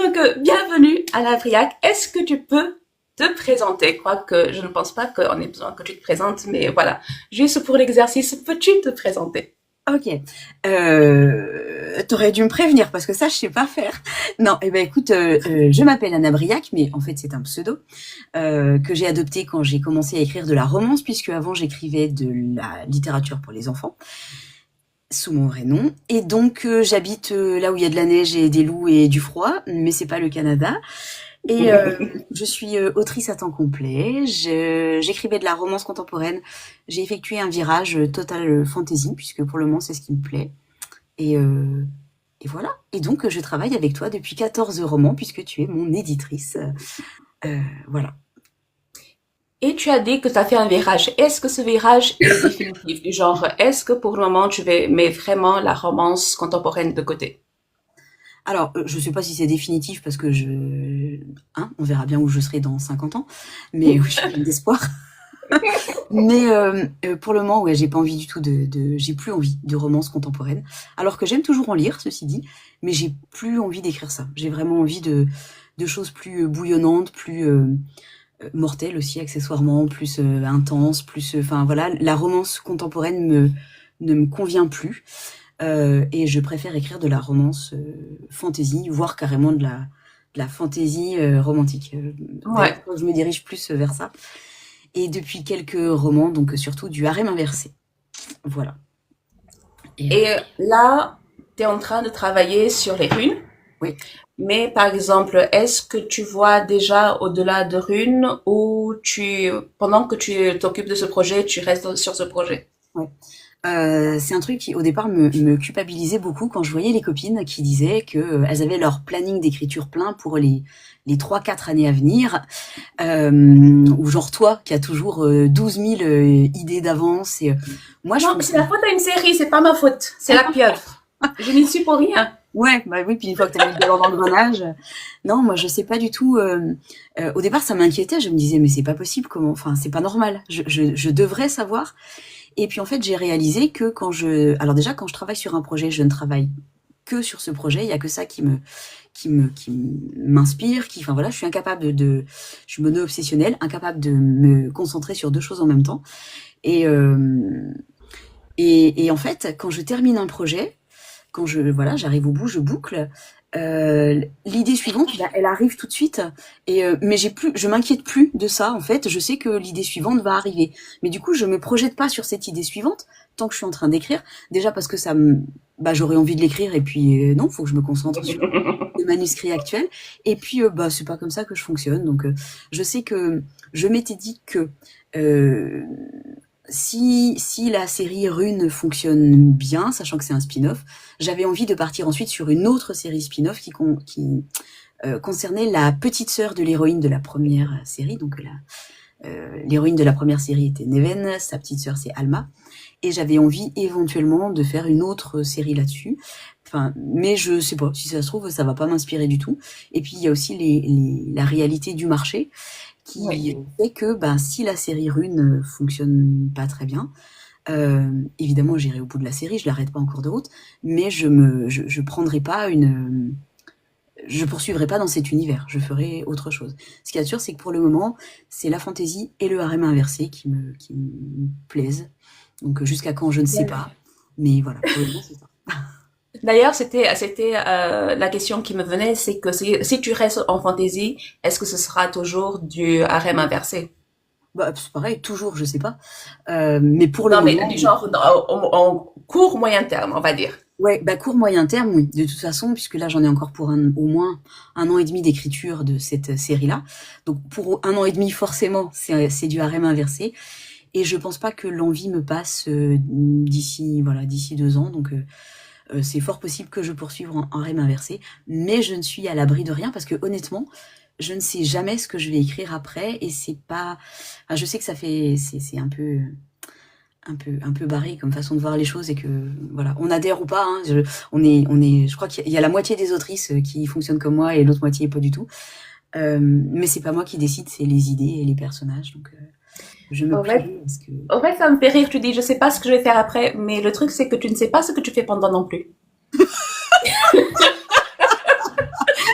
Donc, bienvenue à la Briac. Est-ce que tu peux te présenter? Quoique, je ne pense pas qu'on ait besoin que tu te présentes, mais voilà. Juste pour l'exercice, peux-tu te présenter? Ok. T'aurais dû me prévenir parce que ça, je sais pas faire. Non, eh ben écoute, je m'appelle Anna Briac, mais en fait c'est un pseudo que j'ai adopté quand j'ai commencé à écrire de la romance, puisque avant j'écrivais de la littérature pour les enfants sous mon vrai nom. Et donc j'habite là où il y a de la neige et des loups et du froid, mais c'est pas le Canada. Et je suis autrice à temps complet. J'écrivais de la romance contemporaine. J'ai effectué un virage total fantasy, puisque pour le moment c'est ce qui me plaît. Et, euh, et voilà. Et donc je travaille avec toi depuis 14 romans, puisque tu es mon éditrice. Voilà. Et tu as dit que tu as fait un virage. Est-ce que ce virage est définitif? Du genre, est-ce que pour le moment, mets vraiment la romance contemporaine de côté? Alors, je sais pas si c'est définitif parce que on verra bien où je serai dans 50 ans, mais oui, je suis pleine d'espoir. Mais pour le moment, ouais, j'ai pas envie du tout j'ai plus envie de romance contemporaine. Alors que j'aime toujours en lire, ceci dit, mais j'ai plus envie d'écrire ça. J'ai vraiment envie de choses plus bouillonnantes, plus mortelles aussi accessoirement, plus intenses, plus, enfin voilà, la romance contemporaine ne me convient plus. Et je préfère écrire de la romance fantasy, voire carrément de la fantasy romantique. D'ailleurs, Ouais. je me dirige plus vers ça. Et depuis quelques romans, donc surtout du harem inversé. Voilà. Et Et là, tu es en train de travailler sur les runes. oui. Mais par exemple, est-ce que tu vois déjà au-delà de runes ou pendant que tu t'occupes de ce projet, tu restes sur ce projet? Ouais. C'est un truc qui, au départ, me culpabilisait beaucoup quand je voyais les copines qui disaient que elles avaient leur planning d'écriture plein pour les 3-4 années à venir, ou genre toi qui as toujours 12 000 idées d'avance. Et moi, je Non, c'est la fonctionne. faute à une série, c'est pas ma faute. C'est la pieuvre. Je n'y suis pour rien. Ouais, bah oui, puis une fois que t'as mis le ballon dans le grenage, non, moi je sais pas du tout. Au départ, ça m'inquiétait. Je me disais, mais c'est pas possible, comment, enfin, c'est pas normal. Je devrais savoir. Et puis en fait, j'ai réalisé que alors déjà quand je travaille sur un projet, je ne travaille que sur ce projet. Il y a que ça qui m'inspire, enfin voilà, je suis incapable je suis mono-obsessionnelle, incapable de me concentrer sur deux choses en même temps. Et et en fait, quand je termine un projet, quand voilà, j'arrive au bout, je boucle. L'idée suivante, bah, elle arrive tout de suite. Mais je m'inquiète plus de ça en fait. Je sais que l'idée suivante va arriver. Mais du coup, je me projette pas sur cette idée suivante tant que je suis en train d'écrire. Déjà parce que bah, j'aurais envie de l'écrire et puis non, faut que je me concentre sur le manuscrit actuel. Et puis bah, c'est pas comme ça que je fonctionne. Donc je sais que je m'étais dit que euh, si la série Rune fonctionne bien, sachant que c'est un spin-off, j'avais envie de partir ensuite sur une autre série spin-off qui concernait la petite sœur de l'héroïne de la première série. Donc l'héroïne de la première série était Neven, sa petite sœur c'est Alma, et j'avais envie éventuellement de faire une autre série là-dessus. Enfin, mais je sais pas, si ça se trouve, ça va pas m'inspirer du tout. Et puis il y a aussi la réalité du marché Oui. qui fait que ben, si la série Rune fonctionne pas très bien, évidemment j'irai au bout de la série, je l'arrête pas en cours de route, mais je prendrai pas je poursuivrai pas dans cet univers, je ferai autre chose. Ce qui est sûr, c'est que pour le moment, c'est la fantaisie et le harem inversé qui me plaisent. Donc jusqu'à quand, je ne sais pas. Mais voilà, pour le moment, c'est ça. D'ailleurs, c'était la question qui me venait, c'est que si tu restes en fantasy, est-ce que ce sera toujours du harem inversé? Bah, c'est pareil, toujours, je sais pas. Mais pour le Non, mais moment, du genre en court moyen terme, on va dire. ouais, bah court moyen terme, oui. De toute façon, puisque là j'en ai encore pour au moins 1 an et demi d'écriture de cette série-là. Donc pour 1 an et demi, forcément, c'est du harem inversé. Et je pense pas que l'envie me passe d'ici 2 ans. Donc c'est fort possible que je poursuive en harem inversé. Mais je ne suis à l'abri de rien parce que honnêtement, je ne sais jamais ce que je vais écrire après. Et c'est pas. Enfin, je sais que c'est un peu barré comme façon de voir les choses et que voilà, on adhère ou pas. Hein, je crois qu'il y a la moitié des autrices qui fonctionnent comme moi et l'autre moitié pas du tout. Mais c'est pas moi qui décide, c'est les idées et les personnages. Donc je me En fait, plie parce que en fait, ça me fait rire. Tu dis, je sais pas ce que je vais faire après, mais le truc, c'est que tu ne sais pas ce que tu fais pendant non plus.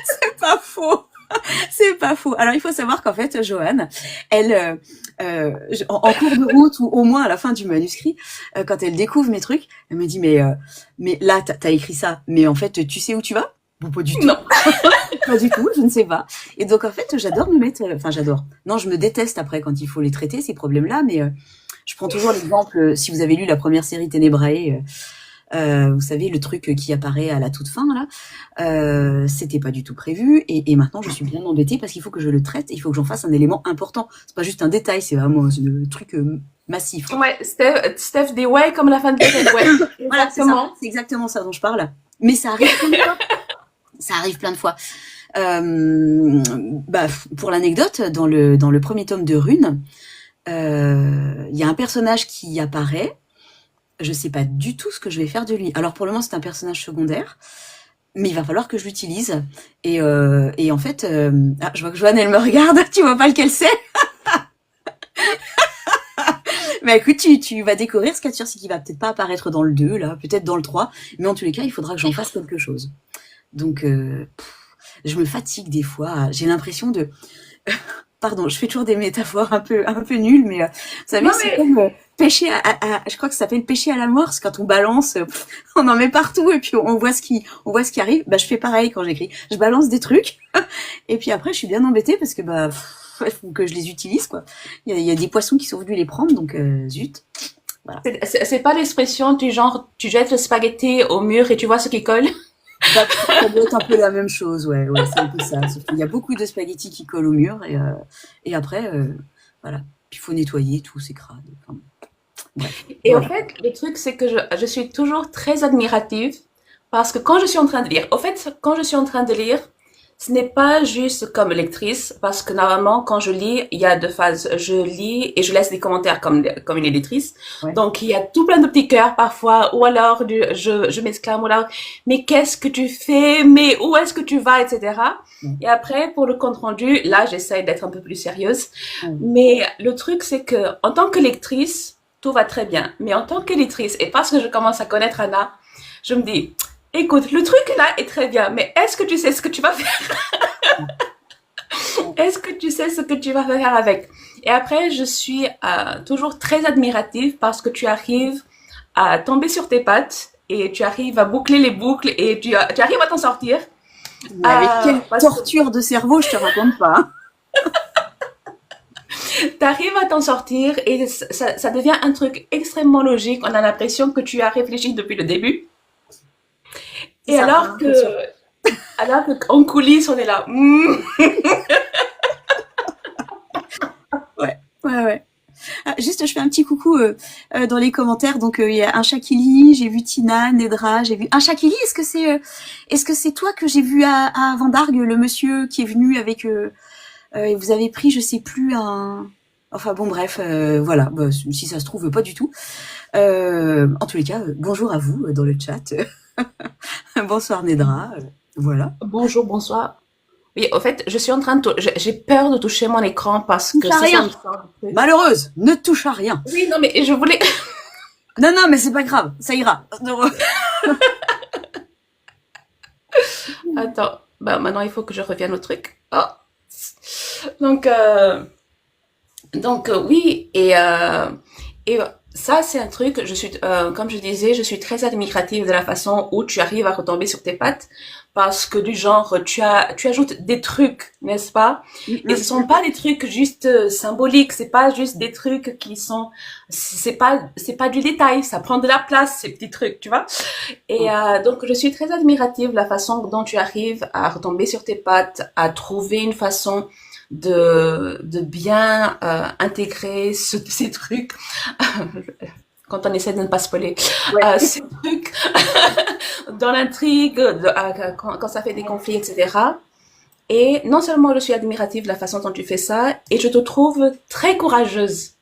c'est pas faux. C'est pas faux. Alors, il faut savoir qu'en fait, Joanne, elle, en cours de route ou au moins à la fin du manuscrit, quand elle découvre mes trucs, elle me dit mais là, t'as écrit ça, mais en fait, tu sais où tu vas? Bon, pas du tout. Non. Pas du tout, je ne sais pas. Et donc, en fait, j'adore me mettre, enfin, j'adore. Non, je me déteste après quand il faut les traiter, ces problèmes-là, mais je prends toujours l'exemple, si vous avez lu la première série Ténébrae, vous savez, le truc qui apparaît à la toute fin, là, c'était pas du tout prévu, et maintenant, je suis bien embêtée parce qu'il faut que je le traite, et il faut que j'en fasse un élément important. C'est pas juste un détail, c'est vraiment le truc massif. Ouais, Steph dit ouais comme la fin de Breaking Bad. Voilà, c'est exactement ça dont je parle. Mais ça arrive plein de fois. Ça arrive plein de fois. Bah, pour l'anecdote, dans le premier tome de Rune, il y a un personnage qui apparaît. Je sais pas du tout ce que je vais faire de lui. Alors pour le moment, c'est un personnage secondaire, mais il va falloir que je l'utilise. Et en fait, ah, je vois que Joanne, elle me regarde. Tu vois pas lequel c'est? Bah écoute, tu vas découvrir ce qu'il y a sûr, c'est qu'il va peut-être pas apparaître dans le 2, là, peut-être dans le 3, mais en tous les cas, il faudra que j'en fasse quelque chose. Donc, je me fatigue des fois. J'ai l'impression de... Pardon, je fais toujours des métaphores un peu nulles, mais vous savez, Non, c'est mais comme pêcher je crois que ça s'appelle pêcher à la morse, quand on balance, on en met partout et puis on voit ce qui arrive. Bah, je fais pareil quand j'écris. Je balance des trucs et puis après, je suis bien embêtée parce que bah, il faut que je les utilise, quoi. Il y a des poissons qui sont venus les prendre, donc zut. Voilà. c'est pas l'expression du genre tu jettes le spaghetti au mur et tu vois ce qui colle. Bah, ça doit être un peu la même chose, ouais, c'est un peu ça. Sauf qu'il y a beaucoup de spaghettis qui collent au mur et après, voilà. Puis il faut nettoyer tout, c'est crade. Enfin, bref, Et en voilà. fait, le truc, c'est que je suis toujours très admirative parce que quand je suis en train de lire, au fait, quand je suis en train de lire, ce n'est pas juste comme lectrice parce que normalement, quand je lis, il y a deux phases. Je lis et je laisse des commentaires comme une éditrice. Ouais. Donc, il y a tout plein de petits cœurs parfois ou alors je m'exclame ou alors, mais qu'est-ce que tu fais? Mais où est-ce que tu vas? Etc. Ouais. Et après, pour le compte rendu, là, j'essaie d'être un peu plus sérieuse. Ouais. Mais le truc, c'est que en tant que lectrice, tout va très bien. Mais en tant qu'éditrice, et parce que je commence à connaître Anna, je me dis, écoute, le truc là est très bien, mais est-ce que tu sais ce que tu vas faire? Est-ce que tu sais ce que tu vas faire avec? Et après, je suis toujours très admirative parce que tu arrives à tomber sur tes pattes et tu arrives à boucler les boucles et tu arrives à t'en sortir. Mais avec quelle torture de cerveau, je te raconte pas. T'arrives à t'en sortir et ça devient un truc extrêmement logique. On a l'impression que tu as réfléchi depuis le début. Et Ça, alors qu'en coulisses, on est là. Ouais. Ah, juste, je fais un petit coucou dans les commentaires. Donc, il y a un Shakili, j'ai vu Tina, Nedra, j'ai vu un Shakili. Est-ce que c'est toi que j'ai vu à Vendargue, le monsieur qui est venu avec et vous avez pris, je sais plus, un... Enfin bon, bref, voilà. Bah, si ça se trouve, pas du tout. En tous les cas, bonjour à vous dans le chat. Bonsoir Nedra. Voilà. Bonjour, bonsoir. Oui, au fait, je suis en train de... J'ai peur de toucher mon écran parce que... Touche à rien. Malheureuse, ne touche à rien. Oui, non, mais je voulais... Non, mais c'est pas grave, ça ira. Attends, bah maintenant il faut que je revienne au truc. Oh. Donc oui, et ça c'est un truc, je suis, comme je disais, je suis très admirative de la façon où tu arrives à retomber sur tes pattes parce que du genre, tu ajoutes des trucs, n'est-ce pas? Et ce sont pas des trucs juste symboliques, c'est pas juste des trucs qui sont, c'est pas du détail, ça prend de la place, ces petits trucs, tu vois? Et donc je suis très admirative de la façon dont tu arrives à retomber sur tes pattes, à trouver une façon de bien intégrer ces trucs quand on essaie de ne pas spoiler ces trucs dans l'intrigue quand ça fait des conflits, etc. Et non seulement je suis admirative de la façon dont tu fais ça, et je te trouve très courageuse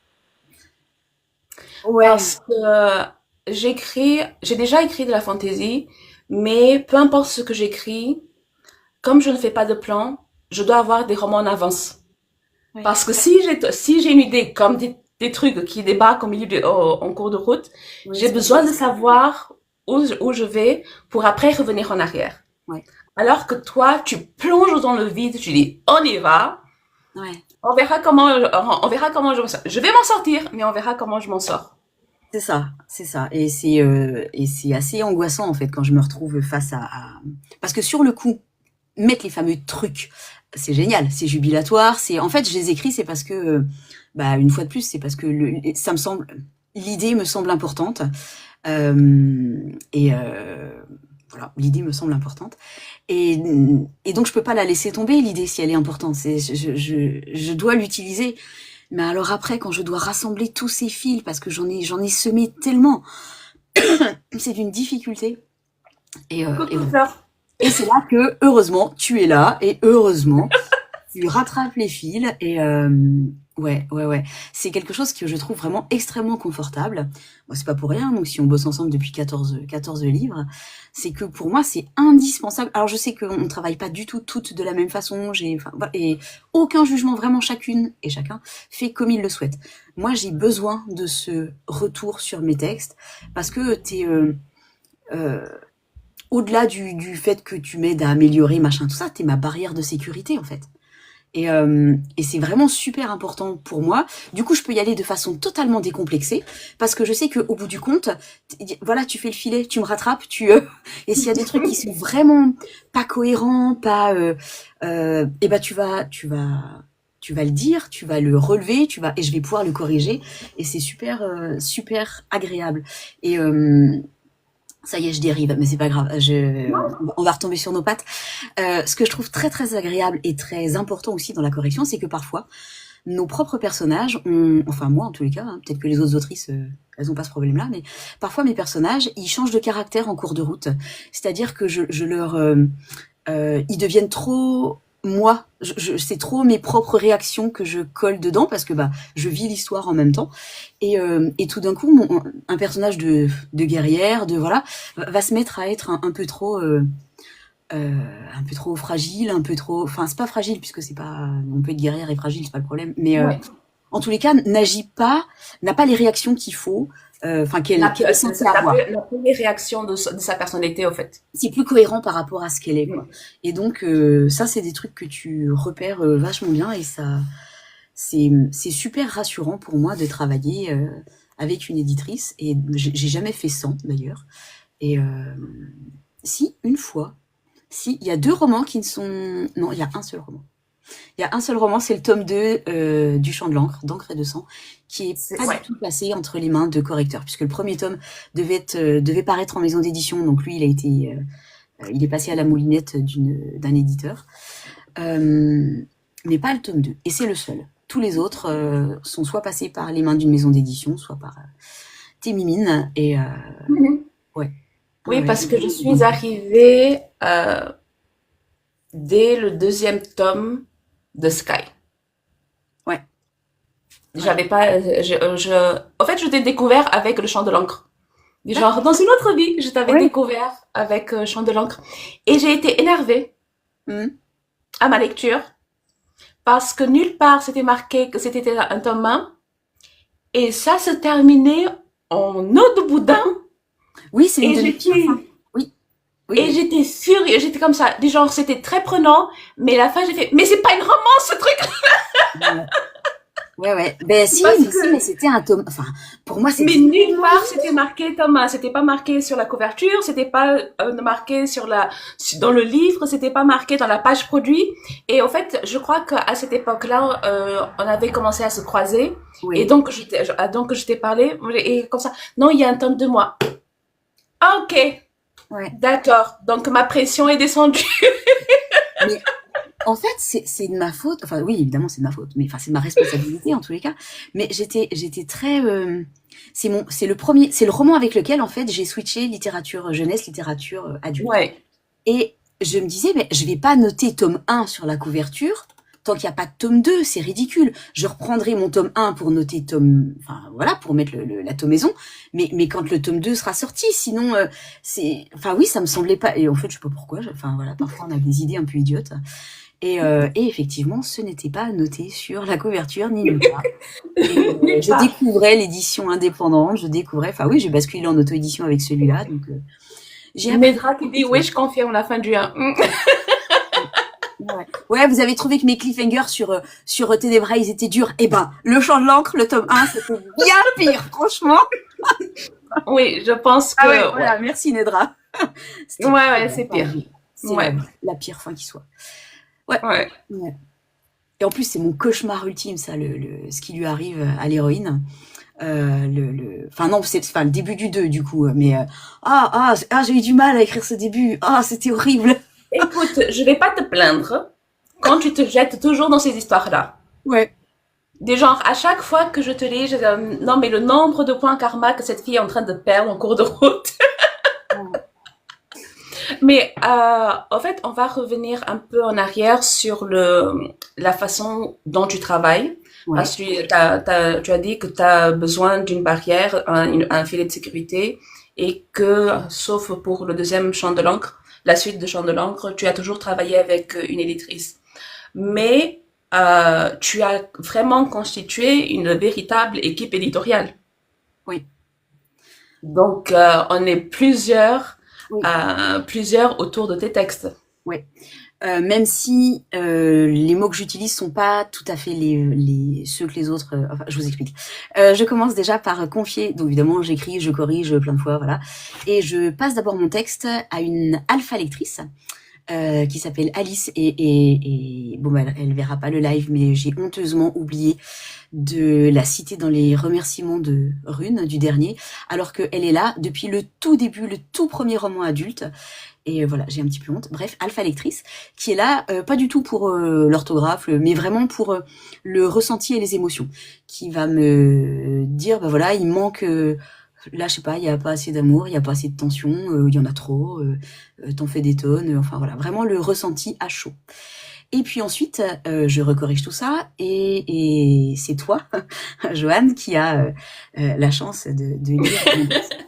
parce que j'ai déjà écrit de la fantasy, mais peu importe ce que j'écris, comme je ne fais pas de plan, je dois avoir des romans en avance. Ouais. Parce que si j'ai une idée comme des trucs qui débarquent au milieu en cours de route, j'ai besoin de savoir où je vais pour après revenir en arrière. Ouais. Alors que toi, tu plonges dans le vide, tu dis, on y va, Ouais. on verra comment je vais m'en sortir, mais on verra comment je m'en sors. C'est ça, c'est ça. Et c'est assez angoissant en fait quand je me retrouve face parce que sur le coup, mettre les fameux trucs, c'est génial, c'est jubilatoire. C'est en fait, je les écris, c'est parce que, bah, une fois de plus, c'est parce que ça me semble, l'idée me semble importante. Et voilà, l'idée me semble importante. Et, et donc je peux pas la laisser tomber l'idée si elle est importante. Je dois l'utiliser. Mais alors après, quand je dois rassembler tous ces fils, parce que j'en ai semé tellement, c'est d'une difficulté. Et Coucou voilà. Flore. Et c'est là que, heureusement, tu es là, et heureusement, tu rattrapes les fils, et ouais, ouais, ouais. C'est quelque chose que je trouve vraiment extrêmement confortable. Moi, c'est pas pour rien, donc si on bosse ensemble depuis 14 livres, c'est que pour moi, c'est indispensable. Alors, je sais qu'on ne travaille pas du tout toutes de la même façon, enfin, voilà, et aucun jugement, vraiment chacune et chacun fait comme il le souhaite. Moi, j'ai besoin de ce retour sur mes textes, parce que t'es, euh, au-delà du fait que tu m'aides à améliorer, machin, tout ça, t'es ma barrière de sécurité, en fait. Et c'est vraiment super important pour moi. Du coup, je peux y aller de façon totalement décomplexée parce que je sais qu'au bout du compte, voilà, tu fais le filet, tu me rattrapes, et s'il y a des trucs qui sont vraiment pas cohérents, pas, et ben tu vas le dire, tu vas le relever, et je vais pouvoir le corriger. Et c'est super, super agréable. Et ça y est, je dérive, mais c'est pas grave. On va retomber sur nos pattes. Ce que je trouve très très agréable et très important aussi dans la correction, c'est que parfois nos propres personnages, enfin moi en tous les cas, hein, peut-être que les autres autrices, elles ont pas ce problème-là, mais parfois mes personnages, ils changent de caractère en cours de route. C'est-à-dire que ils deviennent trop moi. C'est trop mes propres réactions que je colle dedans parce que bah je vis l'histoire en même temps. Et tout d'un coup, un personnage de guerrière, de voilà, va se mettre à être un peu trop fragile, un peu trop. Enfin, c'est pas fragile puisque c'est pas. On peut être guerrière et fragile, c'est pas le problème. Mais Ouais. en tous les cas, n'agit pas, n'a pas les réactions qu'il faut, enfin qu'elle est censée avoir. La première réaction de sa personnalité, au fait. C'est plus cohérent par rapport à ce qu'elle est, quoi. Mm. Et donc ça, c'est des trucs que tu repères vachement bien et ça, c'est super rassurant pour moi de travailler avec une éditrice. Et j'ai jamais fait sans d'ailleurs. Et si une fois, si il y a deux romans qui ne sont, non, il y a un seul roman. Il y a un seul roman, c'est le tome 2 du Chant de d'encre et de sang, qui est pas Ouais. du tout passé entre les mains de correcteurs, puisque le premier tome devait paraître en maison d'édition, donc lui, il est passé à la moulinette d'un éditeur, mais pas le tome 2. Et c'est le seul. Tous les autres sont soit passés par les mains d'une maison d'édition, soit par Témimine, et Mhm. ouais. Ah Oui, ouais. parce que je suis arrivée dès le deuxième tome de Sky. Ouais, ouais. J'avais pas, en fait, je t'ai découvert avec le chant de l'encre. Du genre, dans une autre vie, je t'avais Ouais. découvert avec chant de l'encre. Et j'ai été énervée Mhm. à ma lecture parce que nulle part c'était marqué que c'était un tome 1 et ça se terminait en eau de boudin Oui, c'est une et de mes pires fins. Oui, et oui. j'étais furieuse, j'étais comme ça, du genre c'était très prenant, mais à la fin j'ai fait, mais c'est pas une romance ce truc Ouais. Ouais, ouais. Ben si, parce mais que c'était un tome. Enfin, pour moi, mais c'était nulle tellement part juste. c'était marqué tome 1, c'était pas marqué sur la couverture, c'était pas marqué dans le livre, c'était pas marqué dans la page produit. Et en fait, je crois qu'à cette époque-là, on avait commencé à se croiser. Et Oui. donc, je t'ai parlé, et comme ça, non, il y a un tome de moi. Ah, ok, Ouais. d'accord. Donc, ma pression est descendue. Mais en fait, c'est de ma faute. Enfin, oui, évidemment, c'est de ma faute. Mais enfin, c'est de ma responsabilité en tous les cas. Mais j'étais très. C'est le roman avec lequel en fait j'ai switché littérature jeunesse, littérature adulte. Ouais. Et je me disais, mais je vais pas noter tome 1 sur la couverture tant qu'il n'y a pas de tome 2, c'est ridicule. Je reprendrai mon tome 1 pour noter enfin voilà, pour mettre la tomaison, mais quand le tome 2 sera sorti, sinon enfin oui, ça me semblait pas. Et en fait, je sais pas pourquoi. Enfin voilà, parfois on a des idées un peu idiotes. Et effectivement, ce n'était pas noté sur la couverture ni nulle part. Et Nulle je part. découvrais l'édition indépendante, enfin oui, j'ai basculé en auto-édition avec celui-là, donc J'ai appris. Nedra qui dit oui, je confirme la fin du 1. Ouais. Ouais, vous avez trouvé que mes cliffhangers sur Ténébra, ils étaient durs. Eh ben, le chant de l'encre, le tome 1, c'était bien pire, franchement. Oui, je pense que... Ah ouais, voilà, merci Nedra. Ouais, c'est pire. C'est la pire fin qui soit. Ouais. Ouais. Et en plus, c'est mon cauchemar ultime, ça, ce qui lui arrive à l'héroïne. Enfin non, c'est le début du 2 du coup, mais j'ai eu du mal à écrire ce début. C'était horrible. Écoute, je vais pas te plaindre quand tu te jettes toujours dans ces histoires-là. Ouais. Des genres, à chaque fois que je te lis, je dis, non mais le nombre de points karma que cette fille est en train de perdre en cours de route. Mais en fait, on va revenir un peu en arrière sur la façon dont tu travailles. Ouais. Parce que tu as dit que tu as besoin d'une barrière, un filet de sécurité, et que, sauf pour le deuxième chant de l'encre, la suite de chant de l'encre, tu as toujours travaillé avec une éditrice. Mais tu as vraiment constitué une véritable équipe éditoriale. Oui. Donc, on est plusieurs autour de tes textes. Oui. Même si les mots que j'utilise sont pas tout à fait ceux que les autres. Enfin, je vous explique. Je commence déjà par confier. Donc évidemment, j'écris, je corrige plein de fois, voilà. Et je passe d'abord mon texte à une alpha lectrice qui s'appelle Alice et bon, elle verra pas le live, mais j'ai honteusement oublié de la citer dans les remerciements de Rune du dernier, alors qu'elle est là depuis le tout début, le tout premier roman adulte. Et voilà, j'ai un petit peu honte. Bref, alpha lectrice, qui est là, pas du tout pour l'orthographe, mais vraiment pour le ressenti et les émotions, qui va me dire, bah voilà, il manque, là, je sais pas, il y a pas assez d'amour, il y a pas assez de tension, il y en a trop, t'en fais des tonnes, enfin voilà, vraiment le ressenti à chaud. Et puis ensuite, je recorrige tout ça, et c'est toi, Joanne, qui a la chance de lire.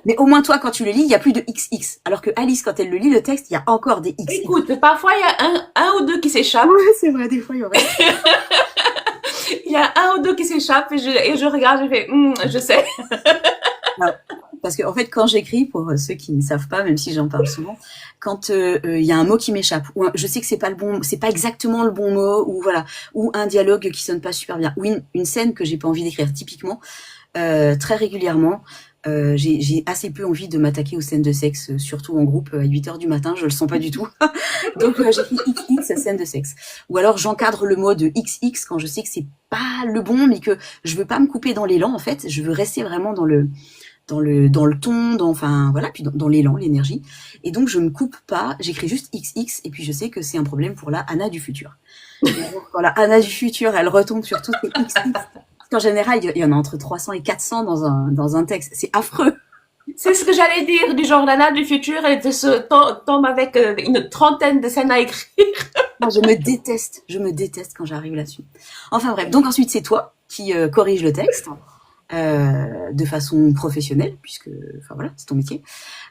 Mais au moins toi, quand tu le lis, il y a plus de XX. Alors que Alice, quand elle le lit, le texte, il y a encore des XX. Écoute, parfois il y a un ou deux qui s'échappent. Ouais, c'est vrai, des fois il y en a. Il y a un ou deux qui s'échappent et je regarde, je fais, je sais. Parce que en fait, quand j'écris, pour ceux qui ne savent pas, même si j'en parle souvent, quand il y a un mot qui m'échappe, ou je sais que c'est pas exactement le bon mot, ou voilà, ou un dialogue qui sonne pas super bien, ou une scène que j'ai pas envie d'écrire, typiquement, très régulièrement, j'ai assez peu envie de m'attaquer aux scènes de sexe, surtout en groupe à 8h du matin, je le sens pas du tout. Donc j'écris XX scène de sexe. Ou alors j'encadre le mot de XX quand je sais que c'est pas le bon, mais que je veux pas me couper dans l'élan en fait, je veux rester vraiment dans le ton, enfin voilà, puis dans l'élan, l'énergie. Et donc je me coupe pas, j'écris juste XX et puis je sais que c'est un problème pour la Anna du futur. Quand la Anna du futur, elle retombe sur tous ces XX, parce qu'en général, il y en a entre 300 et 400 dans un texte, c'est affreux. C'est ce que j'allais dire, du genre l'Anna du futur, elle tombe avec une trentaine de scènes à écrire. Moi, je me déteste quand j'arrive là-dessus. Enfin bref, donc ensuite c'est toi qui corrige le texte. De façon professionnelle, puisque, enfin voilà, c'est ton métier.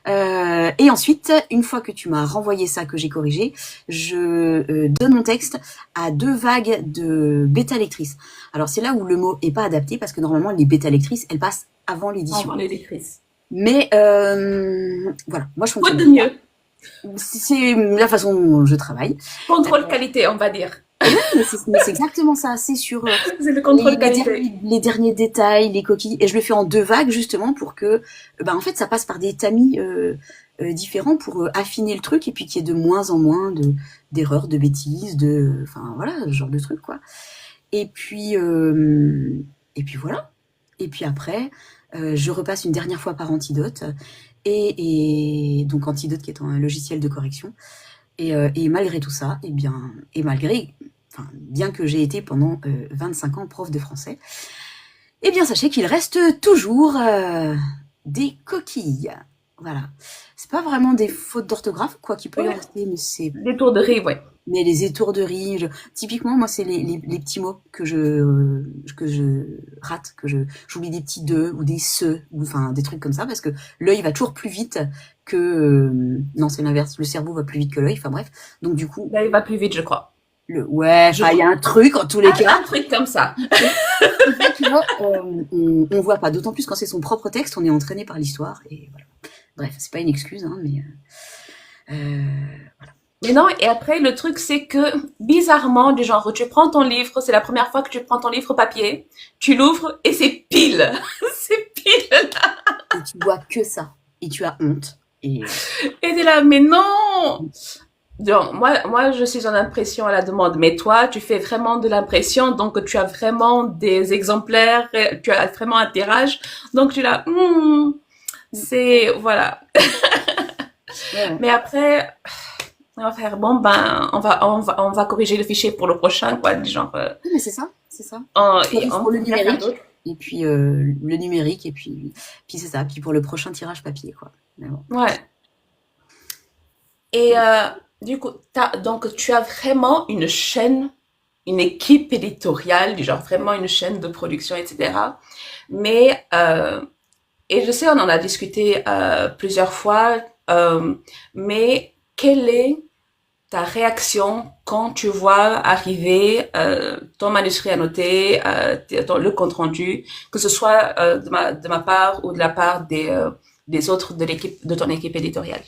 Et ensuite, une fois que tu m'as renvoyé ça, que j'ai corrigé, je donne mon texte à 2 vagues de bêta-lectrices. Alors c'est là où le mot est pas adapté, parce que normalement les bêta-lectrices, elles passent avant l'édition. Avant les lectrices. Mais voilà, moi je fonctionne. Quoi de mieux? C'est la façon dont je travaille. Contrôle qualité, on va dire. Mais c'est exactement ça, c'est sur c'est le contrôle qualité. Les derniers détails, les coquilles, et je le fais en 2 vagues justement pour que, en fait, ça passe par des tamis différents pour affiner le truc et puis qu'il y ait de moins en moins d'erreurs, de bêtises, enfin voilà, ce genre de truc quoi. Et puis voilà. Et puis après, je repasse une dernière fois par Antidote et donc Antidote qui est un logiciel de correction. Et malgré tout ça, bien que j'ai été pendant 25 ans prof de français, sachez qu'il reste toujours des coquilles. Voilà. C'est pas vraiment des fautes d'orthographe, quoi qu'il peut y en rester, mais c'est... Des tourderies, ouais. Mais les étourderies, typiquement, moi, c'est les petits mots que je rate, j'oublie des petits de ou des se, ou enfin des trucs comme ça, parce que l'œil va toujours plus vite que... non, c'est l'inverse, le cerveau va plus vite que l'œil, enfin bref. Donc du coup... Là, il va plus vite, je crois. Il y a un truc en tous les cas. Un truc comme ça. Tu vois, on voit pas, d'autant plus quand c'est son propre texte, on est entraîné par l'histoire, et voilà. Bref, c'est pas une excuse, hein, mais Mais non, et après, le truc, c'est que, bizarrement, du genre, tu prends ton livre, c'est la première fois que tu prends ton livre papier, tu l'ouvres et c'est pile. C'est pile. et tu vois que ça et tu as honte et Et t'es là, mais non! Donc, moi, je suis en impression à la demande, mais toi, tu fais vraiment de l'impression, donc tu as vraiment des exemplaires, tu as vraiment un tirage, donc tu l'as, c'est, voilà. ouais, ouais. Mais après, on va faire, bon, ben, on va corriger le fichier pour le prochain, quoi, du genre, Oui, mais c'est ça, c'est ça. et Corrige on pour le peut rien faire numérique d'autre. et puis le numérique et puis c'est ça, puis pour le prochain tirage papier quoi. Mais bon. Ouais. Et, du coup, donc, tu as vraiment une chaîne, une équipe éditoriale, du genre, vraiment une chaîne de production, etc. Mais, et je sais, on en a discuté plusieurs fois, mais quelle est ta réaction quand tu vois arriver ton manuscrit annoté, le compte rendu, que ce soit de ma part ou de la part des autres de l'équipe, de ton équipe éditoriale?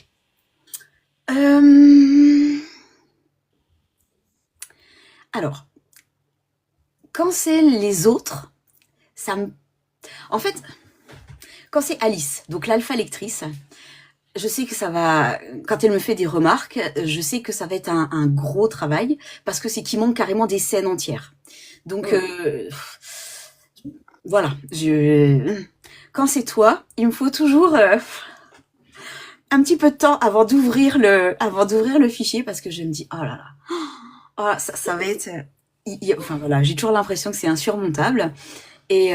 Euh, alors, quand c'est les autres, ça me... En fait, quand c'est Alice, donc l'alpha lectrice, je sais que ça va, quand elle me fait des remarques, je sais que ça va être un gros travail parce que c'est qu'il manque carrément des scènes entières. Donc Mm. voilà, quand c'est toi, il me faut toujours un petit peu de temps avant d'ouvrir le fichier parce que je me dis oh là là, oh, ça va être, enfin voilà, j'ai toujours l'impression que c'est insurmontable et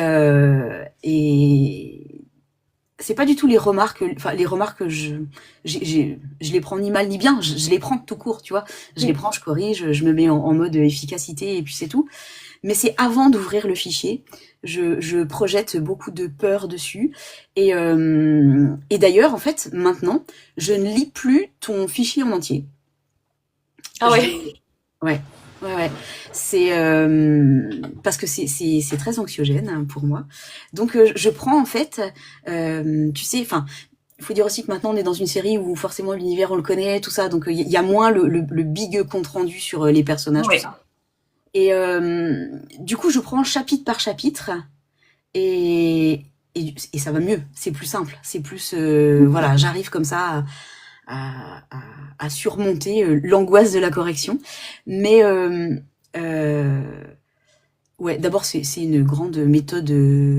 c'est pas du tout les remarques, enfin les remarques que je les prends ni mal ni bien, je les prends tout court, tu vois, je les Mm. prends, je corrige, je me mets en mode efficacité et puis c'est tout. Mais c'est avant d'ouvrir le fichier, je projette beaucoup de peur dessus et d'ailleurs en fait maintenant je ne lis plus ton fichier en entier. Ah Je, ouais. ouais. Ouais, ouais. C'est parce que c'est très anxiogène hein, pour moi. Donc je prends en fait, tu sais, enfin, il faut dire aussi que maintenant on est dans une série où forcément l'univers on le connaît, tout ça, donc il y a moins le big compte rendu sur les personnages, tout Oui. ça. Et du coup je prends chapitre par chapitre et et ça va mieux, c'est plus simple, c'est plus voilà, j'arrive comme ça à surmonter l'angoisse de la correction. Mais ouais, d'abord c'est une grande méthode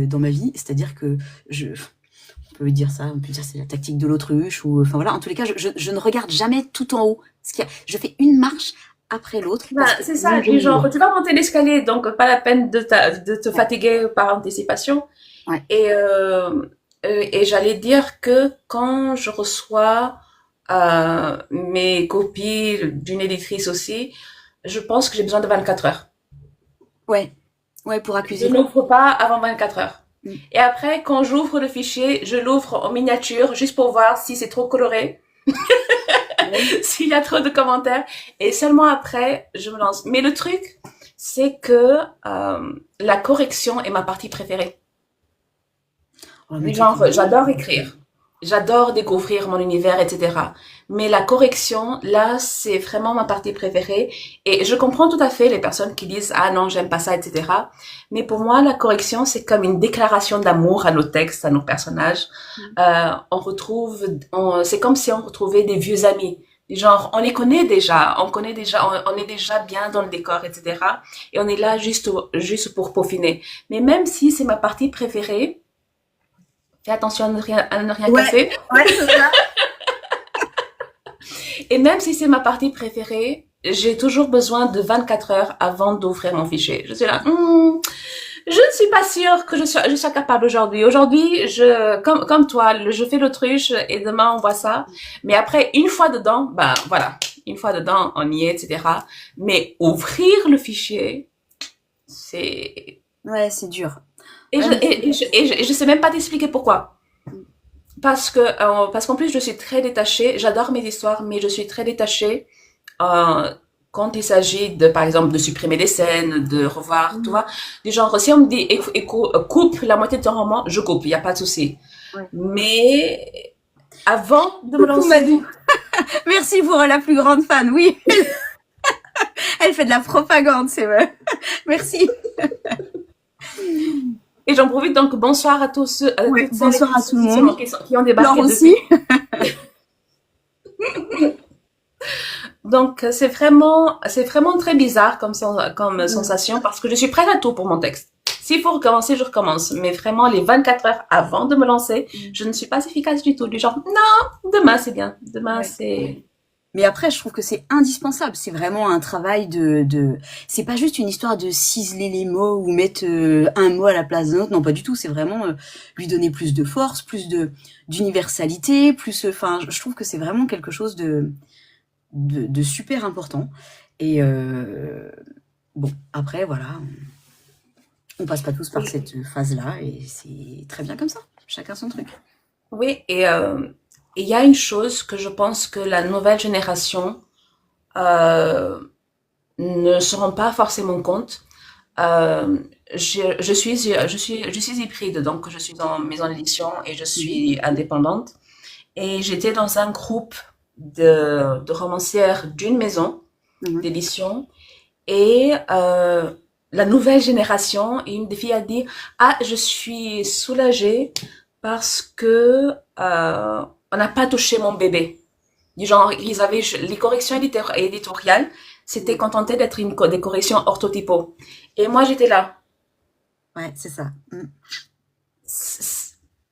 dans ma vie, c'est-à-dire que on peut dire ça, on peut dire c'est la tactique de l'autruche ou enfin voilà. En tous les cas, je ne regarde jamais tout en haut. Je fais une marche après l'autre Ben, parce que c'est sinon ça, je du me genre, noie. tu vas monter l'escalier, donc pas la peine de te Ouais, fatiguer par anticipation. ouais. Et j'allais dire que quand je reçois mes copies d'une éditrice aussi, je pense que j'ai besoin de 24 heures. Ouais, ouais, pour Je accuser. n'ouvre pas avant 24 heures. Mm. Et après, quand j'ouvre le fichier, je l'ouvre en miniature juste pour voir si c'est trop coloré, Ouais. s'il y a trop de commentaires. Et seulement après, je me lance. Mais le truc, c'est que la correction est ma partie préférée. Oh, mais Genre, j'adore écrire. J'adore découvrir mon univers, etc. Mais la correction, là, c'est vraiment ma partie préférée. Et je comprends tout à fait les personnes qui disent, ah non, j'aime pas ça, etc. Mais pour moi, la correction, c'est comme une déclaration d'amour à nos textes, à nos personnages. C'est comme si on retrouvait des vieux amis. Genre, on les connaît déjà, on est déjà bien dans le décor, etc. Et on est là juste pour peaufiner. Mais même si c'est ma partie préférée, fais attention à ne rien Ouais, casser. ouais, c'est ça. Et même si c'est ma partie préférée, j'ai toujours besoin de 24 heures avant d'ouvrir mon fichier. Je suis là, je ne suis pas sûre que je sois capable aujourd'hui. Aujourd'hui, comme toi, je fais l'autruche et demain on voit ça. Mais après, une fois dedans, ben voilà, une fois dedans, on y est, etc. Mais ouvrir le fichier, c'est Ouais, c'est dur. et Ouais, mais je sais même pas t'expliquer pourquoi. Parce qu'en plus je suis très détachée, j'adore mes histoires, mais je suis très détachée euh, quand il s'agit de, par exemple, de supprimer des scènes, de revoir, tu vois, du genre si on me dit coupe la moitié de ton roman, je coupe, il y a pas de souci. ouais. Mais avant de me Coucou lancer. Madou. Merci pour la plus grande fan. Oui, elle fait de la propagande, c'est vrai. Merci. Et j'en profite donc bonsoir à tous à Ouais, toutes celles et bonsoir tous à ceux tout le monde. qui ont Laure débarqué aussi. depuis. Donc c'est vraiment très bizarre comme sensation parce que je suis prête à tout pour mon texte. S'il faut recommencer, je recommence. Mais vraiment, les 24 heures avant de me lancer, je ne suis pas efficace du tout. Du genre, non, demain c'est bien. Demain Ouais. c'est... Mais après, je trouve que c'est indispensable. C'est vraiment un travail c'est pas juste une histoire de ciseler les mots ou mettre un mot à la place d'un autre. Non, pas du tout. C'est vraiment lui donner plus de force, d'universalité, enfin, je trouve que c'est vraiment quelque chose de super important. Et bon, après, voilà, on passe pas tous par Oui, cette phase-là et c'est très bien comme ça. Chacun son truc. oui, et il y a une chose que je pense que la nouvelle génération euh, ne se rend pas forcément compte. Euh, je suis hybride, donc je suis en maison d'édition et je Mhm. suis indépendante. Et j'étais dans un groupe de romancières d'une maison Mhm. d'édition. Et la nouvelle génération, une des filles a dit, ah, je suis soulagée parce que on n'a pas touché mon bébé. Du genre, ils avaient les corrections éditoriales, c'était Ouais, contenté d'être des corrections orthotypaux. Et moi, j'étais là. ouais, c'est ça.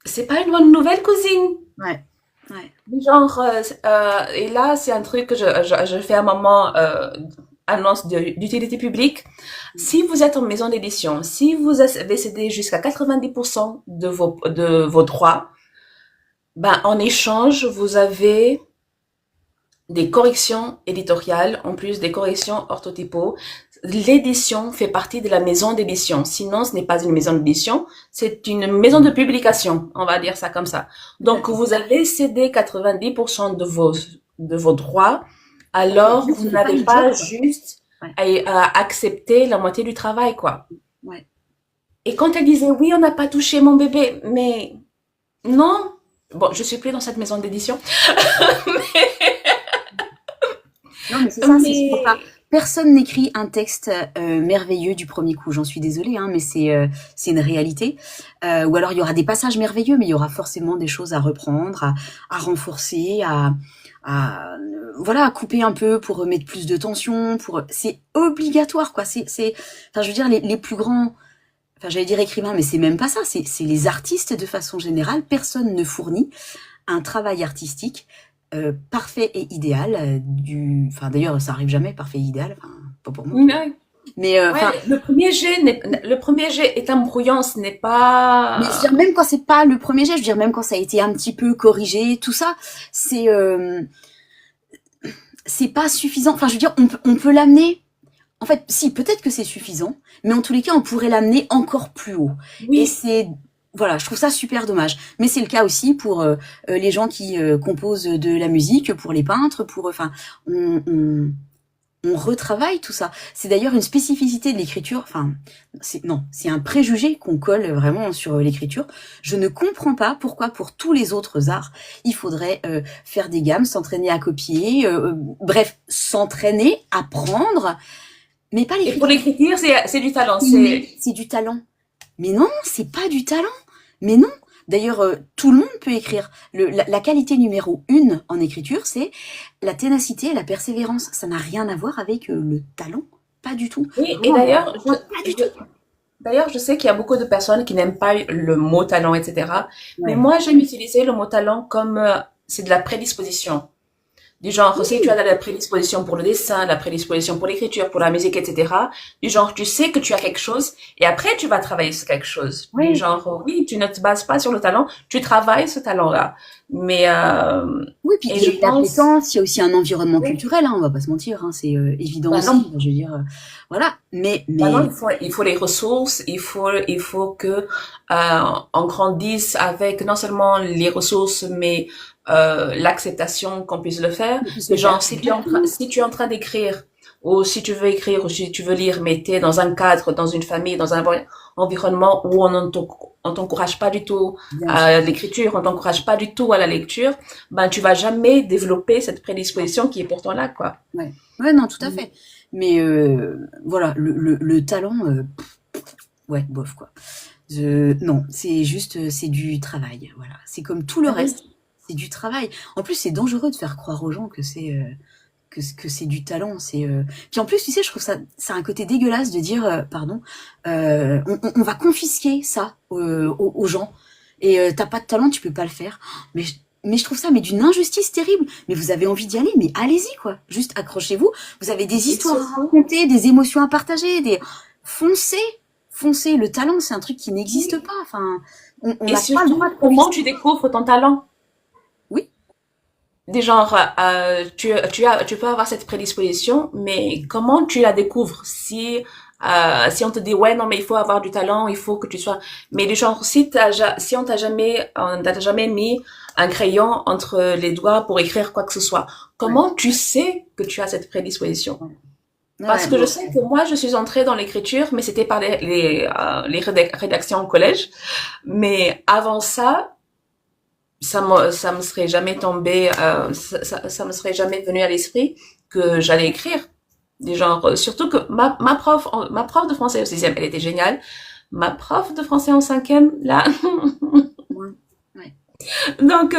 C'est pas une bonne nouvelle, cousine. Ouais, ouais. Du genre, et là, c'est un truc que je fais un moment, annonce d'utilité publique. Si vous êtes en maison d'édition, si vous avez cédé jusqu'à 90% de vos droits, ben, en échange, vous avez des corrections éditoriales, en plus des corrections orthotypaux. L'édition fait partie de la maison d'édition. Sinon, ce n'est pas une maison d'édition, c'est une maison de publication. On va dire ça comme ça. Tout à Donc, fait. vous avez cédé 90% de vos droits, Ouais, alors juste vous fais pas n'avez le job, pas quoi. juste Ouais, à accepter la moitié du travail, quoi. ouais. Et quand elle disait, oui, on n'a pas touché mon bébé, mais non. Bon, je suis plus dans cette maison d'édition, Non, mais c'est ça, c'est pas. mais Personne n'écrit un texte merveilleux du premier coup. J'en suis désolée, hein, mais c'est une réalité. Ou alors il y aura des passages merveilleux, mais il y aura forcément des choses à reprendre, à renforcer, voilà, à couper un peu pour mettre plus de tension. C'est obligatoire, quoi. Enfin, je veux dire, les plus grands. Enfin, j'allais dire écrivains, mais c'est même pas ça. C'est les artistes de façon générale. Personne ne fournit un travail artistique parfait et idéal. Enfin, d'ailleurs, ça arrive jamais, parfait et idéal. Enfin, pas pour moi en tout cas. ouais, Mais enfin, ouais, le premier jet est un brouillon, ce n'est mais je veux dire, pas... même quand c'est pas le premier jet, je veux dire, même quand ça a été un petit peu corrigé, tout ça, c'est euh, c'est pas suffisant. Enfin, je veux dire, on peut l'amener. En fait, si, peut-être que c'est suffisant, mais en tous les cas, on pourrait l'amener encore plus haut. Et Oui, voilà, je trouve ça super dommage. Mais c'est le cas aussi pour les gens qui composent de la musique, pour les peintres, enfin, on, on, on retravaille tout ça. C'est d'ailleurs une spécificité de l'écriture. Enfin, non, c'est un préjugé qu'on colle vraiment sur l'écriture. Je ne comprends pas pourquoi pour tous les autres arts, il faudrait faire des gammes, s'entraîner à copier, bref, s'entraîner, apprendre, mais pas et pour l'écriture. l'écriture, c'est du talent, C'est inné, c'est... c'est du talent. Mais non, c'est pas du talent. Mais non. D'ailleurs, tout le monde peut écrire. La qualité numéro une en écriture, c'est la ténacité et la persévérance. Ça n'a rien à voir avec le talent. Pas du tout. Oui, et Vraiment, mais alors, pas du tout. d'ailleurs, je sais qu'il y a beaucoup de personnes qui n'aiment pas le mot talent, etc. Mais Ouais. moi, j'aime utiliser le mot talent comme c'est de la prédisposition. Du genre, si tu as Oui, la prédisposition pour le dessin, la prédisposition pour l'écriture, pour la musique, etc. Du genre, tu sais que tu as quelque chose et après tu vas travailler sur quelque chose. Du oui, genre, oui, tu ne te bases pas sur le talent, tu travailles ce talent-là. Mais, oui. Puis et il y je a une pense, appétence, il y a aussi un environnement oui, culturel. Hein, on va pas se mentir. Hein, c'est évident bah non, aussi. Je veux dire, voilà. maintenant, Mais il faut les ressources, il faut que on grandisse avec non seulement les ressources, mais l'acceptation qu'on puisse le faire. on puisse le Du faire. genre, Exactement. si tu es en train d'écrire, ou si tu veux écrire, ou si tu veux lire, mais t'es dans un cadre, dans une famille, dans un environnement où on t'encourage pas du tout bien sûr. à l'écriture, on t'encourage pas du tout à la lecture, ben tu vas jamais développer cette prédisposition qui est pourtant là, quoi. Ouais. Ouais, non, tout à Mhm. fait. Mais voilà, le talent, ouais, bof, quoi. Non, c'est juste, c'est du travail, voilà. C'est comme tout le Ah oui. reste, c'est du travail. En plus, c'est dangereux de faire croire aux gens que que c'est du talent. Puis en plus, tu sais, je trouve ça a un côté dégueulasse de dire, pardon, on va confisquer ça aux gens. Et t'as pas de talent, tu peux pas le faire. Mais mais je trouve ça mais d'une injustice terrible. Mais vous avez envie d'y aller, mais allez-y quoi. Juste accrochez-vous. Vous avez des Et histoires à surtout, raconter, des émotions à partager, des foncez, foncez. Le talent, c'est un truc qui n'existe oui. pas. Enfin, on Et n'a pas le droit surtout, de comment tu confisquer. découvres ton talent? Oui, Des genres, tu peux avoir cette prédisposition, mais comment tu la découvres? Si on te dit, ouais, non, mais il faut avoir du talent, il faut que tu sois, mais du genre, si on t'a jamais mis un crayon entre les doigts pour écrire quoi que ce soit, ouais, comment tu sais que tu as cette prédisposition? ouais, Parce ouais, que je bon, sais que moi, je suis entrée dans l'écriture, mais c'était par les rédactions au collège. Mais avant ça, ça me serait jamais tombé, ça me serait jamais venu à l'esprit que j'allais écrire. Des genres, surtout que ma prof de français au sixième, elle était géniale. Ma prof de français en cinquième, là. ouais, ouais, Donc,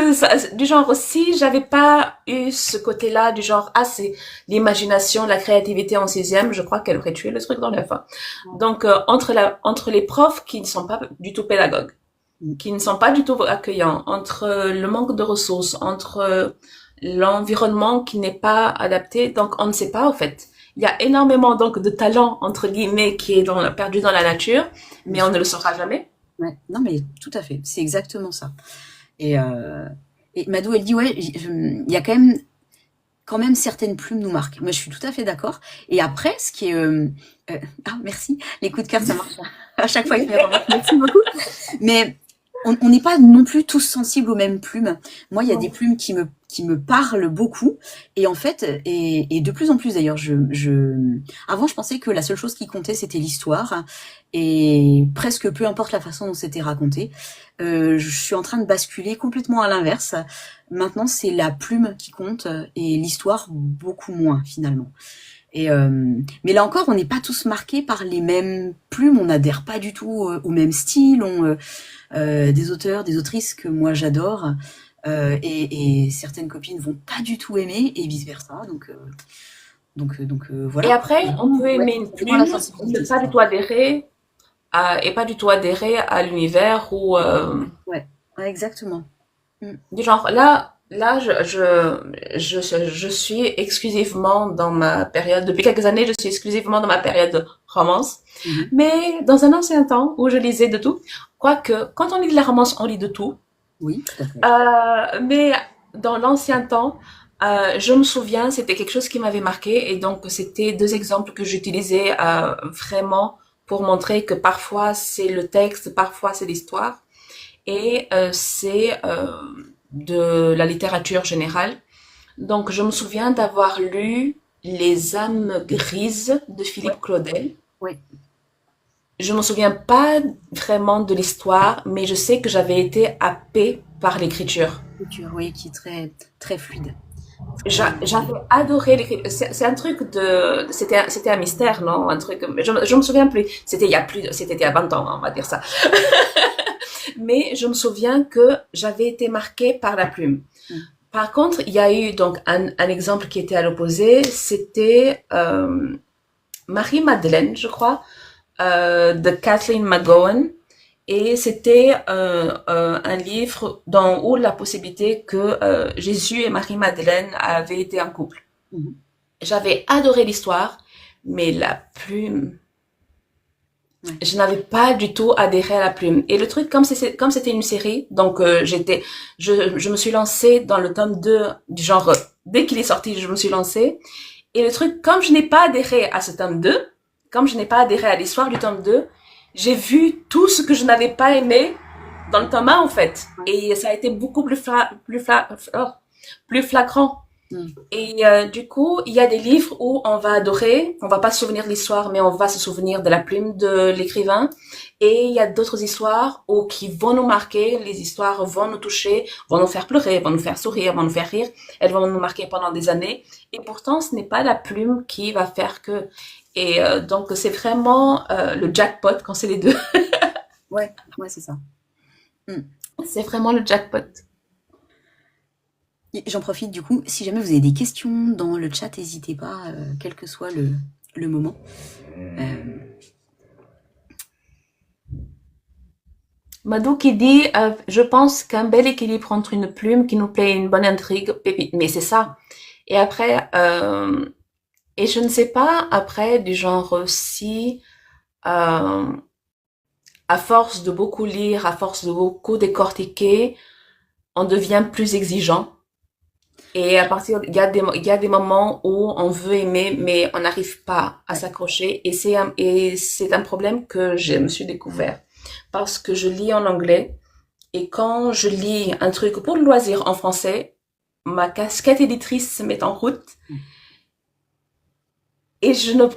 du genre, si j'avais pas eu ce côté-là, du genre, ah, c'est l'imagination, la créativité en sixième, je crois qu'elle aurait tué le truc dans l'œuf, hein. ouais. Donc, entre les profs qui ne sont pas du tout pédagogues, Mm. qui ne sont pas du tout accueillants, entre le manque de ressources, entre l'environnement qui n'est pas adapté. Donc, on ne sait pas, en fait. Il y a énormément, donc, de talent, entre guillemets, qui est perdu dans la nature, Bien mais on sûr. ne le saura jamais. Ouais. Non, mais tout à fait. C'est exactement ça. Et, euh, et Madou, elle dit, ouais, il y a quand même certaines plumes nous marquent. Moi, je suis tout à fait d'accord. Et après, ce qui est... ah, merci. Les coups de cœur, ça marche à chaque fois que je les remarque. Merci beaucoup. Mais on n'est pas non plus tous sensibles aux mêmes plumes. Moi, il y a des plumes qui me parlent beaucoup. Et en fait, et de plus en plus d'ailleurs, avant, je pensais que la seule chose qui comptait, c'était l'histoire. Et presque peu importe la façon dont c'était raconté. Je suis en train de basculer complètement à l'inverse. Maintenant, c'est la plume qui compte et l'histoire beaucoup moins finalement. Mais là encore, on n'est pas tous marqués par les mêmes plumes, on n'adhère pas du tout au même style, des auteurs, des autrices que moi j'adore, et certaines copines vont pas du tout aimer, et vice-versa. Et Voilà. après, on peut Ouais, aimer une ça dépend de la plume, ne sensibilité, c'est pas du ça. tout adhérer et pas du tout adhérer à l'univers ou Ouais, ouais, exactement. Mm. du genre là je suis exclusivement dans ma période depuis quelques années je suis exclusivement dans ma période de romance, Mhm. mais dans un ancien temps où je lisais de tout, quoique quand on lit de la romance on lit de tout, Oui, tout à fait. mais dans l'ancien temps je me souviens c'était quelque chose qui m'avait marqué et donc c'était deux exemples que j'utilisais vraiment pour montrer que parfois c'est le texte, parfois c'est l'histoire et c'est de la littérature générale. Donc, je me souviens d'avoir lu Les âmes grises de Ouais, Philippe Claudel. ouais. Je me souviens pas vraiment de l'histoire, mais je sais que j'avais été happée par l'écriture. L'écriture, oui, qui est très, très fluide. Très... J'avais adoré l'écriture. C'est un truc c'était un mystère, non? Un truc, mais je me souviens plus. C'était il y a 20 ans, on va dire ça. Mais je me souviens que j'avais été marquée par la plume. Mm. Par contre, il y a eu donc un exemple qui était à l'opposé, c'était Marie-Madeleine, je crois, de Kathleen McGowan. Et c'était un livre où la possibilité que Jésus et Marie-Madeleine avaient été un couple. Mhm. J'avais adoré l'histoire, mais la plume, Ouais. je n'avais pas du tout adhéré à la plume. Et le truc, comme c'était une série, donc je me suis lancée dans le tome 2 du genre, dès qu'il est sorti, je me suis lancée. Et le truc, comme je n'ai pas adhéré à ce tome 2, comme je n'ai pas adhéré à l'histoire du tome 2, j'ai vu tout ce que je n'avais pas aimé dans le tome 1, en fait. Ouais. Et ça a été beaucoup plus flagrant. Mm. Et du coup, il y a des livres où on va adorer, on va pas se souvenir de l'histoire, mais on va se souvenir de la plume de l'écrivain. Et il y a d'autres histoires où qui vont nous marquer, les histoires vont nous toucher, vont nous faire pleurer, vont nous faire sourire, vont nous faire rire. Elles vont nous marquer pendant des années. Et pourtant, ce n'est pas la plume qui va faire que. Et donc, c'est vraiment le jackpot quand c'est les deux. Ouais, ouais, c'est ça. Mm. C'est vraiment le jackpot. Et j'en profite du coup, si jamais vous avez des questions dans le chat, n'hésitez pas, quel que soit le moment. Euh, Madou qui dit, je pense qu'un bel équilibre entre une plume qui nous plaît et une bonne intrigue, pépite. Mais c'est ça. Et après, et je ne sais pas, après, du genre si, euh, à force de beaucoup lire, à force de beaucoup décortiquer, on devient plus exigeant. Et à partir, il y a des moments où on veut aimer, mais on n'arrive pas à ouais, s'accrocher. Et c'est un problème que je me suis découvert. Parce que je lis en anglais. Et quand je lis un truc pour le loisir en français, ma casquette éditrice se met en route et je ne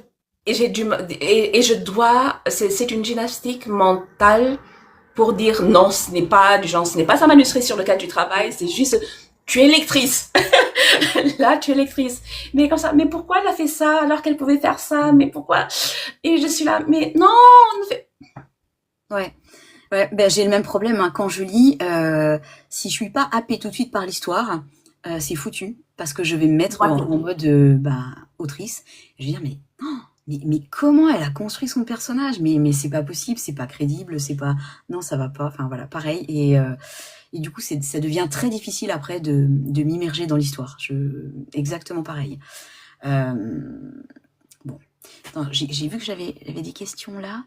et j'ai du et je dois c'est une gymnastique mentale pour dire non, ce n'est pas du genre, ce n'est pas un manuscrit sur lequel tu travailles, c'est juste tu es lectrice. Là, tu es lectrice. Mais comme ça, mais pourquoi elle a fait ça alors qu'elle pouvait faire ça? Mais pourquoi? Et je suis là, mais non, on ne fait... ouais. Ouais, ben, j'ai le même problème, hein. Quand je lis, si je suis pas happée tout de suite par l'histoire, c'est foutu parce que je vais me mettre en mode bah, autrice. Je vais dire mais comment elle a construit son personnage? Mais c'est pas possible, c'est pas crédible, c'est pas non ça va pas. Enfin voilà, pareil. Et du coup ça devient très difficile après de m'immerger dans l'histoire. Exactement pareil. Euh, bon, attends, j'ai vu que j'avais des questions là.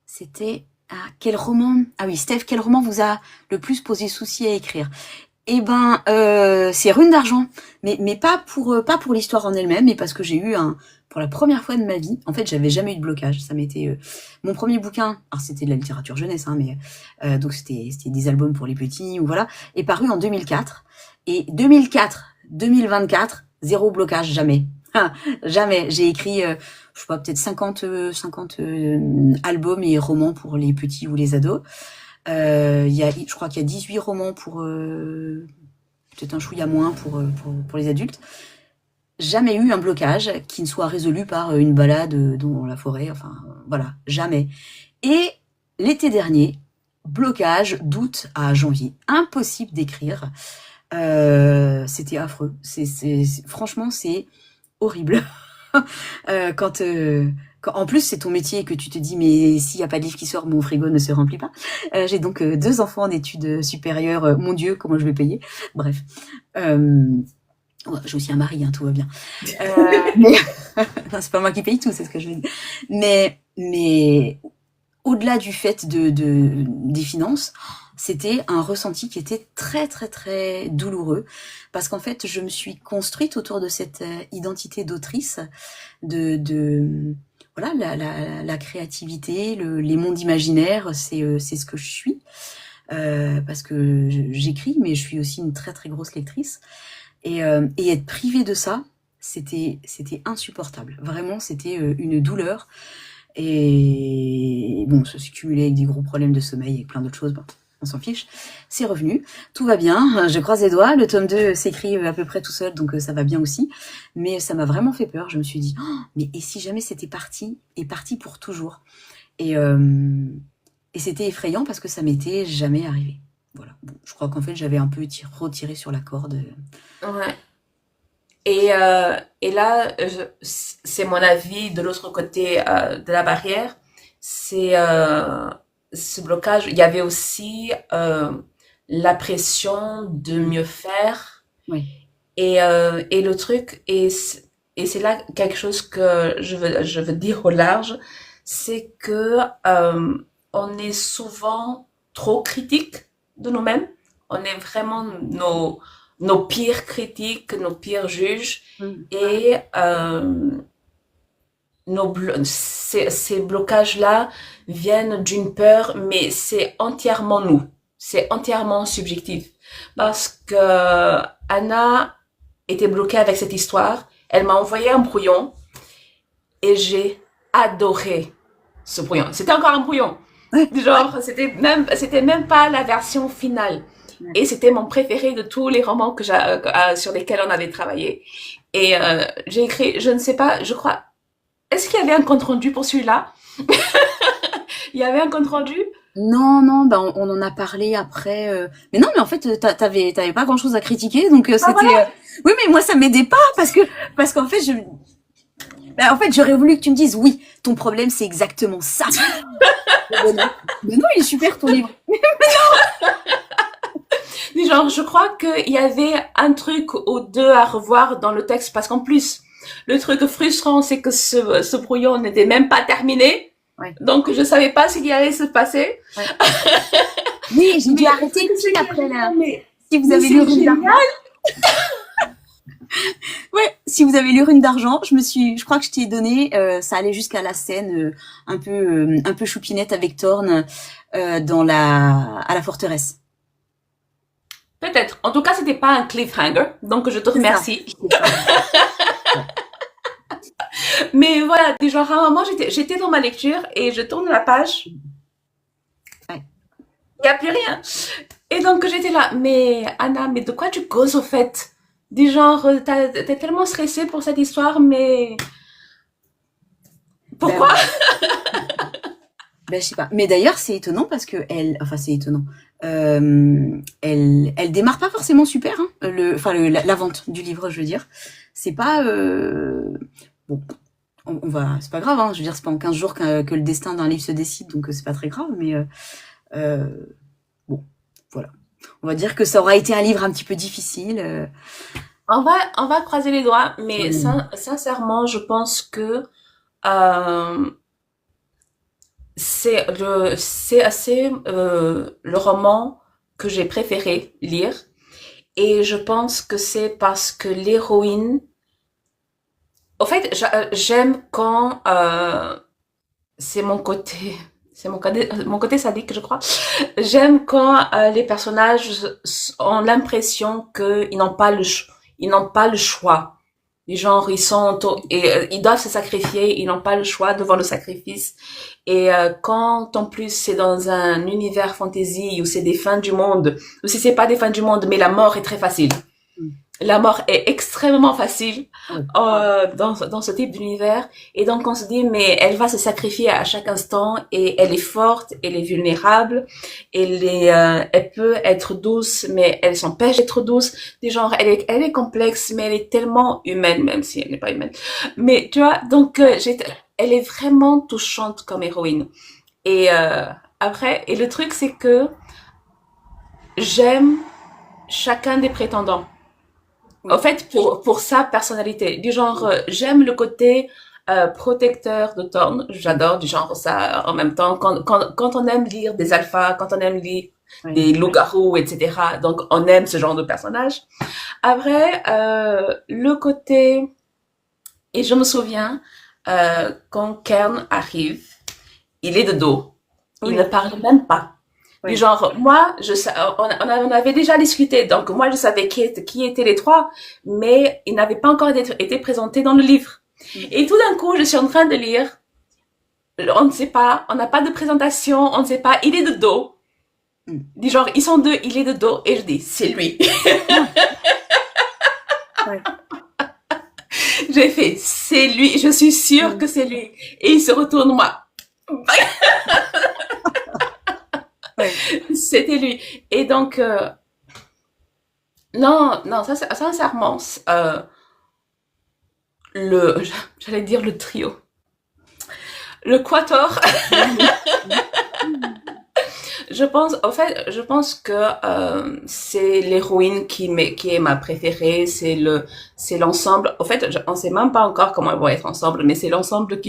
C'était ah, quel roman? Ah oui, Steph, quel roman vous a le plus posé souci à écrire? Eh ben, c'est Rune d'argent, mais pas pour l'histoire en elle-même, mais parce que j'ai eu pour la première fois de ma vie, en fait, j'avais jamais eu de blocage. Ça m'était mon premier bouquin. Alors c'était de la littérature jeunesse, hein, mais donc c'était des albums pour les petits ou voilà, est paru en 2004 et 2004, 2024, zéro blocage, jamais. Jamais. J'ai écrit, je sais pas, peut-être 50 albums et romans pour les petits ou les ados. Je crois qu'il y a 18 romans pour peut-être un chouïa moins pour les adultes. Jamais eu un blocage qui ne soit résolu par une balade dans la forêt. Enfin, voilà, jamais. Et l'été dernier, blocage d'août à janvier. Impossible d'écrire. C'était affreux. Franchement, c'est horrible. Quand en plus c'est ton métier et que tu te dis mais s'il n'y a pas de livre qui sort, mon frigo ne se remplit pas. J'ai donc 2 enfants en études supérieures. Mon Dieu, comment je vais payer? Bref. Ouais, j'ai aussi un mari, hein, tout va bien. Mais non, c'est pas moi qui paye tout, c'est ce que je veux dire. Mais au-delà du fait des finances, c'était un ressenti qui était très très très douloureux parce qu'en fait je me suis construite autour de cette identité d'autrice de voilà la créativité, les mondes imaginaires, c'est ce que je suis parce que j'écris mais je suis aussi une très très grosse lectrice et être privée de ça c'était insupportable, vraiment c'était une douleur. Et bon, ça s'est cumulé avec des gros problèmes de sommeil et plein d'autres choses. Bon, on s'en fiche. C'est revenu. Tout va bien. Je croise les doigts. Le tome 2 s'écrit à peu près tout seul, donc ça va bien aussi. Mais ça m'a vraiment fait peur. Je me suis dit, oh, mais et si jamais c'était parti, et parti pour toujours? Et, euh, et c'était effrayant parce que ça m'était jamais arrivé. Voilà. Bon, je crois qu'en fait, j'avais un peu retiré sur la corde. Ouais. Et là, c'est mon avis de l'autre côté de la barrière. C'est ce blocage. Il y avait aussi la pression de mieux faire. Oui. Et le truc, et c'est là quelque chose que je veux dire au large, c'est que on est souvent trop critique de nous-mêmes. On est vraiment nos pires critiques, nos pires juges, Mm. et ces blocages-là viennent d'une peur, mais c'est entièrement nous, c'est entièrement subjectif, parce que Anna était bloquée avec cette histoire. Elle m'a envoyé un brouillon et j'ai adoré ce brouillon. C'était encore un brouillon. Ouais. Genre, c'était même pas la version finale. Ouais. Et c'était mon préféré de tous les romans sur lesquels on avait travaillé. Et j'ai écrit, je ne sais pas, je crois, est-ce qu'il y avait un compte rendu pour celui-là? Il y avait un compte rendu? Non, non, bah on en a parlé après. Mais non, mais en fait, t'avais pas grand-chose à critiquer, donc Ah c'était. voilà. Oui, mais moi ça m'aidait pas parce qu'en fait bah, en fait j'aurais voulu que tu me dises oui, ton problème c'est exactement ça. Mais non, il est super ton livre. Genre, je crois qu'il y avait un truc ou deux à revoir dans le texte parce qu'en plus, le truc frustrant, c'est que ce brouillon n'était même pas terminé. Ouais. Donc, je savais pas ce qui allait se passer. Ouais. Oui, j'ai dû Mais arrêter le fil après là. Si vous mais avez c'est lu Rune génial. d'argent, ouais, si vous avez lu Rune d'argent, je crois que je t'ai donné, ça allait jusqu'à la scène un peu choupinette avec Thorne à la forteresse. Peut-être. En tout cas, c'était pas un cliffhanger. Donc, je te C'est ça. remercie. Mais voilà, genre, à un moment, j'étais dans ma lecture et je tourne la page. Ouais. Il n'y a plus rien. Et donc, j'étais là. Mais Anna, mais de quoi tu causes au fait? Du genre, t'es tellement stressée pour cette histoire, mais Ben, pourquoi? ben, je sais pas. Mais d'ailleurs, c'est étonnant parce que enfin, c'est étonnant. Elle démarre pas forcément super, hein, la vente du livre, je veux dire. C'est pas, bon, on va, c'est pas grave, hein, je veux dire, c'est pas en 15 jours que le destin d'un livre se décide, donc c'est pas très grave, mais, euh, bon, voilà. On va dire que ça aura été un livre un petit peu difficile. On va croiser les doigts, mais Ouais. sincèrement, je pense que euh, c'est assez le roman que j'ai préféré lire. Et je pense que c'est parce que l'héroïne, au fait, j'aime quand c'est mon côté sadique, je crois. J'aime quand les personnages ont l'impression qu'ils n'ont pas ils n'ont pas le choix. Du genre, ils doivent se sacrifier, ils n'ont pas le choix devant le sacrifice. Et quand en plus c'est dans un univers fantasy où c'est des fins du monde, ou si c'est pas des fins du monde, mais la mort est très facile. Mm. La mort est extrêmement facile Ouais. dans ce type d'univers. Et donc on se dit, mais elle va se sacrifier à chaque instant et elle est forte, elle est vulnérable, elle peut être douce, mais elle s'empêche d'être douce. Du genre, elle est complexe, mais elle est tellement humaine, même si elle n'est pas humaine. Mais tu vois, donc elle est vraiment touchante comme héroïne. Et après, et le truc c'est que j'aime chacun des prétendants. Oui. En fait, pour sa personnalité. Du genre, j'aime le côté protecteur de Thorne. J'adore du genre ça en même temps. Quand on aime lire des alphas, quand on aime lire Ouais. des loups-garous, etc. Donc, on aime ce genre de personnage. Après, le côté... Et je me souviens, quand Kern arrive, il est de dos. Il Oui. ne parle même pas. Du Oui. genre, moi, on avait déjà discuté, donc moi, je savais qui étaient les trois, mais ils n'avaient pas encore été présentés dans le livre. Mm. Et tout d'un coup, je suis en train de lire, on ne sait pas, on n'a pas de présentation, on ne sait pas, il est de dos. Mm. Du genre, ils sont deux, il est de dos, et je dis, c'est lui. Ouais. J'ai fait, c'est lui, je suis sûre Mm. que c'est lui. Et il se retourne, moi. Ouais. C'était lui. Et donc, non, non, ça, sincèrement, le, j'allais dire le trio. Le quator, je pense que c'est l'héroïne qui est ma préférée, c'est l'ensemble. En fait, on sait même pas encore comment elles vont être ensemble, mais c'est l'ensemble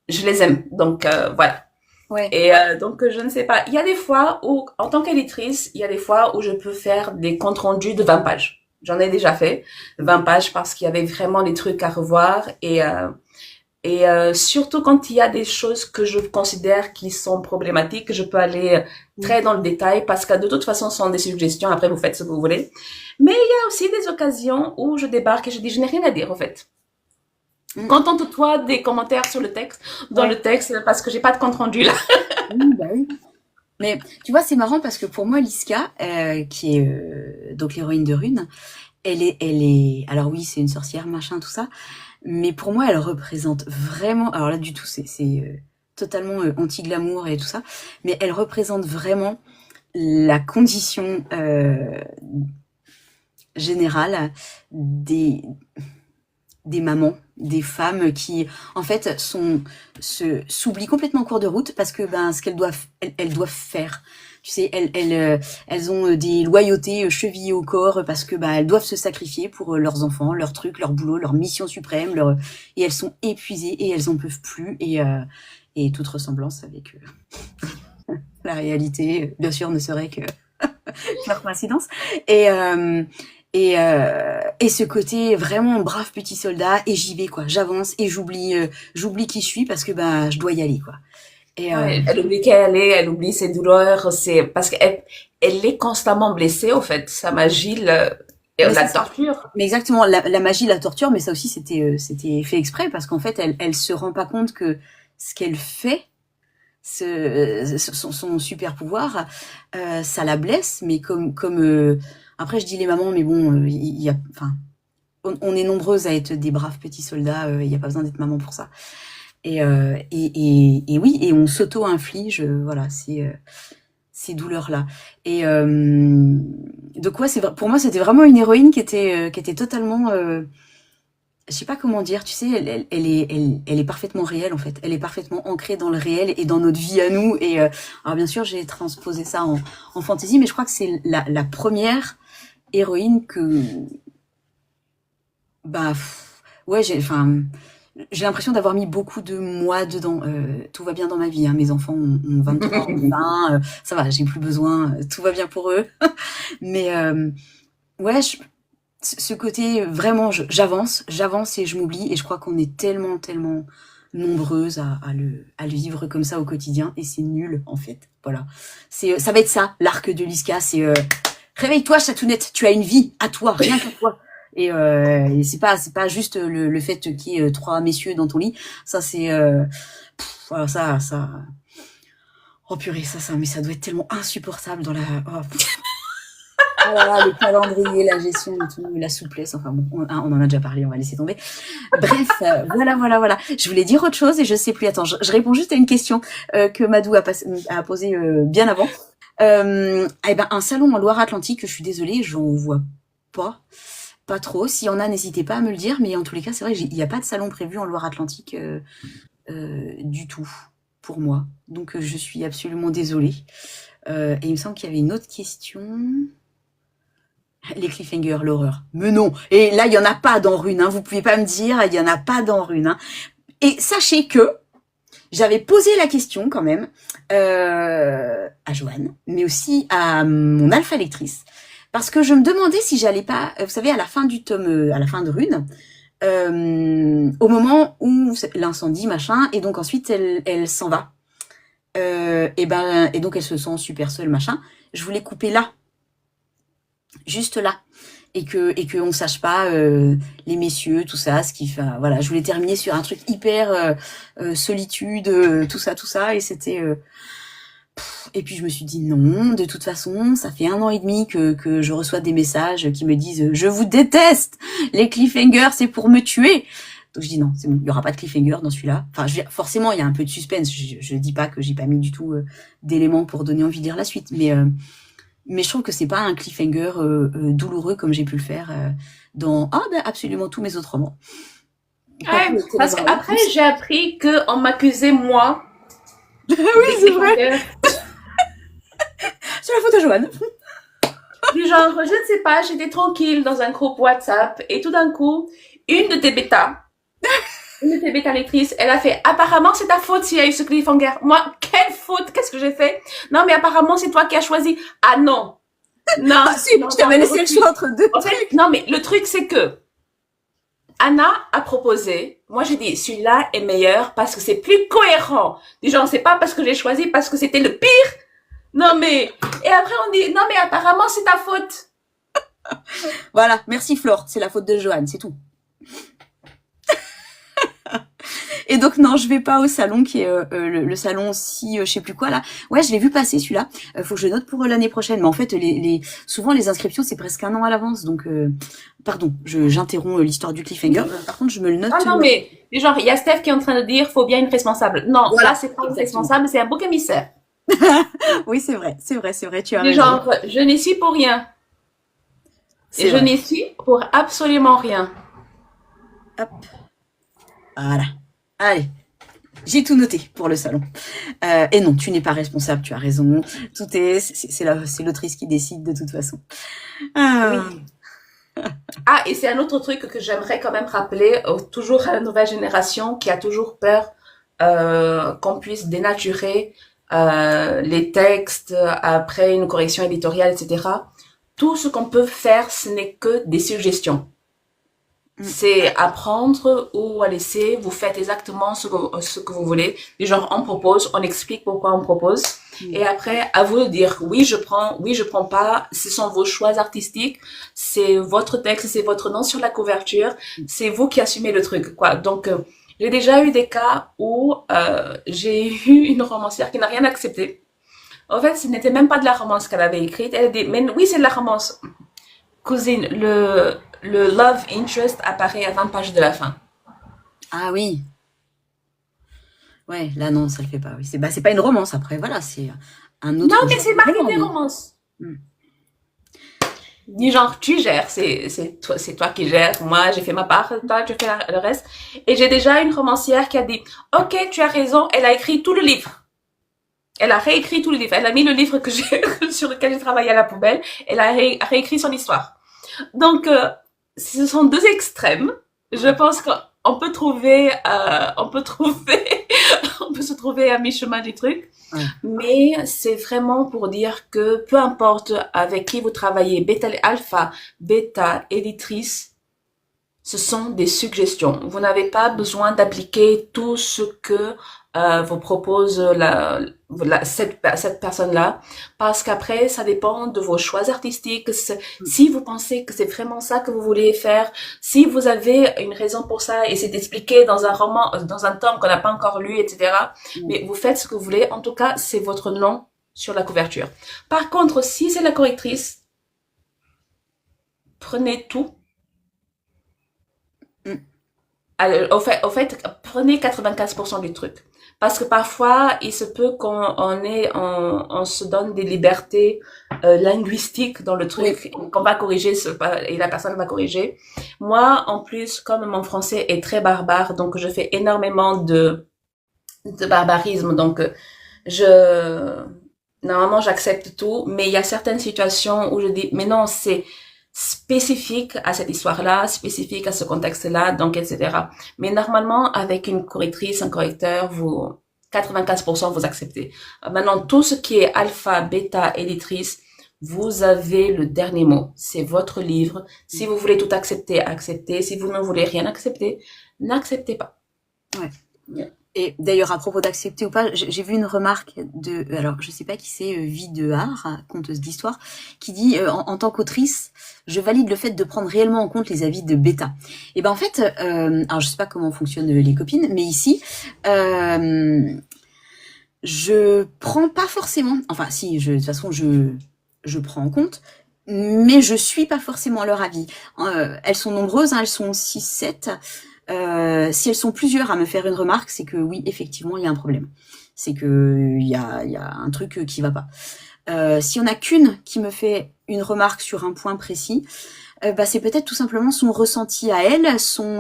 je les aime. Donc voilà. Ouais. Et donc je ne sais pas. Il y a des fois où, en tant qu'éditrice, il y a des fois où je peux faire des comptes rendus de 20 pages. J'en ai déjà fait 20 pages parce qu'il y avait vraiment des trucs à revoir Et surtout quand il y a des choses que je considère qui sont problématiques, je peux aller Mm. très dans le détail parce que de toute façon, ce sont des suggestions. Après, vous faites ce que vous voulez. Mais il y a aussi des occasions où je débarque et je dis, je n'ai rien à dire, en fait. Mm. Contente-toi des commentaires sur le texte, dans Ouais. le texte, parce que j'ai pas de compte rendu là. Oui, bah oui. Mais tu vois, c'est marrant parce que pour moi, Liska, qui est donc l'héroïne de Rune, alors oui, c'est une sorcière, machin, tout ça, mais pour moi, elle représente vraiment, alors là, du tout, c'est totalement anti-glamour et tout ça, mais elle représente vraiment la condition générale des, des mamans, des femmes qui, en fait, s'oublient complètement en cours de route parce que, ben, ce elles doivent faire. Tu sais, elles ont des loyautés chevillées au corps parce que, bah, elles doivent se sacrifier pour leurs enfants, leurs trucs, leur boulot, leur mission suprême, et elles sont épuisées et elles en peuvent plus et toute ressemblance avec la réalité, bien sûr, ne serait que leur coïncidence. Et, euh, et ce côté vraiment brave petit soldat, et j'y vais, quoi. J'avance et j'oublie qui je suis parce que bah je dois y aller, quoi. Et Ouais, elle oublie qu'elle est, elle oublie ses douleurs, c'est parce elle est constamment blessée, au fait. Sa magie, et mais la c'est ça. torture. Mais exactement, la magie, la torture, mais ça aussi c'était fait exprès parce qu'en fait elle se rend pas compte que ce qu'elle fait, son super pouvoir, ça la blesse, mais comme après je dis les mamans, mais bon, il y a, enfin, on est nombreuses à être des braves petits soldats, il y a pas besoin d'être maman pour ça. Et oui, et on s'auto-inflige, voilà, ces douleurs-là. Et donc ouais, pour moi, c'était vraiment une héroïne qui était totalement, je sais pas comment dire, tu sais, elle est parfaitement réelle en fait. Elle est parfaitement ancrée dans le réel et dans notre vie à nous. Et alors bien sûr, j'ai transposé ça en fantasy, mais je crois que c'est la première héroïne que, bah, ouais, j'ai l'impression d'avoir mis beaucoup de moi dedans. Tout va bien dans ma vie, hein. Mes enfants ont 23, ont 20, ça va, j'ai plus besoin, tout va bien pour eux. Mais ouais, ce côté vraiment, j'avance et je m'oublie. Et je crois qu'on est tellement nombreuses à le vivre comme ça au quotidien. Et c'est nul, en fait. Voilà. Ça va être ça, l'arc de Liska. C'est réveille-toi, chatounette, tu as une vie à toi, rien qu'à toi. Et c'est pas juste le fait qu'il y ait trois messieurs dans ton lit. Ça, voilà, ça. Oh purée, mais ça doit être tellement insupportable dans la. Oh, oh là là, le calendrier, la gestion et tout, la souplesse. Enfin bon, on en a déjà parlé, on va laisser tomber. Bref, voilà. Je voulais dire autre chose et je sais plus. Attends, je réponds juste à une question que Madou a posée bien avant. Eh ben, un salon en Loire-Atlantique, je suis désolée, j'en vois pas trop. S'il y en a, n'hésitez pas à me le dire. Mais en tous les cas, c'est vrai qu'il n'y a pas de salon prévu en Loire-Atlantique du tout pour moi. Donc, je suis absolument désolée. Et il me semble qu'il y avait une autre question. Les cliffhangers, l'horreur. Mais non. Et là, il y en a pas dans Rune. Hein. Vous pouvez pas me dire, il y en a pas dans Rune. Hein. Et sachez que j'avais posé la question quand même à Joanne, mais aussi à mon alpha lectrice, parce que je me demandais si j'allais pas, vous savez, à la fin du tome, à la fin de Rune, au moment où l'incendie, machin, et donc ensuite elle s'en va. Et donc elle se sent super seule, machin. Je voulais couper là, juste là, et que on sache pas les messieurs, tout ça, ce qui fait, voilà. Je voulais terminer sur un truc hyper solitude, tout ça, et c'était. Et puis je me suis dit non, de toute façon, ça fait 1 an et demi que je reçois des messages qui me disent je vous déteste, les cliffhangers c'est pour me tuer. Donc je dis non, c'est bon, il y aura pas de cliffhanger dans celui-là. Enfin, forcément il y a un peu de suspense. Je dis pas que j'ai pas mis du tout d'éléments pour donner envie de lire la suite, mais je trouve que c'est pas un cliffhanger douloureux comme j'ai pu le faire dans absolument tous mes autres romans. Ouais, parce qu'après, j'ai appris qu'on m'accusait, moi. Oui, c'est vrai. C'est la faute à Joanne. Du genre, je ne sais pas, j'étais tranquille dans un groupe WhatsApp et tout d'un coup, une de tes bêtas lectrices, elle a fait, apparemment c'est ta faute s'il y a eu ce cliffhanger. Moi, quelle faute? Qu'est-ce que j'ai fait? Non, mais apparemment c'est toi qui as choisi. Ah non. Non. Ah si, non, je t'avais laissé le choix entre deux. En fait, non, mais le truc c'est que Anna a proposé. Moi, j'ai dit, celui-là est meilleur parce que c'est plus cohérent. Du genre, c'est pas parce que j'ai choisi, parce que c'était le pire. Non, mais, et après, on dit, non, mais apparemment, c'est ta faute. Voilà, merci Flore, c'est la faute de Joanne, c'est tout. Et donc non, je vais pas au salon qui est le salon aussi, je sais plus quoi là. Ouais, je l'ai vu passer celui-là. Faut que je le note pour l'année prochaine. Mais en fait, souvent les inscriptions c'est presque un an à l'avance. Donc, pardon, j'interromps l'histoire du cliffhanger. Par contre, je me le note. Ah non, mais, du genre, il y a Steph qui est en train de dire, faut bien une responsable. Non, là, Voilà, c'est pas une exactement. responsable, c'est un bouc émissaire. Oui, c'est vrai, c'est vrai, c'est vrai. Tu as Du raison. genre, je n'y suis pour rien. Et C'est je vrai. n'y suis pour absolument rien. Hop, voilà. Allez, j'ai tout noté pour le salon. Et non, tu n'es pas responsable. Tu as raison. Tout c'est l'autrice qui décide de toute façon. Ah. Oui. Ah, et c'est un autre truc que j'aimerais quand même rappeler, toujours à la nouvelle génération qui a toujours peur qu'on puisse dénaturer les textes après une correction éditoriale, etc. Tout ce qu'on peut faire, ce n'est que des suggestions. Mm. C'est à prendre ou à laisser. Vous faites exactement ce que vous voulez. Du genre, on propose, on explique pourquoi on propose. Mm. Et après, à vous de dire oui, je prends pas. Ce sont vos choix artistiques. C'est votre texte, c'est votre nom sur la couverture. C'est vous qui assumez le truc, quoi. Donc, j'ai déjà eu des cas où j'ai eu une romancière qui n'a rien accepté. En fait, ce n'était même pas de la romance qu'elle avait écrite. Elle a dit, mais oui, c'est de la romance. Cousine, le love interest apparaît à 20 pages de la fin. Ah oui. Ouais, là non, ça le fait pas. Oui, c'est pas une romance après. Voilà, c'est un Non, autre mais genre c'est de marqué roman. des Mais... romances. Mm. Du genre, tu gères, c'est toi qui gères. Moi, j'ai fait ma part, toi, tu fais le reste. Et j'ai déjà une romancière qui a dit, OK, tu as raison, elle a écrit tout le livre. Elle a réécrit tout le livre. Elle a mis le livre que sur lequel j'ai travaillé à la poubelle. Elle a réécrit son histoire. Donc, ce sont deux extrêmes. Je pense qu'on peut trouver, on peut se trouver à mi-chemin du truc. Ouais. Mais c'est vraiment pour dire que peu importe avec qui vous travaillez, bêta, alpha, bêta, éditrice, ce sont des suggestions. Vous n'avez pas besoin d'appliquer tout ce que vous propose cette personne-là, parce qu'après, ça dépend de vos choix artistiques. Si vous pensez que c'est vraiment ça que vous voulez faire, si vous avez une raison pour ça et c'est expliqué dans un roman, dans un tome qu'on n'a pas encore lu, etc. Mm. Mais vous faites ce que vous voulez. En tout cas, c'est votre nom sur la couverture. Par contre, si c'est la correctrice, prenez tout. Mm. Au fait, prenez 95% du truc. Parce que parfois, il se peut on se donne des libertés linguistiques dans le truc, Oui. qu'on va corriger, et la personne va corriger. Moi, en plus, comme mon français est très barbare, donc je fais énormément de barbarisme, donc je, normalement, j'accepte tout, mais il y a certaines situations où je dis, mais non, c'est spécifique à cette histoire-là, spécifique à ce contexte-là, donc etc. Mais normalement, avec une correctrice, un correcteur, 95% vous acceptez. Maintenant, tout ce qui est alpha, bêta, éditrice, vous avez le dernier mot. C'est votre livre. Si vous voulez tout accepter, acceptez. Si vous ne voulez rien accepter, n'acceptez pas. Ouais. Yeah. Et d'ailleurs, à propos d'accepter ou pas, j'ai vu une remarque alors je sais pas qui c'est, Vie de Art, conteuse d'histoire, qui dit en tant qu'autrice, je valide le fait de prendre réellement en compte les avis de bêta. Et ben en fait, alors je sais pas comment fonctionnent les copines, mais ici, je prends pas forcément, enfin si, de toute façon je prends en compte, mais je suis pas forcément leur avis. Elles sont nombreuses, hein, elles sont 6, 7. Si elles sont plusieurs à me faire une remarque, c'est que oui, effectivement, il y a un problème. C'est que il y a un truc qui va pas. Si on a qu'une qui me fait une remarque sur un point précis, bah c'est peut-être tout simplement son ressenti à elle, Sa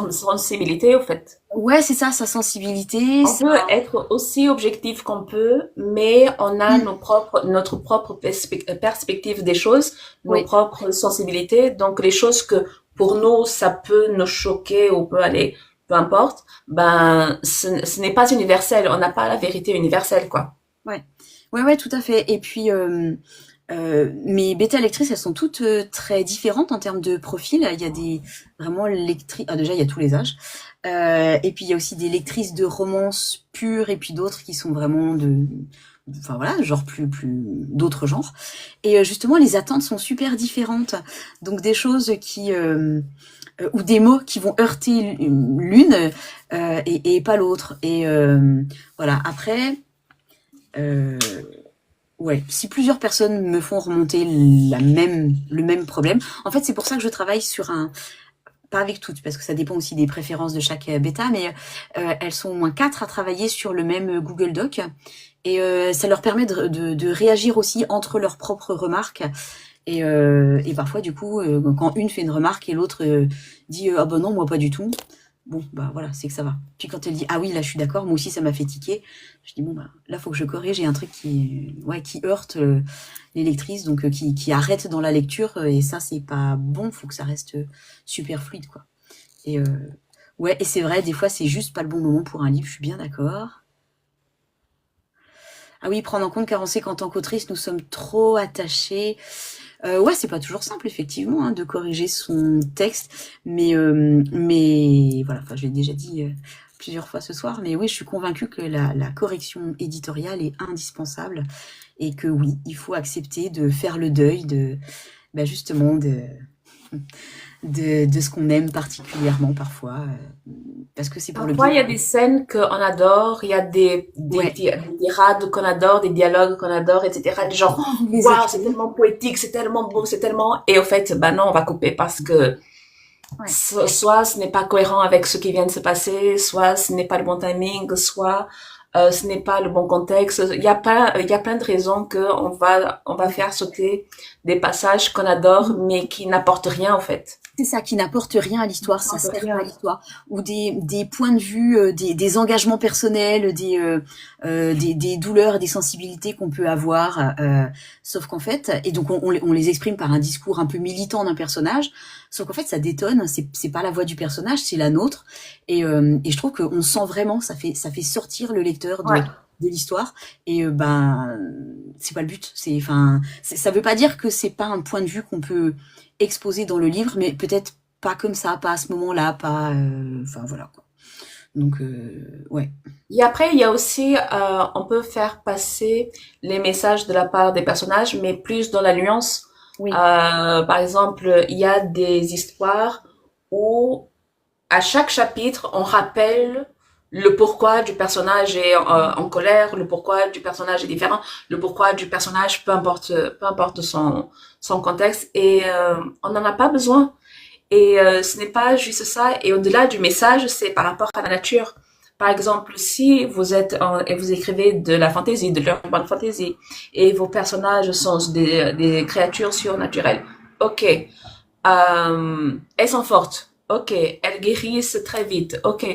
sensibilité, au fait. ouais, c'est ça, sa sensibilité. On peut être aussi objectif qu'on peut, mais on a notre propre perspective des choses, nos Oui, propres sensibilités. Donc, les choses que pour nous, ça peut nous choquer ou peut aller, peu importe, ben, ce n'est pas universel. On n'a pas la vérité universelle, quoi. ouais, ouais, ouais, tout à fait. Et puis Mes bêta lectrices, elles sont toutes très différentes en termes de profil. Il y a des vraiment lectrices. Ah, déjà, il y a tous les âges. Et puis il y a aussi des lectrices de romances pures, et puis d'autres qui sont vraiment enfin voilà, genre plus d'autres genres. Et justement, les attentes sont super différentes. Donc des choses ou des mots qui vont heurter l'une et pas l'autre. Et voilà. Après. Euh, Ouais, si plusieurs personnes me font remonter le même problème, en fait, c'est pour ça que je travaille sur pas avec toutes, parce que ça dépend aussi des préférences de chaque bêta, mais elles sont au moins quatre à travailler sur le même Google Doc, et ça leur permet de réagir aussi entre leurs propres remarques, et parfois, du coup, quand une fait une remarque et l'autre dit ah ben non, moi pas du tout. Bon, bah voilà, c'est que ça va. Puis quand elle dit ah oui, là je suis d'accord, moi aussi ça m'a fait tiquer, je dis bon bah là faut que je corrige, j'ai un truc qui heurte les lectrices, donc qui arrête dans la lecture, et ça c'est pas bon, faut que ça reste super fluide quoi. Et ouais, et c'est vrai, des fois c'est juste pas le bon moment pour un livre, je suis bien d'accord. Ah oui, prendre en compte car on sait qu'en tant qu'autrice nous sommes trop attachés. Ouais, c'est pas toujours simple effectivement hein, de corriger son texte, mais voilà, enfin je l'ai déjà dit plusieurs fois ce soir, mais oui, je suis convaincue que la correction éditoriale est indispensable et que oui, il faut accepter de faire le deuil bah, justement de ce qu'on aime particulièrement parfois, parce que c'est pour le Parfois, bien. il y a des scènes qu'on adore, il y a Ouais, des rades qu'on adore, des dialogues qu'on adore, etc. Des gens, vous les waouh, c'est écrivez. tellement poétique, c'est tellement beau, c'est tellement... Et au fait, bah non, on va couper parce que Ouais. soit ce n'est pas cohérent avec ce qui vient de se passer, soit ce n'est pas le bon timing, soit ce n'est pas le bon contexte. Il y a plein de raisons que on va faire sauter des passages qu'on adore, mais qui n'apportent rien, en fait. C'est ça qui n'apporte rien à l'histoire, ça N'apportent sert pas à rien. l'histoire. Ou des points de vue, des engagements personnels, des douleurs, des sensibilités qu'on peut avoir. Sauf qu'en fait, et donc on les exprime par un discours un peu militant d'un personnage, sauf qu'en fait ça détonne, c'est pas la voix du personnage, c'est la nôtre. Et je trouve qu'on sent vraiment, ça fait sortir le lecteur Ouais. de l'histoire. Et ben, c'est pas le but. Enfin, ça veut pas dire que c'est pas un point de vue qu'on peut exposé dans le livre, mais peut-être pas comme ça, pas à ce moment-là, pas. Enfin voilà quoi. Donc ouais. Et après, il y a aussi, on peut faire passer les messages de la part des personnages, mais plus dans la nuance. Oui. Par exemple, il y a des histoires où, à chaque chapitre, on rappelle le pourquoi du personnage est en colère, le pourquoi du personnage est différent, le pourquoi du personnage, peu importe son contexte, et on n'en a pas besoin. Et ce n'est pas juste ça. Et au-delà du message, c'est par rapport à la nature. Par exemple, si et vous écrivez de la fantasy, de l'urban fantasy, et vos personnages sont des créatures surnaturelles, ok, elles sont fortes, ok, elles guérissent très vite, ok.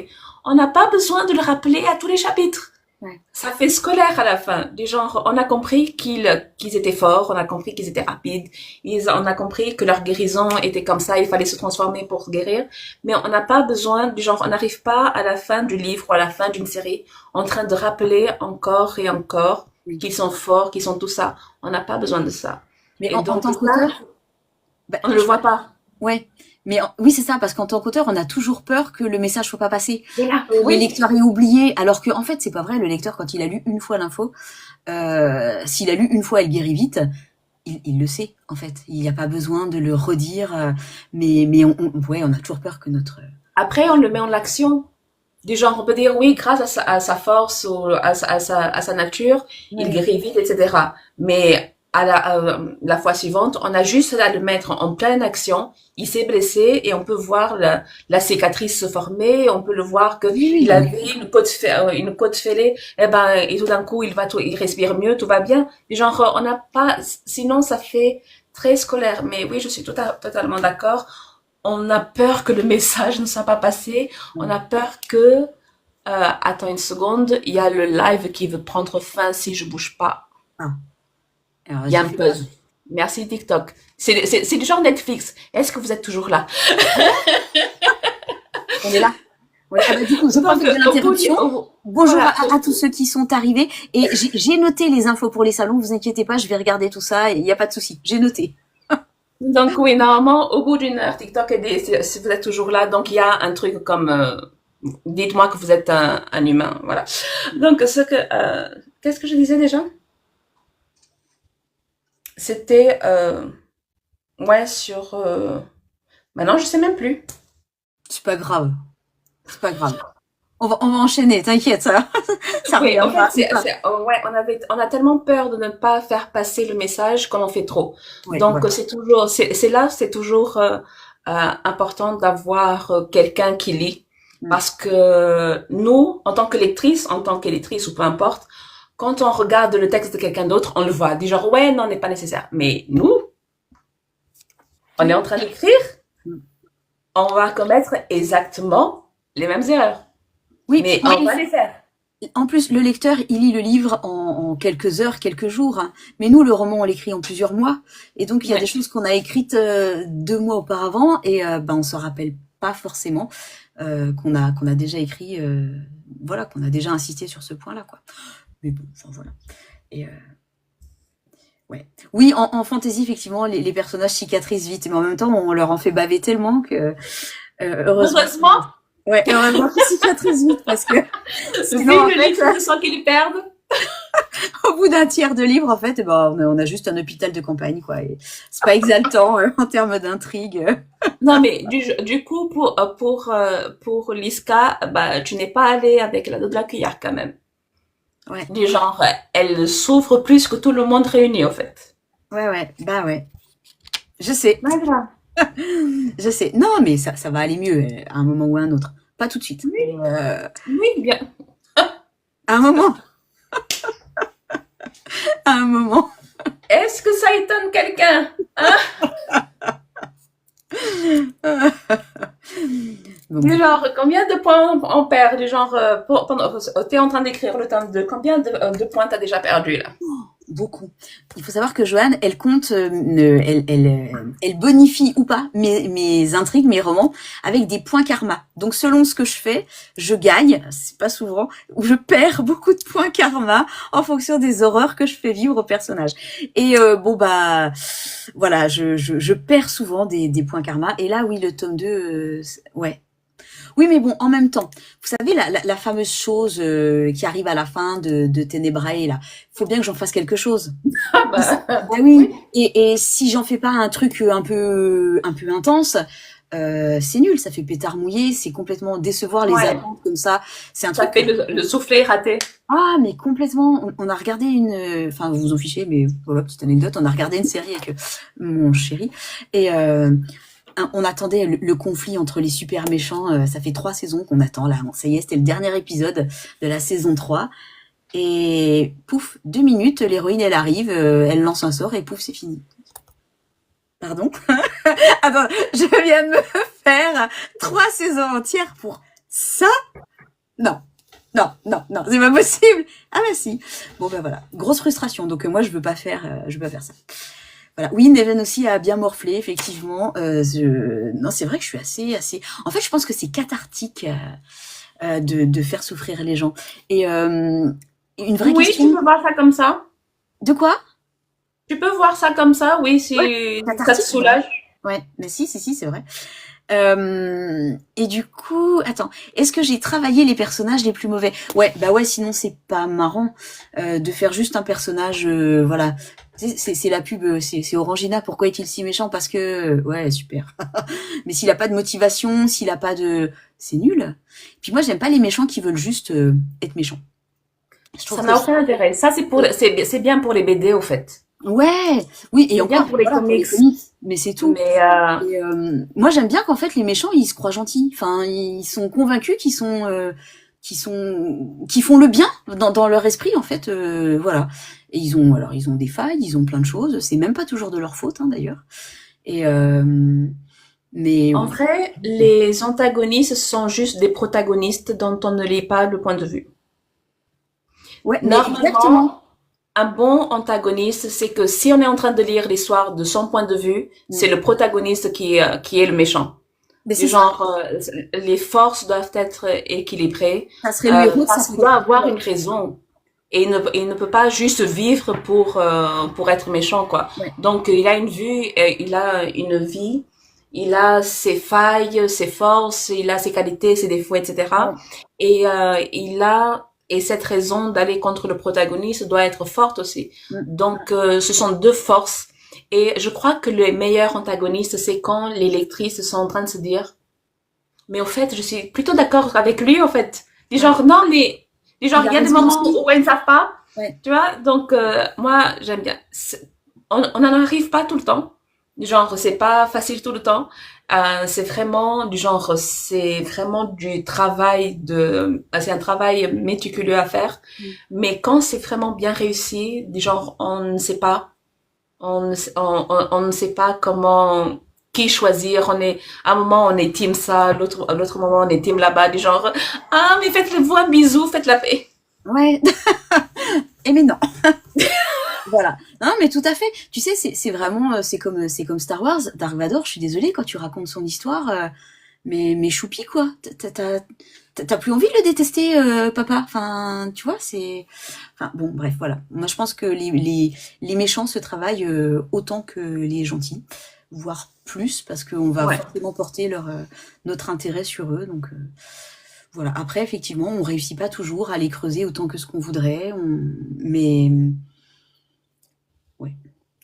On n'a pas besoin de le rappeler à tous les chapitres. Ouais. Ça fait scolaire à la fin. Du genre, on a compris qu'ils étaient forts, on a compris qu'ils étaient rapides, on a compris que leur guérison était comme ça, il fallait se transformer pour guérir. Mais on n'a pas besoin, du genre, on n'arrive pas à la fin du livre ou à la fin d'une série en train de rappeler encore et encore Oui. qu'ils sont forts, qu'ils sont tout ça. On n'a pas besoin de ça. Mais Et en donc, tant ça, qu'auteur, bah, on ne le voit pas. ouais. Mais oui, c'est ça, parce qu'en tant qu'auteur, on a toujours peur que le message soit pas passé, Et là, que le oui, lecteur ait oublié, alors que en fait, c'est pas vrai. Le lecteur, quand il a lu une fois l'info, s'il a lu une fois, elle guérit vite. Il le sait en fait. Il n'y a pas besoin de le redire. Mais ouais, on a toujours peur que notre. après, on le met en action. Du genre, on peut dire oui, grâce à sa force ou à sa nature, il Ouais. guérit vite, etc. Mais la fois suivante, on a juste à le mettre en pleine action. Il s'est blessé et on peut voir la cicatrice se former. On peut le voir que Oui, oui, il non mais avait une côte fêlée. Et tout d'un coup, il respire mieux, tout va bien. Du genre, on n'a pas, sinon ça fait très scolaire. Mais oui, je suis totalement d'accord. On a peur que le message ne soit pas passé. On ouais. a peur que, attends une seconde, il y a le live qui veut prendre fin si je bouge pas. Ah, alors Il y a vas-y, un buzz. Merci TikTok. C'est du genre Netflix. Est-ce que vous êtes toujours là? on est là. Oui, ah bah, du coup, je Donc, profite de l'interruption. Bonjour voilà. à tous ceux qui sont arrivés. Et j'ai noté les infos pour les salons, vous inquiétez pas, je vais regarder tout ça, il n'y a pas de souci, j'ai noté. Donc oui, normalement, au bout d'une heure, TikTok est si vous êtes toujours là, donc il y a un truc comme dites-moi que vous êtes un humain, voilà. Donc qu'est-ce que je disais déjà? C'était ouais sur maintenant je sais même plus. C'est pas grave, c'est pas grave. On va enchaîner, t'inquiète, ça Oui, revient en fait, pas. ouais, on a tellement peur de ne pas faire passer le message qu'on en fait trop. Ouais, Donc, voilà. c'est toujours important d'avoir quelqu'un qui lit. Mm. Parce que nous, en tant qu'électrice ou peu importe, quand on regarde le texte de quelqu'un d'autre, on le voit. Dit genre, ouais, non, n'est pas nécessaire. Mais nous, on est en train d'écrire, Mm. on va commettre exactement les mêmes erreurs. Oui, Mais on va les faire. en plus, le lecteur, il lit le livre en quelques heures, quelques jours, hein. Mais nous, le roman, on l'écrit en plusieurs mois. Et donc, il y a des Ouais. choses qu'on a écrites 2 mois auparavant et ben, on se rappelle pas forcément qu'on a déjà écrit, voilà, qu'on a déjà insisté sur ce point-là, quoi. Mais bon, enfin voilà. Et ouais. Oui, en fantasy, effectivement, les personnages cicatrisent vite, mais en même temps, on leur en fait baver tellement que heureusement. Heureusement, Ouais, heureusement qu'ils cicatrisent vite parce que sinon, vive en le fait, livre sans qu'ils perdent. au bout d'un tiers de livre, en fait, eh ben, on a juste un hôpital de campagne, quoi. Et c'est pas exaltant en termes d'intrigue. Non, mais du coup, pour Liska, bah, tu n'es pas allé avec la de la cuillère quand même. Ouais, Du genre, elle souffre plus que tout le monde réuni, en fait. ouais, ouais, bah ouais. Je sais, Voilà. je sais. Non, mais ça va aller mieux à un moment ou à un autre. Pas tout de suite. Mais, Oui, bien. à un moment, à un moment. Est-ce que ça étonne quelqu'un? Hein? Bon, Du genre, combien de points on perd? Du genre, t'es en train d'écrire le tome 2. Combien de points t'as déjà perdu, là? beaucoup. Il faut savoir que Joanne, elle compte, elle bonifie ou pas mes intrigues, mes romans, avec des points karma. Donc selon ce que je fais, je gagne, c'est pas souvent, ou je perds beaucoup de points karma en fonction des horreurs que je fais vivre au personnage. Et bon bah voilà, je perds souvent des points karma. Et là oui, le tome 2, ouais. Oui, mais bon, en même temps, vous savez, la fameuse chose qui arrive à la fin de Ténébrae, là, il faut bien que j'en fasse quelque chose. Ah bah, Ah oui, oui. et si j'en fais pas un truc un peu intense, c'est nul, ça fait pétard mouillé, c'est complètement décevoir les Ouais. attentes comme ça. C'est un Ça truc fait le soufflet raté. ah, mais complètement. On a regardé enfin, vous vous en fichez, mais voilà, petite anecdote, on a regardé une série avec mon chéri et on attendait le conflit entre les super méchants. Ça fait 3 saisons qu'on attend là. Bon, ça y est, c'était le dernier épisode de la saison 3. Et pouf, 2 minutes, l'héroïne elle arrive, elle lance un sort et pouf, c'est fini. Pardon. Attends, je viens de me faire 3 saisons entières pour ça. Non, non, non, non, c'est pas possible. Ah bah si. Bon ben voilà, grosse frustration. Donc moi je veux pas faire ça. Voilà. Oui, Neven aussi a bien morflé, effectivement. Non, c'est vrai que je suis assez. En fait, je pense que c'est cathartique de faire souffrir les gens. Et une vraie Oui, tu question. peux voir ça comme ça. De quoi? Tu peux voir ça comme ça, oui, Ouais, si ça te cathartique. soulage. Ouais, mais si, c'est vrai. Et du coup, attends, est-ce que j'ai travaillé les personnages les plus mauvais? Ouais, bah ouais, sinon c'est pas marrant de faire juste un personnage, voilà. C'est la pub, c'est Orangina. Pourquoi est-il si méchant? Parce que, ouais, super. Mais s'il a pas de motivation, s'il a pas de, c'est nul. Puis moi, j'aime pas les méchants qui veulent juste être méchants. Je trouve Ça que n'a aucun intérêt. Ça, c'est bien pour les BD, au fait. ouais, oui, et C'est bien encore, pour les voilà, pour les comics. comics, mais c'est tout. Mais, Et moi, j'aime bien qu'en fait les méchants ils se croient gentils. Enfin, ils sont convaincus qu'ils font le bien dans leur esprit en fait. Voilà. Et ils ont des failles, ils ont plein de choses. C'est même pas toujours de leur faute hein, d'ailleurs. Et mais en vrai, les antagonistes sont juste des protagonistes dont on ne lit pas le point de vue. ouais, mais exactement. Normalement, un bon antagoniste, c'est que si on est en train de lire l'histoire de son point de vue, Mm. c'est le protagoniste qui est le méchant. Mais Du c'est ça, genre, les forces doivent être équilibrées, ça serait le héros de sa parce qu'il doit propre avoir histoire. une raison. Et il ne peut pas juste vivre pour être méchant, quoi. Ouais. Donc, il a une vue, il a une vie, il a ses failles, ses forces, il a ses qualités, ses défauts, etc. Ouais. Et cette raison d'aller contre le protagoniste doit être forte aussi. Mm. Donc, ce sont deux forces. Et je crois que le meilleur antagoniste, c'est quand les lectrices sont en train de se dire, mais au fait, je suis plutôt d'accord avec lui, au fait. Du Ouais. genre, non, mais, du genre, Il a il y a des raison moments aussi. où elles ne savent pas, Ouais. tu vois. Donc, moi, j'aime bien. On n'en arrive pas tout le temps. Du genre, c'est pas facile tout le temps. C'est vraiment du genre, c'est vraiment du travail c'est un travail méticuleux à faire. Mm. Mais quand c'est vraiment bien réussi, du genre, on ne sait pas, on ne sait pas comment, qui choisir. À un moment, on est team ça, à l'autre moment, on est team là-bas, du genre, ah, mais faites-le-vous un bisou, faites la paix. Ouais. Et mais non. Voilà. Non, mais tout à fait. Tu sais, c'est vraiment, c'est comme Star Wars. Dark Vador, je suis désolée, quand tu racontes son histoire, mais choupi, quoi. T'as plus envie de le détester, papa. Enfin, tu vois, c'est... Enfin, bon, bref, voilà. Moi, je pense que les méchants se travaillent autant que les gentils, voire plus, parce qu'on va Ouais. forcément porter notre intérêt sur eux. Donc, voilà. Après, effectivement, on réussit pas toujours à les creuser autant que ce qu'on voudrait. Mais, ouais,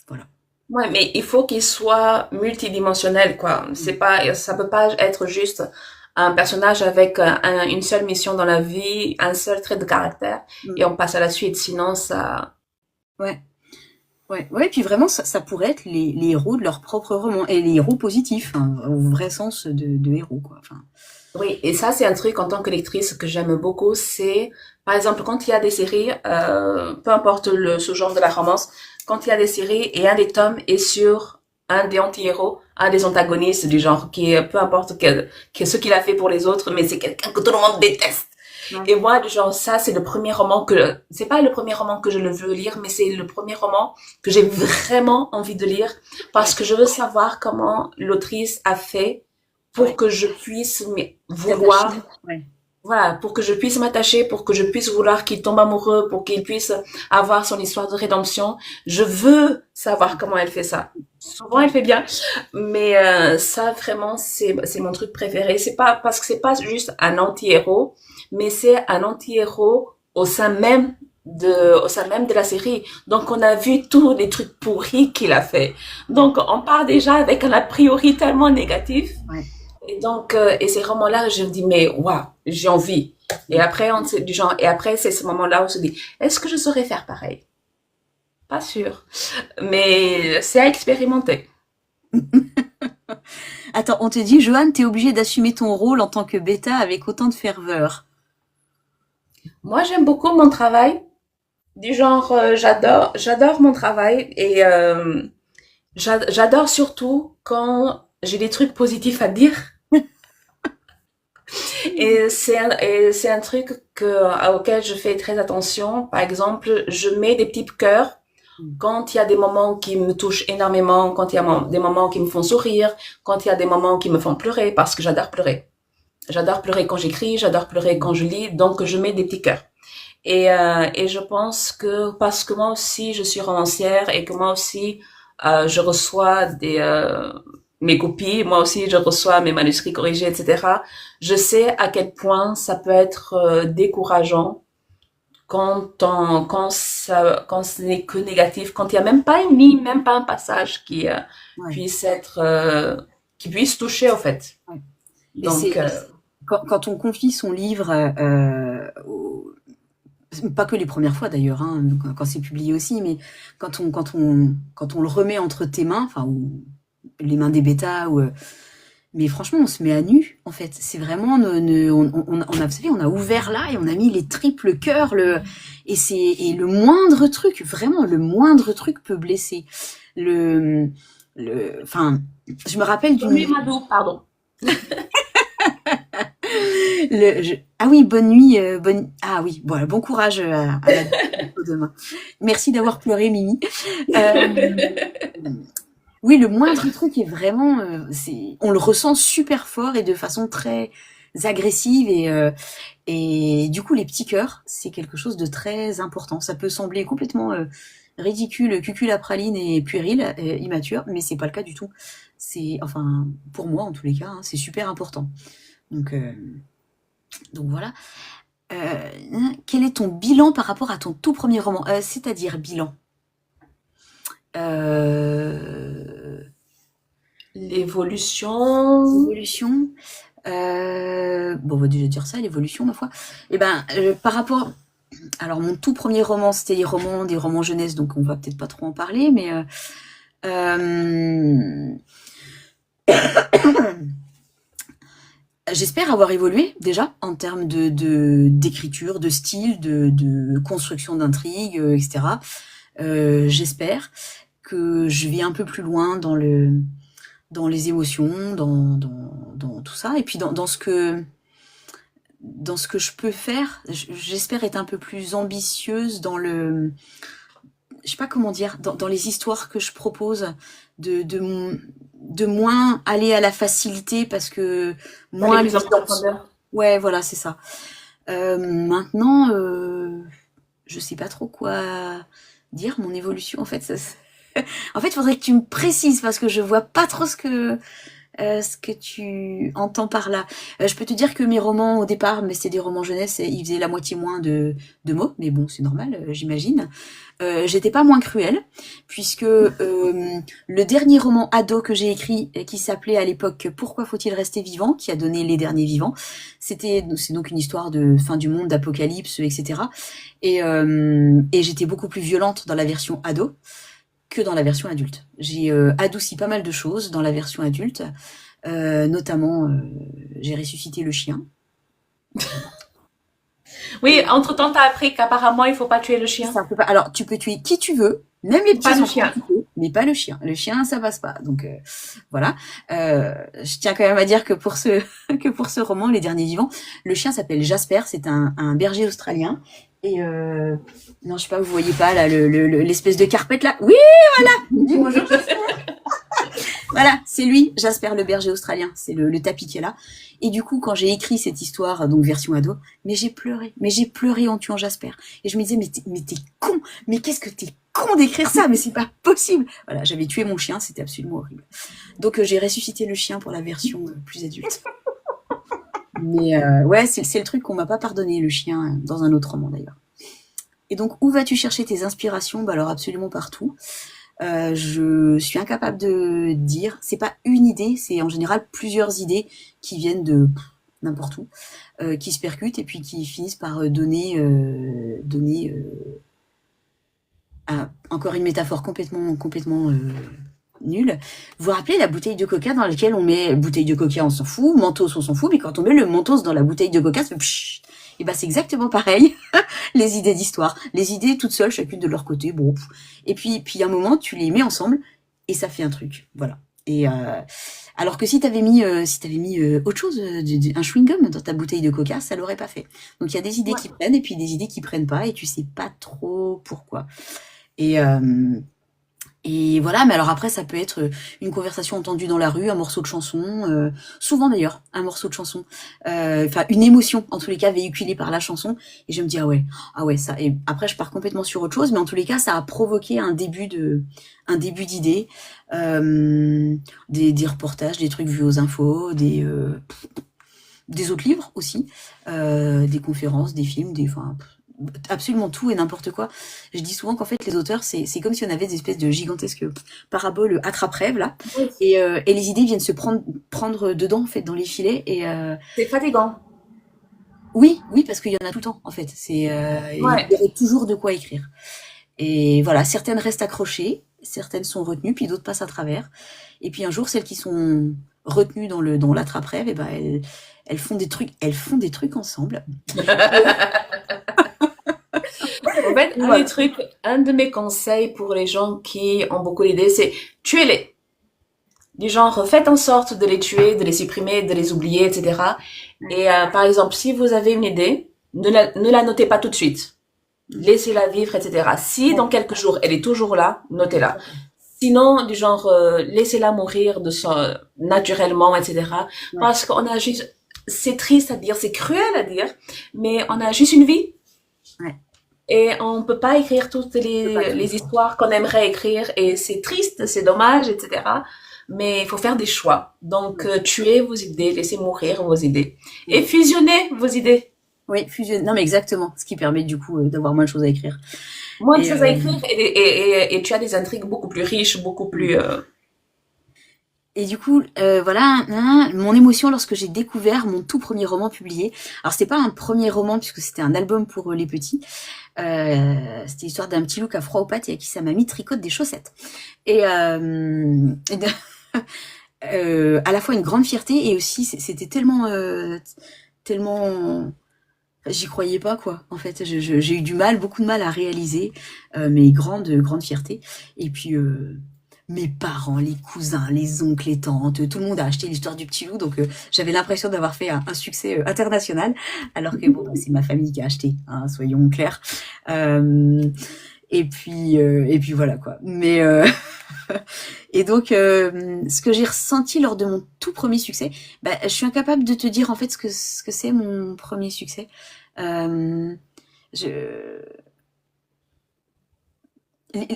voilà. Ouais, mais il faut qu'il soit multidimensionnel, quoi. C'est pas, ça peut pas être juste un personnage avec une seule mission dans la vie, un seul trait de caractère, Mm. et on passe à la suite. Sinon, ça, Ouais. Ouais, ouais, et puis vraiment, ça pourrait être les héros de leur propre roman, et les héros positifs, hein, au vrai sens de héros, quoi. Enfin, oui, et ça, c'est un truc en tant que lectrice que j'aime beaucoup. C'est, par exemple, quand il y a des séries, peu importe ce genre de la romance, quand il y a des séries et un des tomes est sur un des anti-héros, un des antagonistes du genre, qui est, peu importe ce qu'il a fait pour les autres, mais c'est quelqu'un que tout le monde déteste. ouais, Et moi, du genre, ça, c'est le premier roman c'est pas le premier roman que je le veux lire, mais c'est le premier roman que j'ai vraiment envie de lire parce que je veux savoir comment l'autrice a fait pour ouais, que je puisse t'y attacher, vouloir, ouais. voilà, pour que je puisse m'attacher, pour que je puisse vouloir qu'il tombe amoureux, pour qu'il puisse avoir son histoire de rédemption. Je veux savoir comment elle fait ça. Souvent, elle fait bien, mais ça vraiment, c'est mon truc préféré. C'est pas parce que c'est pas juste un anti-héros, mais c'est un anti-héros au sein même de la série. Donc, on a vu tous les trucs pourris qu'il a fait. Ouais, Donc, on part déjà avec un a priori tellement négatif. ouais. Et donc, et ces romans-là, je me dis, mais waouh, j'ai envie. Et après, du genre, et après, c'est ce moment-là où on se dit, est-ce que je saurais faire pareil? Pas sûr. Mais c'est à expérimenter. Attends, on te dit, Johan, t'es obligé d'assumer ton rôle en tant que bêta avec autant de ferveur. Moi, j'aime beaucoup mon travail. Du genre, j'adore mon travail et j'adore surtout quand j'ai des trucs positifs à dire. Et c'est un truc auquel je fais très attention. Par exemple, je mets des petits cœurs Mm. quand il y a des moments qui me touchent énormément, quand il y a des moments qui me font sourire, quand il y a des moments qui me font pleurer, parce que j'adore pleurer. J'adore pleurer quand j'écris, j'adore pleurer quand je lis, donc je mets des petits cœurs. Et je pense que parce que moi aussi je suis romancière et que moi aussi je reçois mes copies, moi aussi je reçois mes manuscrits corrigés, etc. Je sais à quel point ça peut être décourageant quand ce n'est que négatif, quand il y a même pas une ligne, même pas un passage Ouais, puisse être qui puisse toucher au fait. ouais. Et Donc quand on confie son livre, pas que les premières fois d'ailleurs, hein, quand c'est publié aussi, mais quand on le remet entre tes mains, enfin, ou les mains des bêtas, mais franchement, on se met à nu, en fait. C'est vraiment, on a, vous savez, on a ouvert là et on a mis les triples cœurs, et le moindre truc, vraiment, le moindre truc peut blesser. Le, enfin, je me rappelle Bonne nuit d'une, Madou, pardon. ah oui, bonne nuit, ah oui, voilà, bon courage à demain. Merci d'avoir pleuré, Mimi. Euh, Oui, le moindre truc est vraiment, on le ressent super fort et de façon très agressive et du coup les petits cœurs, c'est quelque chose de très important. Ça peut sembler complètement ridicule, cuculapraline et puéril, immature, mais c'est pas le cas du tout. C'est, enfin, pour moi en tous les cas, hein, c'est super important. Donc, euh, donc voilà. Quel est ton bilan par rapport à ton tout premier roman? C'est-à-dire bilan. Euh, L'évolution. L'évolution. Bon, on va déjà dire ça, l'évolution, ma foi. Et ben, par rapport. Alors, mon tout premier roman, c'était des romans jeunesse, donc on va peut-être pas trop en parler, mais. Euh, J'espère avoir évolué déjà en termes d'écriture, de style, de construction d'intrigue, etc. J'espère que je vais un peu plus loin dans les émotions, dans tout ça, et puis dans ce que je peux faire. J'espère être un peu plus ambitieuse je sais pas comment dire, dans les histoires que je propose, de moins aller à la facilité parce que Aller moins plus en l'évidence. profondeur. Ouais, voilà, c'est ça. Maintenant, je sais pas trop quoi dire, mon évolution, en fait. En fait, il faudrait que tu me précises parce que je vois pas trop ce que tu entends par là. Je peux te dire que mes romans, au départ, mais c'est des romans jeunesse, ils faisaient la moitié moins de mots, mais bon, c'est normal, j'imagine. J'étais pas moins cruelle, puisque le dernier roman ado que j'ai écrit, qui s'appelait à l'époque Pourquoi faut-il rester vivant, qui a donné Les Derniers Vivants, c'est donc une histoire de fin du monde, d'apocalypse, etc. Et j'étais beaucoup plus violente dans la version ado que dans la version adulte. J'ai adouci pas mal de choses dans la version adulte, notamment j'ai ressuscité le chien. Oui, entre-temps, t'as appris qu'apparemment, il faut pas tuer le chien. Ça peut pas. Alors, tu peux tuer qui tu veux, même les Pas petits le enfants, chien. tu peux, mais pas le chien. Le chien, ça passe pas. Donc voilà. Je tiens quand même à dire que pour ce que pour ce roman, Les Derniers Vivants, le chien s'appelle Jasper. C'est un berger australien. Et non, je sais pas, vous voyez pas là l'espèce de carpette là. Oui, voilà. Dis bonjour. Voilà, c'est lui, Jasper le berger australien. C'est le tapis qui est là. Et du coup, quand j'ai écrit cette histoire, donc version ado, mais j'ai pleuré en tuant Jasper. Et je me disais, mais t'es con, mais qu'est-ce que t'es con d'écrire ça, mais c'est pas possible. Voilà, j'avais tué mon chien, c'était absolument horrible. Donc j'ai ressuscité le chien pour la version plus adulte. Mais ouais, c'est le truc qu'on m'a pas pardonné, le chien, dans un autre roman d'ailleurs. Et donc, où vas-tu chercher tes inspirations? Bah alors absolument partout. Je suis incapable de dire. C'est pas une idée, c'est en général plusieurs idées qui viennent de n'importe où, qui se percutent et puis qui finissent par donner encore une métaphore complètement nulle. Vous vous rappelez la bouteille de coca dans laquelle on met bouteille de coca, on s'en fout, mentos, on s'en fout, mais quand on met le mentos dans la bouteille de coca, ça fait pshhh. Et ben c'est exactement pareil. Les idées d'histoire, les idées toutes seules, chacune de leur côté, bon. Et puis à un moment, tu les mets ensemble et ça fait un truc, voilà. Et alors que si t'avais mis autre chose, un chewing gum dans ta bouteille de coca, ça l'aurait pas fait. Donc il y a des idées Ouais. qui prennent et puis des idées qui prennent pas et tu sais pas trop pourquoi. Et euh, et voilà, mais alors après, ça peut être une conversation entendue dans la rue, un morceau de chanson, souvent d'ailleurs, un morceau de chanson, enfin une émotion, en tous les cas, véhiculée par la chanson, et je me dis, ah ouais, ça, et après, je pars complètement sur autre chose, mais en tous les cas, ça a provoqué un début d'idée, des reportages, des trucs vus aux infos, des autres livres aussi, des conférences, des films, enfin, absolument tout et n'importe quoi. Je dis souvent qu'en fait les auteurs c'est comme si on avait des espèces de gigantesques paraboles attrape-rêves là et les idées viennent se prendre dedans en fait dans les filets et C'est fatigant. oui parce qu'il y en a tout le temps en fait il Ouais. y aurait toujours de quoi écrire et voilà, certaines restent accrochées, certaines sont retenues puis d'autres passent à travers et puis un jour celles qui sont retenues dans l'attrape-rêve et ben elles font des trucs ensemble. En fait, Voilà. un de mes conseils pour les gens qui ont beaucoup d'idées, c'est tuez-les. Du genre, faites en sorte de les tuer, de les supprimer, de les oublier, etc. Et par exemple, si vous avez une idée, ne la notez pas tout de suite. Laissez-la vivre, etc. Si dans quelques jours elle est toujours là, notez-la. Sinon, du genre, laissez-la mourir naturellement, etc. Ouais, Parce qu'on a juste, c'est triste à dire, c'est cruel à dire, mais on a juste une vie ouais, et on peut pas écrire toutes je peux pas tout les quoi. histoires qu'on aimerait écrire et c'est triste, c'est dommage, etc. Mais il faut faire des choix. Donc, Ouais. tuez vos idées, laissez mourir vos idées et Mm. fusionnez vos idées. Oui, fusionne. Non, mais exactement. Ce qui permet du coup d'avoir moins de choses à écrire. Moins de Et choses à écrire et tu as des intrigues beaucoup plus riches, beaucoup mm. plus... Et du coup, voilà, mon émotion lorsque j'ai découvert mon tout premier roman publié. Alors c'était pas un premier roman puisque c'était un album pour les petits. C'était l'histoire d'un petit loup qui a froid aux pattes et à qui sa mamie tricote des chaussettes. Et à la fois une grande fierté et aussi c'était tellement j'y croyais pas quoi. En fait, j'ai eu du mal, beaucoup de mal à réaliser mes grandes fiertés. Et puis mes parents, les cousins, les oncles, les tantes, tout le monde a acheté l'histoire du petit loup, donc j'avais l'impression d'avoir fait un succès international, alors que bon, bah, c'est ma famille qui a acheté, hein, soyons clairs. Euh, et puis voilà quoi. Mais et donc, ce que j'ai ressenti lors de mon tout premier succès, bah, je suis incapable de te dire en fait ce que c'est mon premier succès. Euh, je...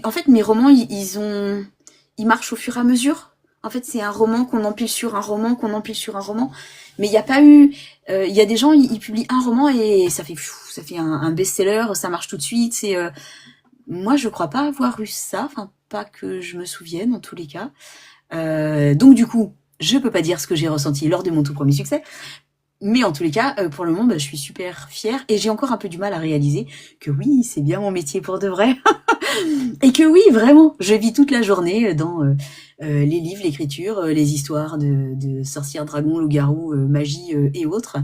En fait, mes romans, ils marchent au fur et à mesure. En fait, c'est un roman qu'on empile sur un roman, qu'on empile sur un roman. Mais il n'y a pas eu, il y a des gens, ils publient un roman et ça fait un best-seller, ça marche tout de suite. Moi, je crois pas avoir eu ça, enfin pas que je me souvienne en tous les cas. Donc du coup, je peux pas dire ce que j'ai ressenti lors de mon tout premier succès, mais en tous les cas, pour le moment, bah, je suis super fière et j'ai encore un peu du mal à réaliser que oui, c'est bien mon métier pour de vrai et que oui, vraiment, je vis toute la journée dans les livres, l'écriture, les histoires de sorcières, dragons, loups-garous, magie et autres.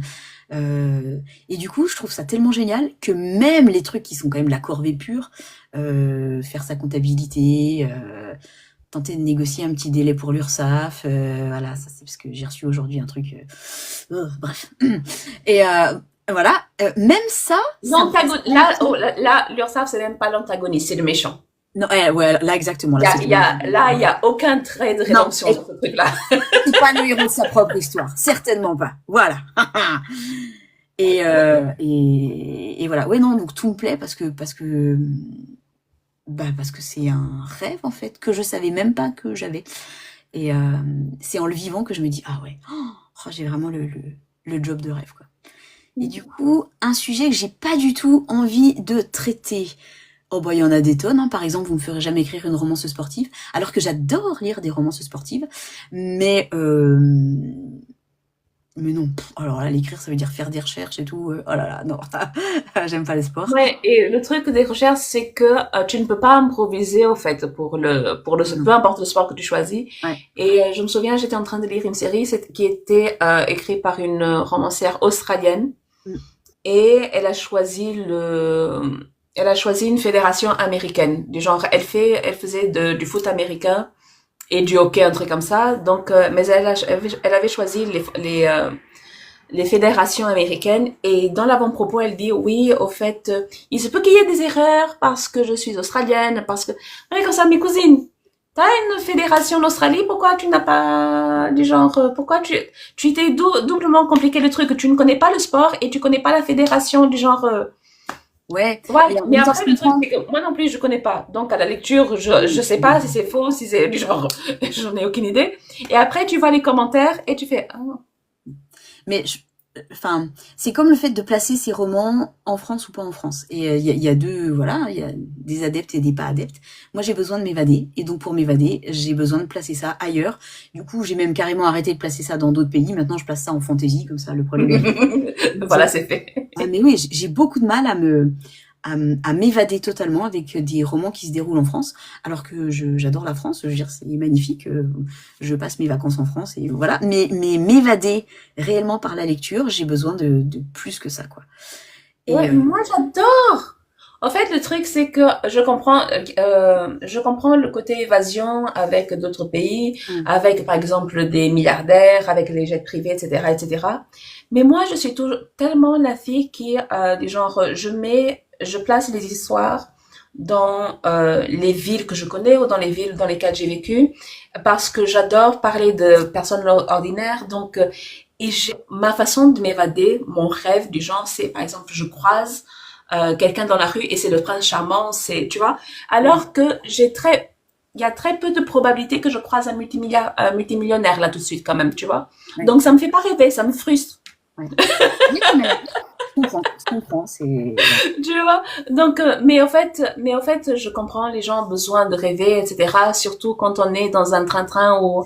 Et du coup, je trouve ça tellement génial que même les trucs qui sont quand même la corvée pure, faire sa comptabilité, tenter de négocier un petit délai pour l'URSSAF, voilà, ça c'est parce que j'ai reçu aujourd'hui un truc, bref. Et voilà, même ça, Là, oh, là, l'URSSAF, c'est même pas l'antagoniste, c'est le méchant. non, ouais, là exactement, là c'est le Là, il y a aucun trait de non, rédemption sur ce truc-là. c'est pas le héros de sa propre histoire, certainement pas. Voilà. Et voilà. Ouais, non, donc tout me plaît parce que c'est un rêve en fait que je savais même pas que j'avais. Et c'est en le vivant que je me dis ah ouais, j'ai vraiment le job de rêve quoi. Et du coup, un sujet que j'ai pas du tout envie de traiter. Oh bah il y en a des tonnes, hein. Par exemple, vous me ferez jamais écrire une romance sportive, alors que j'adore lire des romances sportives, mais mais non, alors là, l'écrire, ça veut dire faire des recherches et tout. Oh là là, non, j'aime pas les sports. Ouais, et le truc des recherches, c'est que tu ne peux pas improviser, au fait, Non. peu importe le sport que tu choisis. Ouais. Et je me souviens, j'étais en train de lire une série qui était écrite par une romancière australienne. Mm. Et elle a choisi une fédération américaine. Du genre, elle faisait du foot américain et du hockey, un truc comme ça. Donc, mais elle avait choisi les fédérations américaines et dans l'avant-propos, elle dit oui, au fait, il se peut qu'il y ait des erreurs parce que je suis australienne, parce que, ouais, comme ça, mes cousines, t'as une fédération d'Australie, pourquoi tu n'as pas du genre, pourquoi tu t'es doublement compliqué le truc, tu ne connais pas le sport et tu connais pas la fédération du genre, Ouais, ouais, et en mais même temps, je après, le truc, comprends. c'est que moi non plus, je connais pas. Donc, à la lecture, je sais pas si c'est faux, si c'est du genre, j'en ai aucune idée. Et après, tu vois les commentaires et tu fais, ah, Mais enfin, c'est comme le fait de placer ses romans en France ou pas en France. Et il y a deux, voilà, il y a des adeptes et des pas adeptes. Moi, j'ai besoin de m'évader, et donc pour m'évader, j'ai besoin de placer ça ailleurs. Du coup, j'ai même carrément arrêté de placer ça dans d'autres pays. Maintenant, je place ça en fantasy, comme ça, le problème est réglé. voilà, c'est fait. Ah mais oui, j'ai beaucoup de mal à m'évader totalement avec des romans qui se déroulent en France, alors que j'adore la France, je veux dire, c'est magnifique, je passe mes vacances en France et voilà. Mais m'évader réellement par la lecture, j'ai besoin de plus que ça, quoi. Et Ouais, moi j'adore. En fait, le truc c'est que je comprends le côté évasion avec d'autres pays, mm, avec par exemple des milliardaires, avec les jets privés, etc., etc. Mais moi, je suis toujours tellement la fille qui, du genre, je place les histoires dans les villes que je connais ou dans les villes dans lesquelles j'ai vécu, parce que j'adore parler de personnes ordinaires. Donc, ma façon de m'évader, mon rêve du genre, c'est par exemple, je croise quelqu'un dans la rue et c'est le prince charmant, c'est, tu vois, Ouais, alors que il y a très peu de probabilité que je croise un multimillionnaire là tout de suite quand même, tu vois. ouais, Donc ça me fait pas rêver, ça me frustre. ouais. Oui, non, mais je comprends, c'est ouais. Tu vois? Donc, mais en fait, je comprends, les gens ont besoin de rêver, etc. Surtout quand on est dans un train-train où,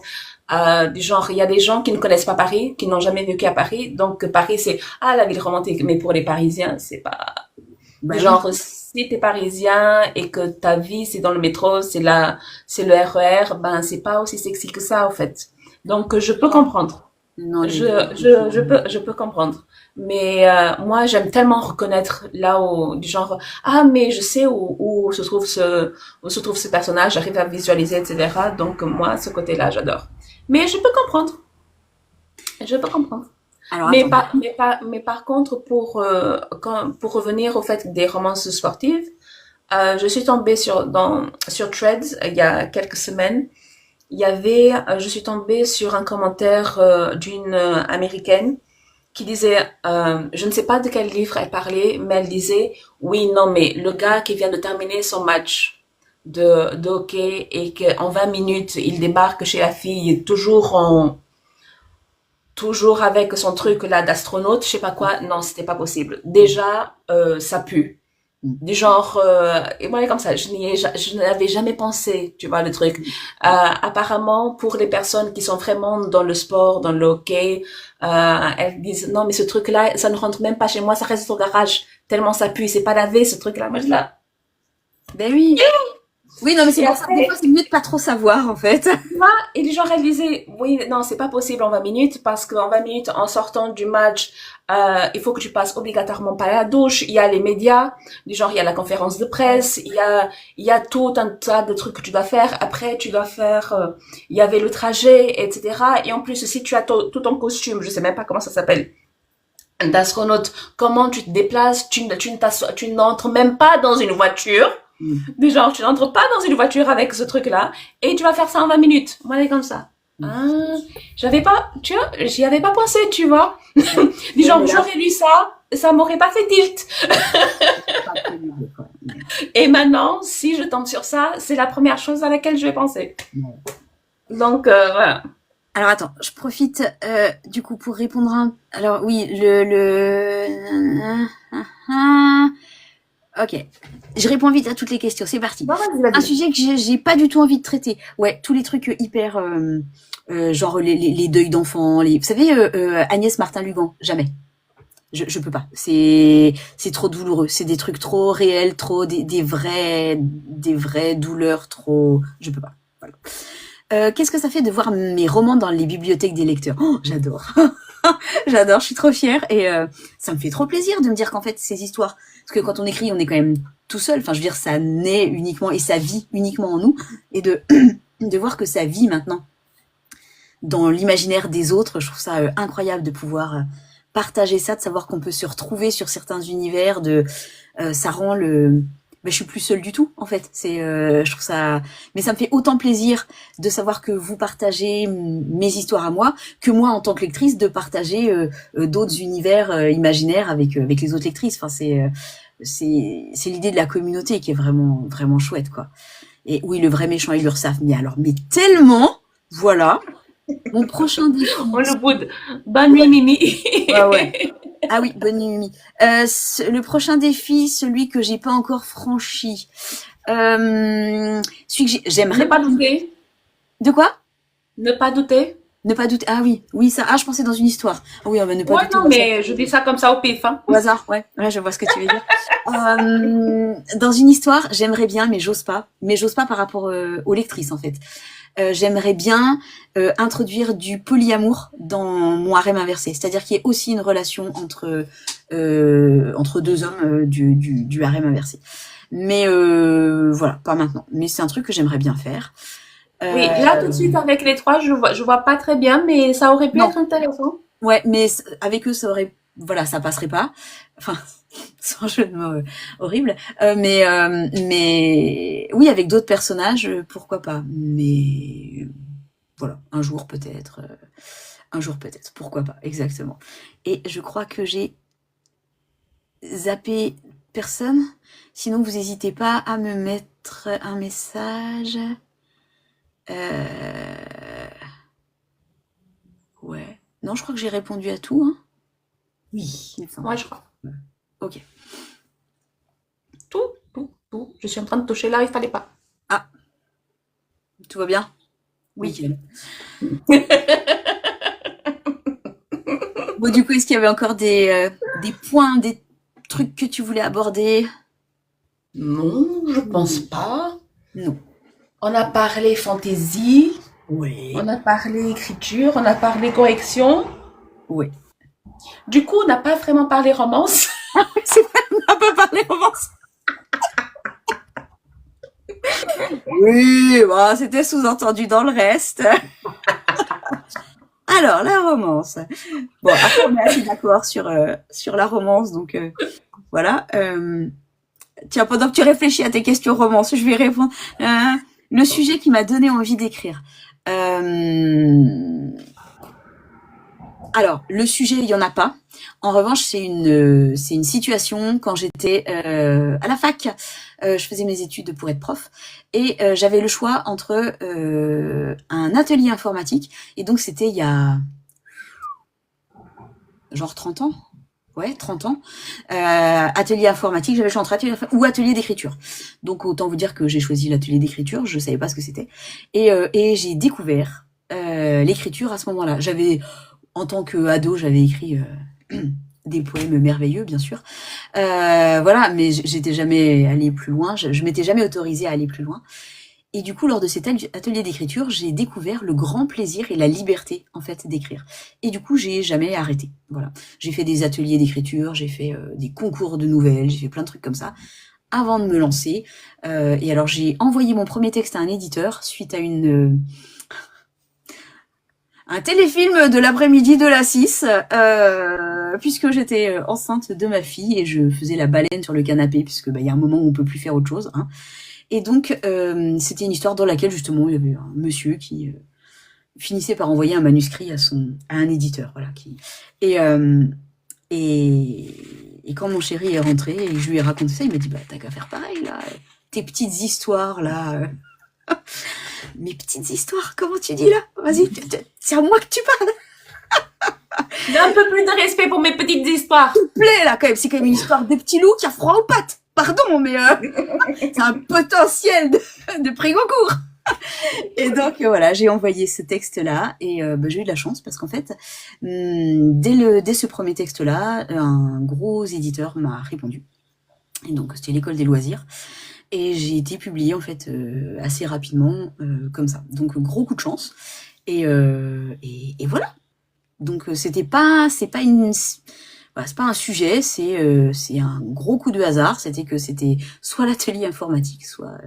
du genre, il y a des gens qui ne connaissent pas Paris, qui n'ont jamais vécu à Paris. Donc, Paris, c'est, ah, la ville romantique. Mais pour les Parisiens, c'est pas, du Bah oui, genre, si t'es parisien et que ta vie, c'est dans le métro, c'est le RER, ben, c'est pas aussi sexy que ça, en fait. Donc, je peux comprendre. non, les villes, effectivement. Je peux comprendre. Mais moi, j'aime tellement reconnaître là où, du genre, ah, mais je sais où se trouve ce personnage, j'arrive à visualiser, etc. Donc, moi, ce côté-là, j'adore. Mais je peux comprendre. Je peux comprendre. Alors attends. Mais par contre, pour revenir au fait des romances sportives, je suis tombée sur Threads il y a quelques semaines. Je suis tombée sur un commentaire d'une américaine qui disait, je ne sais pas de quel livre elle parlait, mais elle disait, oui, non, mais le gars qui vient de terminer son match de hockey et qu'en 20 minutes, il débarque chez la fille toujours avec son truc là d'astronaute, je sais pas quoi, non, c'était pas possible. Déjà, ça pue. Mm. Du genre, et moi, comme ça, je n'avais jamais pensé, tu vois, le truc. Apparemment, pour les personnes qui sont vraiment dans le sport, dans le hockey, elles disent, non, mais ce truc-là, ça ne rentre même pas chez moi, ça reste au garage, tellement ça pue, c'est pas lavé, ce truc-là. Moi, je là. Ben oui. Oui, non, mais c'est Et pour ça que des fois, après, c'est mieux de pas trop savoir, en fait. tu vois, et les gens réalisaient, oui, non, c'est pas possible en 20 minutes parce qu'en 20 minutes, en sortant du match, il faut que tu passes obligatoirement par la douche. Il y a les médias, du genre, il y a la conférence de presse, il y a tout un tas de trucs que tu dois faire. Après, tu dois faire, il y avait le trajet, etc. Et en plus, si tu as tout ton costume, je sais même pas comment ça s'appelle, d'astronaute, comment tu te déplaces, tu n'entres même pas dans une voiture. Mm. Du genre, tu n'entres pas dans une voiture avec ce truc-là et tu vas faire ça en 20 minutes. Moi, elle est comme ça. Mm. Ah, j'avais pas, tu vois, j'y avais pas pensé, tu vois. Du Oui, genre, mais là, j'aurais lu ça, ça m'aurait pas fait tilt. c'est pas terrible, quoi. Et maintenant, si je tombe sur ça, c'est la première chose à laquelle je vais penser. Ouais. Donc, voilà. Alors attends, je profite du coup pour répondre à un... Alors oui, Ok, je réponds vite à toutes les questions, c'est parti. Bon, vas-y, Un vas-y. sujet que j'ai pas du tout envie de traiter. Ouais, tous les trucs hyper... genre les deuils d'enfants, vous savez, Agnès Martin-Lugan, jamais. Je peux pas. C'est trop douloureux. C'est des trucs trop réels, trop des vraies douleurs, trop... Je peux pas. Voilà. Qu'est-ce que ça fait de voir mes romans dans les bibliothèques des lecteurs? Oh, j'adore. J'adore, je suis trop fière et ça me fait trop plaisir de me dire qu'en fait ces histoires, parce que quand on écrit, on est quand même tout seul. Enfin, je veux dire, ça naît uniquement et ça vit uniquement en nous et de de voir que ça vit maintenant dans l'imaginaire des autres, je trouve ça incroyable de pouvoir partager ça, de savoir qu'on peut se retrouver sur certains univers, ça rend le je suis plus seule du tout en fait. Je trouve ça, mais ça me fait autant plaisir de savoir que vous partagez mes histoires à moi, que moi en tant que lectrice de partager d'autres univers imaginaires avec les autres lectrices. Enfin c'est l'idée de la communauté qui est vraiment chouette quoi. Et oui, le vrai méchant est l'URSSAF, mais tellement voilà. Mon prochain On défi. le boude. Bonne nuit, Ouais, Mimi. ouais, ouais. Ah oui, bonne nuit, Mimi. Le prochain défi, celui que j'ai pas encore franchi. Celui que Ne j'aimerais. pas douter. De quoi? Ne pas douter. Ne pas douter. Ah oui, oui, ça. Ah, je pensais dans une histoire. Ah oui, ne pas Ouais, douter. non, Ouais, ça. mais je dis ça comme ça au pif, hein. Au hasard, ouais. Ouais, je vois ce que tu veux dire. Dans une histoire, j'aimerais bien, mais j'ose pas. Mais j'ose pas par rapport aux lectrices, en fait. J'aimerais bien introduire du polyamour dans mon harem inversé, c'est-à-dire qu'il y ait aussi une relation entre deux hommes du harem inversé. Mais voilà, pas maintenant. Mais c'est un truc que j'aimerais bien faire. Oui, là tout Euh, de suite avec les trois, je vois pas très bien, mais ça aurait pu non, être intéressant. ouais, mais avec eux, ça aurait, voilà, ça passerait pas. Enfin, Sans jeu de mots horrible. Mais oui, avec d'autres personnages, pourquoi pas. Mais voilà, un jour peut-être. Un jour peut-être, pourquoi pas, exactement. Et je crois que j'ai zappé personne. Sinon, vous n'hésitez pas à me mettre un message. Euh... Ouais. Non, je crois que j'ai répondu à tout, hein. Oui, Il me semble. moi je crois. Ok. Tout, tout, tout. Je suis en train de toucher là, il fallait pas. Ah, tout va bien? Oui. Nickel. Bon, du coup, est-ce qu'il y avait encore des points, des trucs que tu voulais aborder? Non, je pense pas. Non. On a parlé fantaisie, Ouais. on a parlé écriture, on a parlé correction. Ouais. Du coup, on n'a pas vraiment parlé romance. C'est vrai, on n'a pas parlé romance. Oui, bah, c'était sous-entendu dans le reste. Alors, la romance. Bon, après, on est assez d'accord sur la romance, donc voilà. Tiens, pendant que tu réfléchis à tes questions romance, je vais répondre. Le sujet qui m'a donné envie d'écrire. Alors, le sujet, il y en a pas. En revanche, c'est une situation quand j'étais à la fac. Je faisais mes études pour être prof et j'avais le choix entre un atelier informatique et donc c'était il y a genre 30 ans. Ouais, 30 ans. Atelier informatique, j'avais le choix entre ou atelier d'écriture. Donc autant vous dire que j'ai choisi l'atelier d'écriture, je savais pas ce que c'était. Et j'ai découvert l'écriture à ce moment-là. En tant qu'ado, j'avais écrit des poèmes merveilleux, bien sûr. Voilà, mais j'étais jamais allée plus loin. Je m'étais jamais autorisée à aller plus loin. Et du coup, lors de cet atelier d'écriture, j'ai découvert le grand plaisir et la liberté, en fait, d'écrire. Et du coup, j'ai jamais arrêté. Voilà. J'ai fait des ateliers d'écriture, j'ai fait des concours de nouvelles, j'ai fait plein de trucs comme ça avant de me lancer. Et alors, j'ai envoyé mon premier texte à un éditeur suite à un téléfilm de l'après-midi de la 6, puisque j'étais enceinte de ma fille et je faisais la baleine sur le canapé, puisque il y a un moment où on peut plus faire autre chose. Hein. Et donc, c'était une histoire dans laquelle justement il y avait un monsieur qui finissait par envoyer un manuscrit à un éditeur, voilà. Et, euh, et quand mon chéri est rentré et je lui ai raconté ça, il m'a dit bah t'as qu'à faire pareil là, tes petites histoires là. Mes petites histoires, comment tu dis là? Vas-y, c'est à moi que tu parles. J'ai un peu plus de respect pour mes petites histoires. S'il te plaît, là, quand même. C'est quand même une histoire de petit loup qui a froid aux pattes. Pardon, mais c'est un potentiel de pré-concours. Et donc, voilà, j'ai envoyé ce texte-là et j'ai eu de la chance parce qu'en fait, dès ce premier texte-là, un gros éditeur m'a répondu. Et donc, c'était l'école des loisirs. Et j'ai été publiée en fait assez rapidement comme ça. Donc gros coup de chance. Et voilà. Donc c'est pas voilà, c'est pas un sujet, c'est un gros coup de hasard. C'était soit l'atelier informatique, soit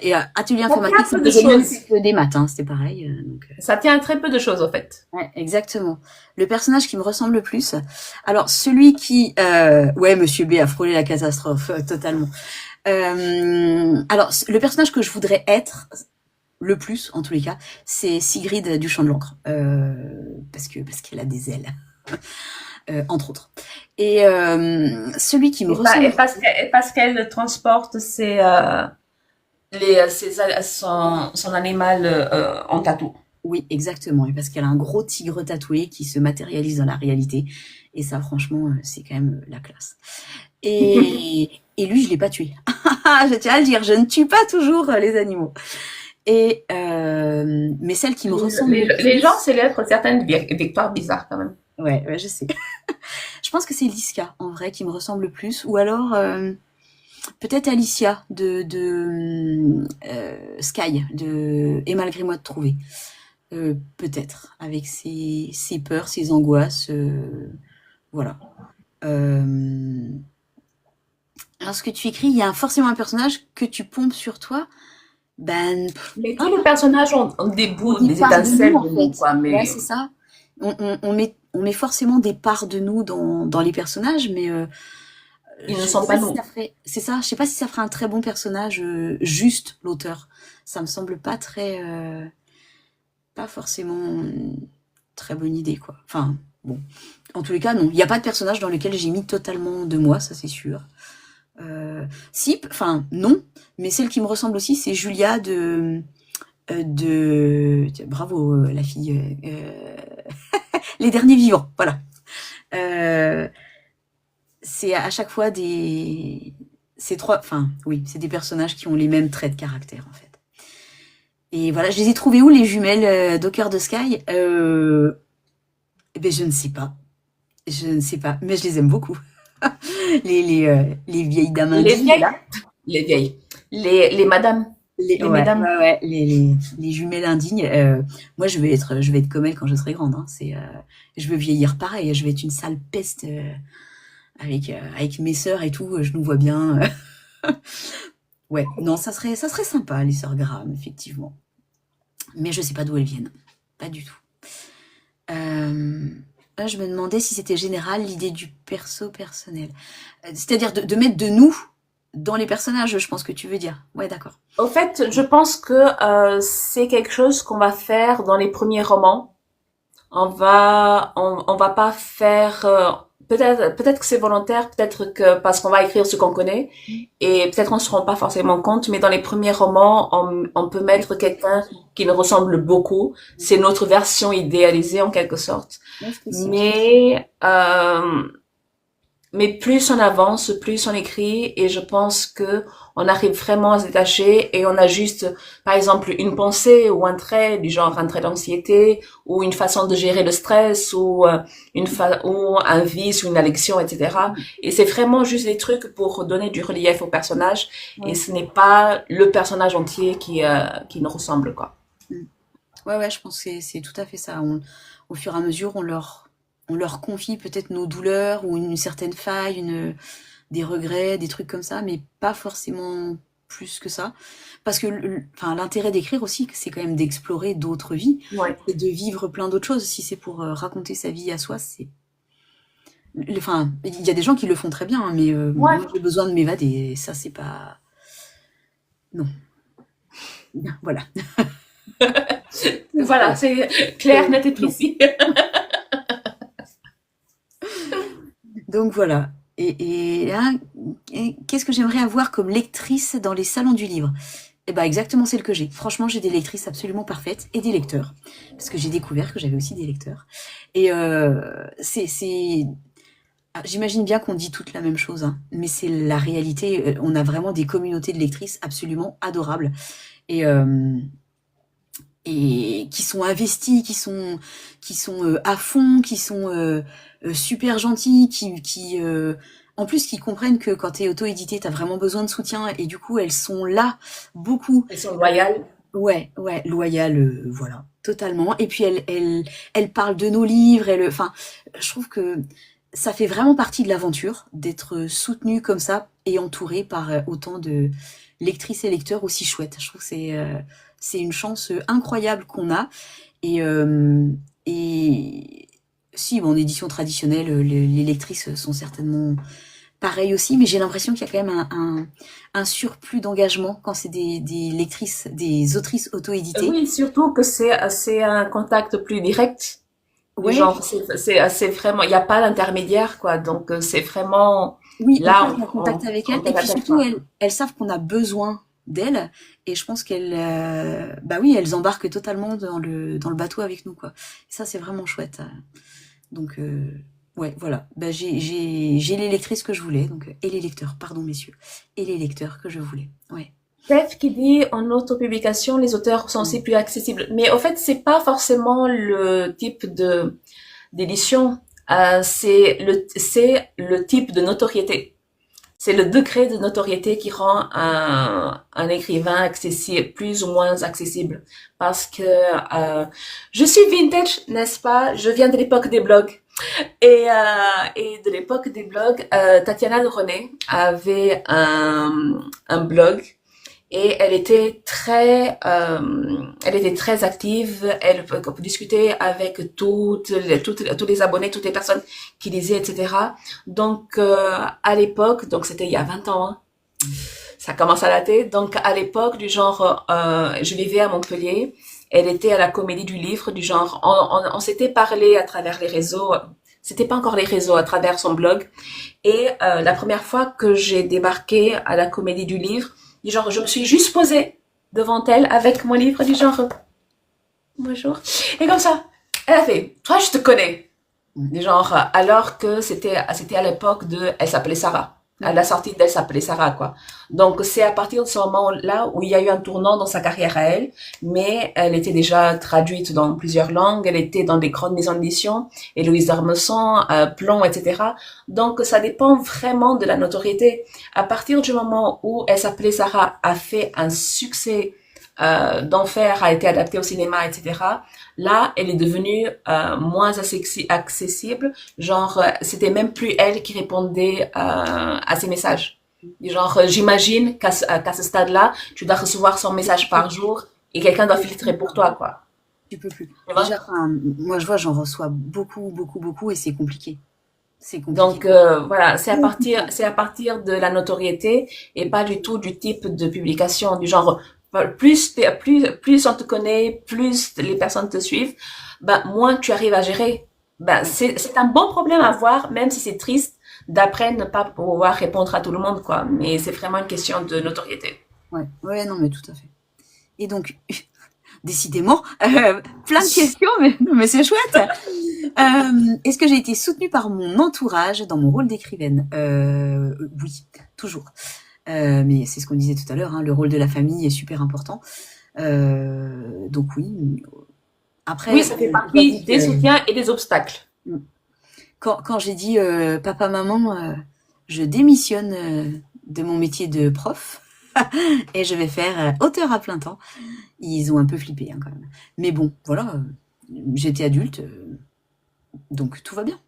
et atelier informatique, Ça tient un peu de choses. des maths, hein, c'était pareil. Ça tient à très peu de choses, en fait. Ouais, exactement. Le personnage qui me ressemble le plus. Alors celui qui, ouais, Monsieur B a frôlé la catastrophe totalement. Alors, le personnage que je voudrais être le plus, en tous les cas, c'est Sigrid du Chant de l'Ancre, parce qu'elle a des ailes, entre autres. Et celui qui me ressemble, Et parce qu'elle transporte son animal en tatou. oui, exactement, et parce qu'elle a un gros tigre tatoué qui se matérialise dans la réalité, et ça, franchement, c'est quand même la classe. Et lui, je l'ai pas tué. Je tiens à le dire, je ne tue pas toujours les animaux. Et mais celle qui me ressemble Les gens célèbrent certaines victoires bizarres quand même. Ouais, je sais. Je pense que c'est Liska en vrai qui me ressemble le plus, ou alors peut-être Alicia de Sky de Et malgré moi de trouver. Peut-être avec ses peurs, ses angoisses, voilà. Lorsque tu écris, il y a forcément un personnage que tu pompes sur toi. Ben, Mais tous les personnages ont des bouts, des parts étincelles en de nous, fait. quoi. Ouais, Mais c'est ça. On met forcément des parts de nous dans les personnages, mais Ils ne je sont sais pas pas si nous. ça ferait, c'est ça, je sais pas si ça ferait un très bon personnage, juste l'auteur. Ça me semble pas pas forcément une très bonne idée, quoi. Enfin, bon. En tous les cas, non. Il n'y a pas de personnage dans lequel j'ai mis totalement de moi, ça c'est sûr. Si, enfin, non. Mais celle qui me ressemble aussi, c'est Julia tiens, bravo, la fille. Les derniers vivants, voilà. Euh, c'est à chaque fois c'est trois, enfin, oui, c'est des personnages qui ont les mêmes traits de caractère, en fait. Et voilà, je les ai trouvées où, les jumelles Docker de Sky? Eh ben, je ne sais pas. Je ne sais pas, mais je les aime beaucoup. Les vieilles dames Les indignes, vieilles, là. les vieilles, les madames, les Ouais, mesdames. ouais, ouais, les jumelles indignes. Moi, je vais être comme elles quand je serai grande. Hein. Je veux vieillir pareil. Je vais être une sale peste avec mes sœurs et tout. Je nous vois bien. Ouais, non, ça serait sympa, les sœurs Graham, effectivement. Mais je sais pas d'où elles viennent. Pas du tout. Euh, Là, je me demandais si c'était général l'idée du perso personnel. C'est-à-dire de mettre de nous dans les personnages, je pense que tu veux dire. Ouais, d'accord. Au fait, je pense que c'est quelque chose qu'on va faire dans les premiers romans. On va pas faire. Peut-être que c'est volontaire, peut-être que parce qu'on va écrire ce qu'on connaît, et peut-être on se rend pas forcément compte. Mais dans les premiers romans, on peut Ouais, mettre quelqu'un qui nous ressemble beaucoup. C'est notre version idéalisée en quelque sorte. ouais, c'est possible. Mais plus on avance, plus on écrit, et je pense que on arrive vraiment à se détacher et on a juste, par exemple, une pensée ou un trait du genre un trait d'anxiété ou une façon de gérer le stress ou ou un vice ou une addiction, etc. Et c'est vraiment juste des trucs pour donner du relief au personnage et Ouais. ce n'est pas le personnage entier qui nous ressemble, quoi. Mm. Ouais, ouais, je pense que c'est tout à fait ça. Au fur et à mesure, on leur confie peut-être nos douleurs ou une certaine faille, des regrets, des trucs comme ça, mais pas forcément plus que ça. Parce que enfin, l'intérêt d'écrire aussi, c'est quand même d'explorer d'autres vies Ouais. et de vivre plein d'autres choses. Si c'est pour raconter sa vie à soi, c'est... Enfin, il y a des gens qui le font très bien, hein, mais Ouais. moi j'ai besoin de m'évader. Et ça, c'est pas... Non. Voilà. Voilà, c'est clair, net et Non. précis. Donc voilà. Et là, qu'est-ce que j'aimerais avoir comme lectrice dans les salons du livre? Eh ben exactement celle que j'ai. Franchement, j'ai des lectrices absolument parfaites et des lecteurs, parce que j'ai découvert que j'avais aussi des lecteurs. Et j'imagine bien qu'on dit toutes la même chose, hein, mais c'est la réalité. On a vraiment des communautés de lectrices absolument adorables et qui sont investis, qui sont à fond, qui sont super gentils, en plus qui comprennent que quand t'es auto-édité, t'as vraiment besoin de soutien et du coup elles sont là beaucoup. Elles sont loyales. Ouais, ouais, loyales, voilà, totalement. Et puis elles parlent de nos livres. Enfin, je trouve que ça fait vraiment partie de l'aventure d'être soutenu comme ça et entouré par autant de lectrices et lecteurs aussi chouettes. Je trouve que c'est une chance incroyable qu'on a. Et, et si, bon, en édition traditionnelle, les lectrices sont certainement pareilles aussi, mais j'ai l'impression qu'il y a quand même un surplus d'engagement quand c'est des lectrices, des autrices auto-éditées. Oui, surtout que c'est un contact plus direct. Du Ouais, genre, c'est vraiment, il n'y a pas d'intermédiaire, quoi. Donc, c'est vraiment oui, on peut là, être en contact avec on elles. Et tête à puis tête, surtout, quoi. elles savent qu'on a besoin d'elles. Et je pense qu'elles, bah oui, elles embarquent totalement dans le bateau avec nous, quoi. Et ça, c'est vraiment chouette. Donc, ouais, voilà. Bah, j'ai les lectrices que je voulais, donc, et les lecteurs, pardon, messieurs. Et les lecteurs que je voulais. Ouais. Steph qui dit en autopublication, les auteurs sont aussi Mm. plus accessibles. Mais au fait, c'est pas forcément le type d'édition. C'est le type de notoriété. C'est le degré de notoriété qui rend un écrivain accessible, plus ou moins accessible. Parce que je suis vintage, n'est-ce pas? Je viens de l'époque des blogs. Et de l'époque des blogs, Tatiana de René avait un blog et elle était très active. Elle discutait avec tous les abonnés, toutes les personnes qui lisaient, etc. Donc, à l'époque, donc c'était il y a 20 ans, hein, ça commence à dater. Donc, à l'époque, du genre, je vivais à Montpellier. Elle était à la Comédie du Livre, du genre, on s'était parlé à travers les réseaux. C'était pas encore les réseaux, à travers son blog. Et la première fois que j'ai débarqué à la Comédie du Livre, du genre, je me suis juste posée devant elle avec mon livre, du genre, bonjour. Et comme ça, elle a fait, toi, je te connais. Du genre, alors que c'était à l'époque elle s'appelait Sarah. À la sortie d'elle s'appelait Sarah, quoi. Donc, c'est à partir de ce moment-là où il y a eu un tournant dans sa carrière à elle, mais elle était déjà traduite dans plusieurs langues, elle était dans des grandes maisons d'édition, Héloïse d'Ormesson, Plomb, etc. Donc, ça dépend vraiment de la notoriété. À partir du moment où elle s'appelait Sarah a fait un succès d'enfer, a été adapté au cinéma, etc. Là, elle est devenue moins accessible. Genre, c'était même plus elle qui répondait à ses messages. Genre, j'imagine qu'à ce stade-là, tu dois recevoir 100 messages par jour et quelqu'un doit filtrer pour toi, quoi. Tu peux plus. Tu vois? Déjà, enfin, moi, je vois, j'en reçois beaucoup, beaucoup, beaucoup, et c'est compliqué. C'est compliqué. Donc voilà, c'est à partir de la notoriété et pas du tout du type de publication du genre plus on te connaît, plus les personnes te suivent, ben moins tu arrives à gérer. Ben c'est un bon problème à avoir, même si c'est triste d'après ne pas pouvoir répondre à tout le monde, quoi. Mais c'est vraiment une question de notoriété. Ouais, ouais, non, mais tout à fait. Et donc, décidément, plein de questions, mais c'est chouette. Est-ce que j'ai été soutenue par mon entourage dans mon rôle d'écrivaine? Oui, toujours. Mais c'est ce qu'on disait tout à l'heure, hein, le rôle de la famille est super important. Donc oui. Après, Oui, ça fait partie des soutiens et des obstacles. quand j'ai dit papa, maman, je démissionne de mon métier de prof et je vais faire auteur à plein temps, ils ont un peu flippé, hein, quand même. Mais bon, voilà, j'étais adulte, donc tout va bien.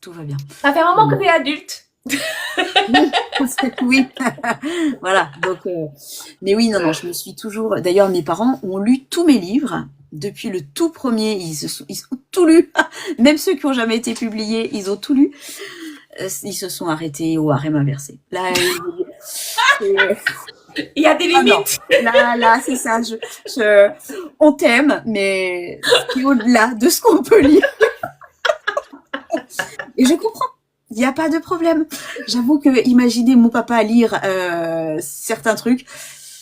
Tout va bien. Ça fait un moment que tu es adulte. Oui, voilà. Donc, mais oui, non, non, je me suis toujours. D'ailleurs, mes parents ont lu tous mes livres depuis le tout premier. Ils ont tout lu, même ceux qui ont jamais été publiés, ils ont tout lu. Ils se sont arrêtés au harem inversé. Là, Il y a des limites. là, c'est ça. On t'aime, mais c'est au-delà de ce qu'on peut lire. Et je comprends. Il n'y a pas de problème. J'avoue que imaginer mon papa lire certains trucs,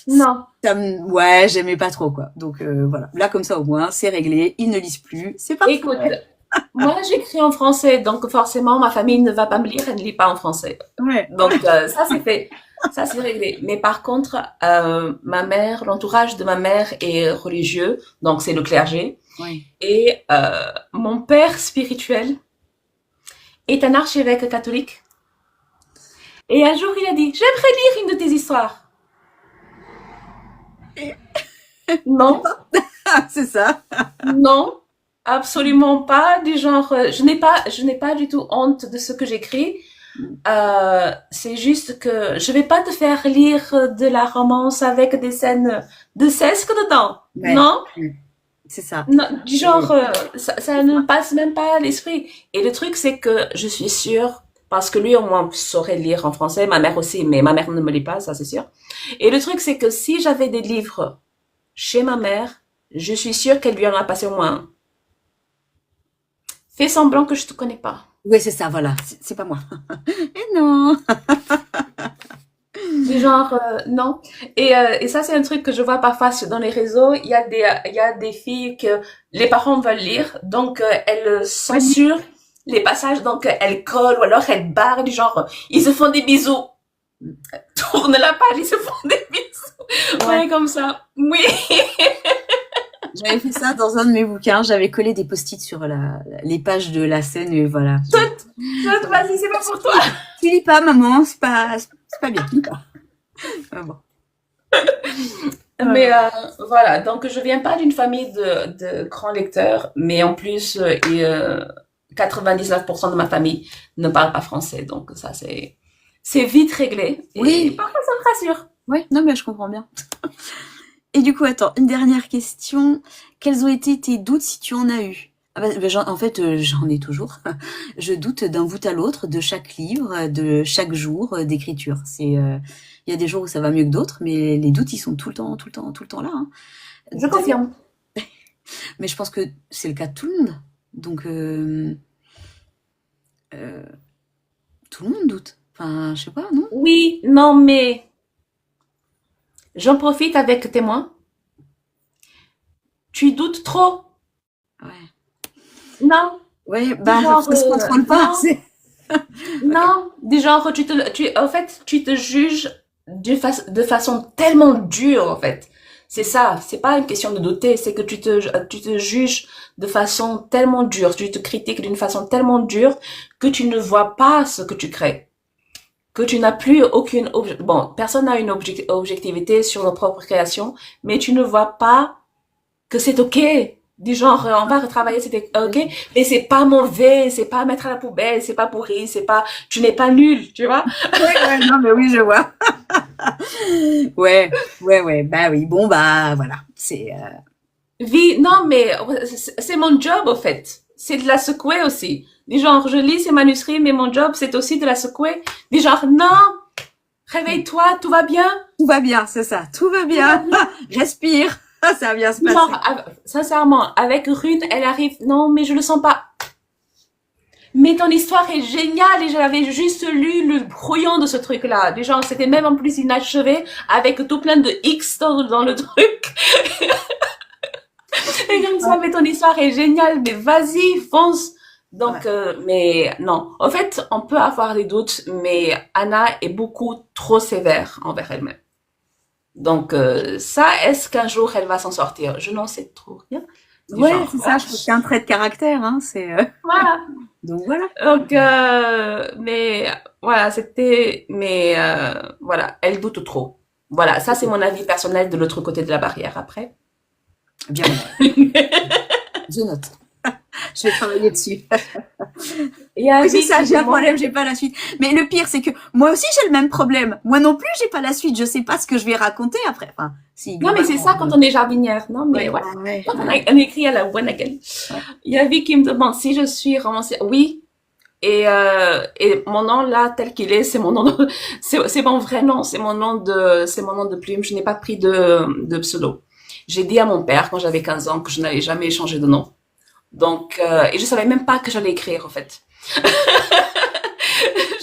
Non. ouais, j'aimais pas trop, quoi. Donc voilà, là comme ça au moins, c'est réglé. Ils ne lisent plus, c'est parfait. Écoute, moi j'écris en français, donc forcément ma famille ne va pas me lire, elle ne lit pas en français. Ouais. Donc ça c'est fait, ça c'est réglé. Mais par contre, ma mère, l'entourage de ma mère est religieux, donc c'est le clergé. Ouais. Et mon père spirituel est un archevêque catholique. Et un jour il a dit, j'aimerais lire une de tes histoires. Non, C'est ça. non, absolument pas. Du genre, je n'ai pas du tout honte de ce que j'écris. C'est juste que je vais pas te faire lire de la romance avec des scènes de sexe dedans. Ouais. Non, C'est ça. non, du genre, ça ne passe même pas à l'esprit. Et le truc, c'est que je suis sûre, parce que lui au moins saurait lire en français, ma mère aussi, mais ma mère ne me lit pas, ça c'est sûr. Et le truc, c'est que si j'avais des livres chez ma mère, je suis sûre qu'elle lui en a passé au moins un. Fais semblant que je te connais pas. Ouais, c'est ça, voilà. C'est pas moi. Et non. Du genre, non. Et ça, c'est un truc que je vois parfois dans les réseaux. Il y a des filles que les parents veulent lire, donc elles censurent les passages, donc elles collent ou alors elles barrent du genre, ils se font des bisous. Tourne la page, ils se font des bisous. Ouais, comme ça. Oui. J'avais fait ça dans un de mes bouquins. J'avais collé des post-it sur les pages de la scène et voilà. Vas-y, c'est pas pour toi. Tu lis pas, maman, c'est pas bien. Tu lis pas. Ah bon. Mais voilà, donc je viens pas d'une famille de grands lecteurs, mais en plus, 99% de ma famille ne parle pas français, donc ça c'est vite réglé. Et Oui. parfois ça me rassure. Ouais, non, mais je comprends bien. Et du coup, attends, une dernière question. Quels ont été tes doutes si tu en as eu? Ah bah, en fait, j'en ai toujours. Je doute d'un bout à l'autre de chaque livre, de chaque jour d'écriture. Il y a des jours où ça va mieux que d'autres, mais les doutes, ils sont tout le temps, tout le temps, tout le temps là, hein. Je D'ailleurs, confirme. mais je pense que c'est le cas de tout le monde. Donc, euh, tout le monde doute. Enfin, je sais pas, non? Oui, non, mais j'en profite avec témoin. Tu doutes trop. Ouais. Non, Ouais, du bah, genre, ça se contrôle pas. non, Ok. non, du genre, en fait, tu te juges de façon tellement dure, en fait. C'est ça, c'est pas une question de douter, c'est que tu te juges de façon tellement dure, tu te critiques d'une façon tellement dure que tu ne vois pas ce que tu crées. Que tu n'as plus bon, personne n'a une objectivité sur nos propres créations, mais tu ne vois pas que c'est ok. Du genre, on va retravailler, c'était ok, mais c'est pas mauvais, c'est pas à mettre à la poubelle, c'est pas pourri, c'est pas, tu n'es pas nul, tu vois. Ouais, ouais, non, mais oui, je vois. Ouais, ouais, ouais, bah oui, bon, bah voilà, Non, mais c'est mon job, au fait. C'est de la secouer aussi. Du genre, je lis ces manuscrits, mais mon job, c'est aussi de la secouer. Du genre, non, réveille-toi, tout va bien. tout va bien, c'est ça, tout va Tout va bien. bien. Respire, ça va bien se Genre, passer. sincèrement, avec Rune, elle arrive, non, mais je le sens pas. Mais ton histoire est géniale et j'avais juste lu le brouillon de ce truc-là. Du genre, c'était même en plus inachevé avec tout plein de X dans le truc. Et comme ça, Ouais, mais ton histoire est géniale, mais vas-y, fonce. ouais. Donc, mais non. En fait, on peut avoir des doutes, mais Anna est beaucoup trop sévère envers elle-même. Donc, ça, est-ce qu'un jour elle va s'en sortir? Je n'en sais trop rien. Du Ouais, genre, c'est ça, voilà. je trouve que c'est un trait de caractère, hein, Voilà. donc voilà. Donc, mais voilà, voilà, elle doute trop. Voilà, ça c'est Ok, mon avis personnel de l'autre côté de la barrière après. bien, je note. Je vais travailler dessus. Il y a Oui, c'est Abby ça, qui j'ai un demande, problème, j'ai pas la suite. Mais le pire, c'est que moi aussi j'ai le même problème. Moi non plus, j'ai pas la suite. Je sais pas ce que je vais raconter après. Enfin, si, non mais c'est globalement. ça quand on est jardinière, non mais Ouais, ouais. ouais, Quand ouais, on écrit à la one again. ouais. Il y a Abby qui me demande si je suis romancière. Oui. Et mon nom là, tel qu'il est, c'est mon nom, c'est mon vrai nom, c'est mon nom de plume. Je n'ai pas pris de pseudo. J'ai dit à mon père quand j'avais 15 ans que je n'allais jamais changer de nom. Donc, et je savais même pas que j'allais écrire, en fait.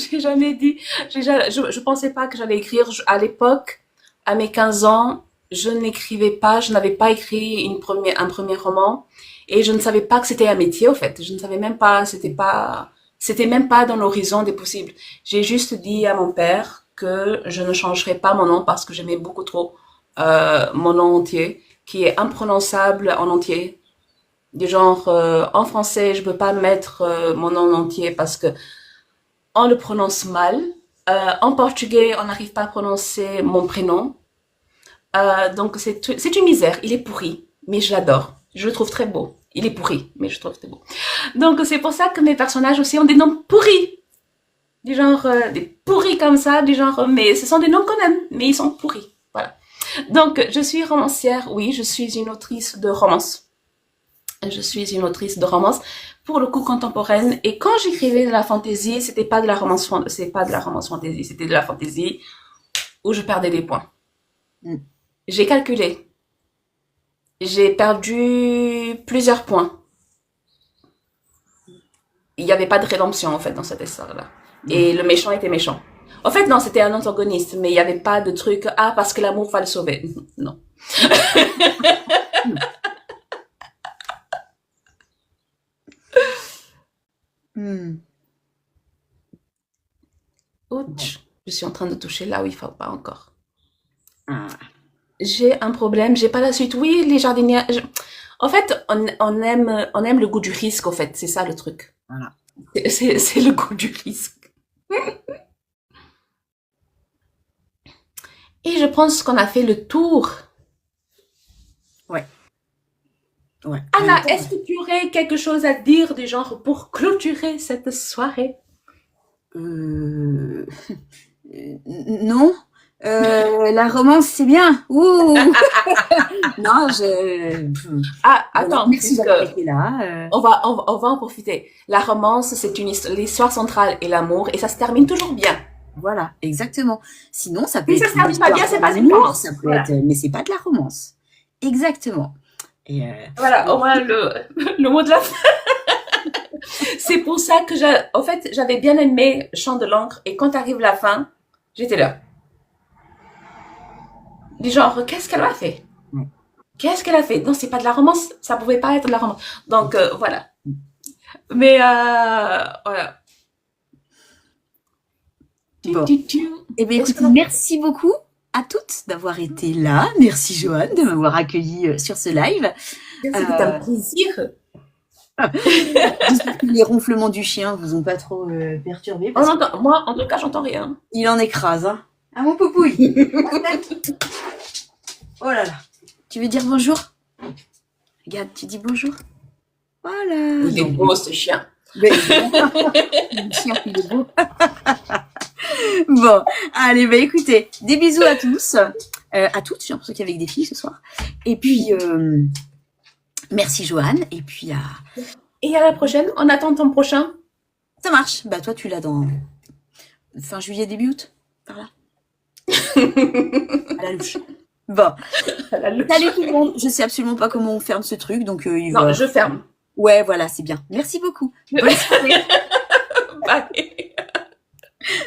J'ai jamais dit, je pensais pas que j'allais écrire. À l'époque, à mes 15 ans, je n'écrivais pas, je n'avais pas écrit un premier roman. Et je ne savais pas que c'était un métier, au fait. Je ne savais même pas, c'était même pas dans l'horizon des possibles. J'ai juste dit à mon père que je ne changerais pas mon nom parce que j'aimais beaucoup trop, mon nom entier, qui est imprononçable en entier. Du genre, en français, je peux pas mettre mon nom entier parce que on le prononce mal. En portugais, on n'arrive pas à prononcer mon prénom. Donc, c'est une misère. Il est pourri, mais je l'adore. Je le trouve très beau. Il est pourri, mais je trouve très beau. Donc, c'est pour ça que mes personnages aussi ont des noms pourris. Du genre, des pourris comme ça, du genre, mais ce sont des noms qu'on aime, mais ils sont pourris. Voilà. Donc, je suis romancière, oui, je suis une autrice de romance. Je suis une autrice de romance, pour le coup contemporaine. Et quand j'écrivais de la fantasy, c'est pas de la romance fantasy, c'était de la fantasy où je perdais des points. Mm. J'ai calculé. J'ai perdu plusieurs points. Il n'y avait pas de rédemption, en fait, dans cette histoire-là. Et le méchant était méchant. En fait, non, c'était un antagoniste, mais il n'y avait pas de truc, ah, parce que l'amour va le sauver. Non. Mm. Mm. Bon. Ouch. Je suis en train de toucher là où il ne faut pas encore. Ah, J'ai un problème, j'ai pas la suite. Oui, les jardinières. En fait, on aime le goût du risque, en fait. C'est ça le truc. voilà. C'est le goût du risque. Et je pense qu'on a fait le tour. Ouais, ouais. En même Anna, temps, est-ce que tu aurais quelque chose à dire du genre pour clôturer cette soirée? euh, non, La romance, c'est bien. Ouh. Non, je. Ah, Voilà, attends, merci puisque d'avoir été là. on va en profiter. La romance, c'est l'histoire centrale et l'amour, et ça se termine toujours bien. Voilà, exactement. Sinon, ça peut Si ça être se une termine pas histoire bien, c'est parce qu'il d'amour, ça pense. peut Voilà. être, mais c'est pas de la romance. Exactement. Et Voilà, au moins le mot de la fin. C'est pour ça que en fait, j'avais bien aimé Chant de l'encre, et quand arrive la fin, j'étais là. Du genre, qu'est-ce qu'elle a fait? ouais. Qu'est-ce qu'elle a fait? Non, c'est pas de la romance, ça pouvait pas être de la romance. Donc, voilà. Mais, voilà. Bon. Eh bien, Est-ce écoutez, que l'on... merci beaucoup à toutes d'avoir été là. Merci Joanne de m'avoir accueilli sur ce live. C'était un Euh, plaisir. J'espère que les ronflements du chien vous ont pas trop perturbé On parce entend, moi, en tout cas, j'entends rien. qu'il en écrase. Hein. Ah mon poupouille. Oh là là. Tu veux dire bonjour? Regarde, tu dis bonjour. Voilà. Il est Donc, beau, ce chien. mais, le chien, il est beau. Bon, allez, bah écoutez, des bisous à tous, à toutes, j'ai l'impression qu'il y avait que des filles ce soir. Et puis, merci Joanne, et puis Et à la prochaine. On attend ton prochain. ça marche. Bah toi, tu l'as dans fin juillet, début août, par là, à la louche. Bon, salut tout le monde. Je sais absolument pas comment on ferme ce truc, donc il Non, va. je ferme. Ouais, voilà, c'est bien. Merci beaucoup. Bonne soirée. Bye.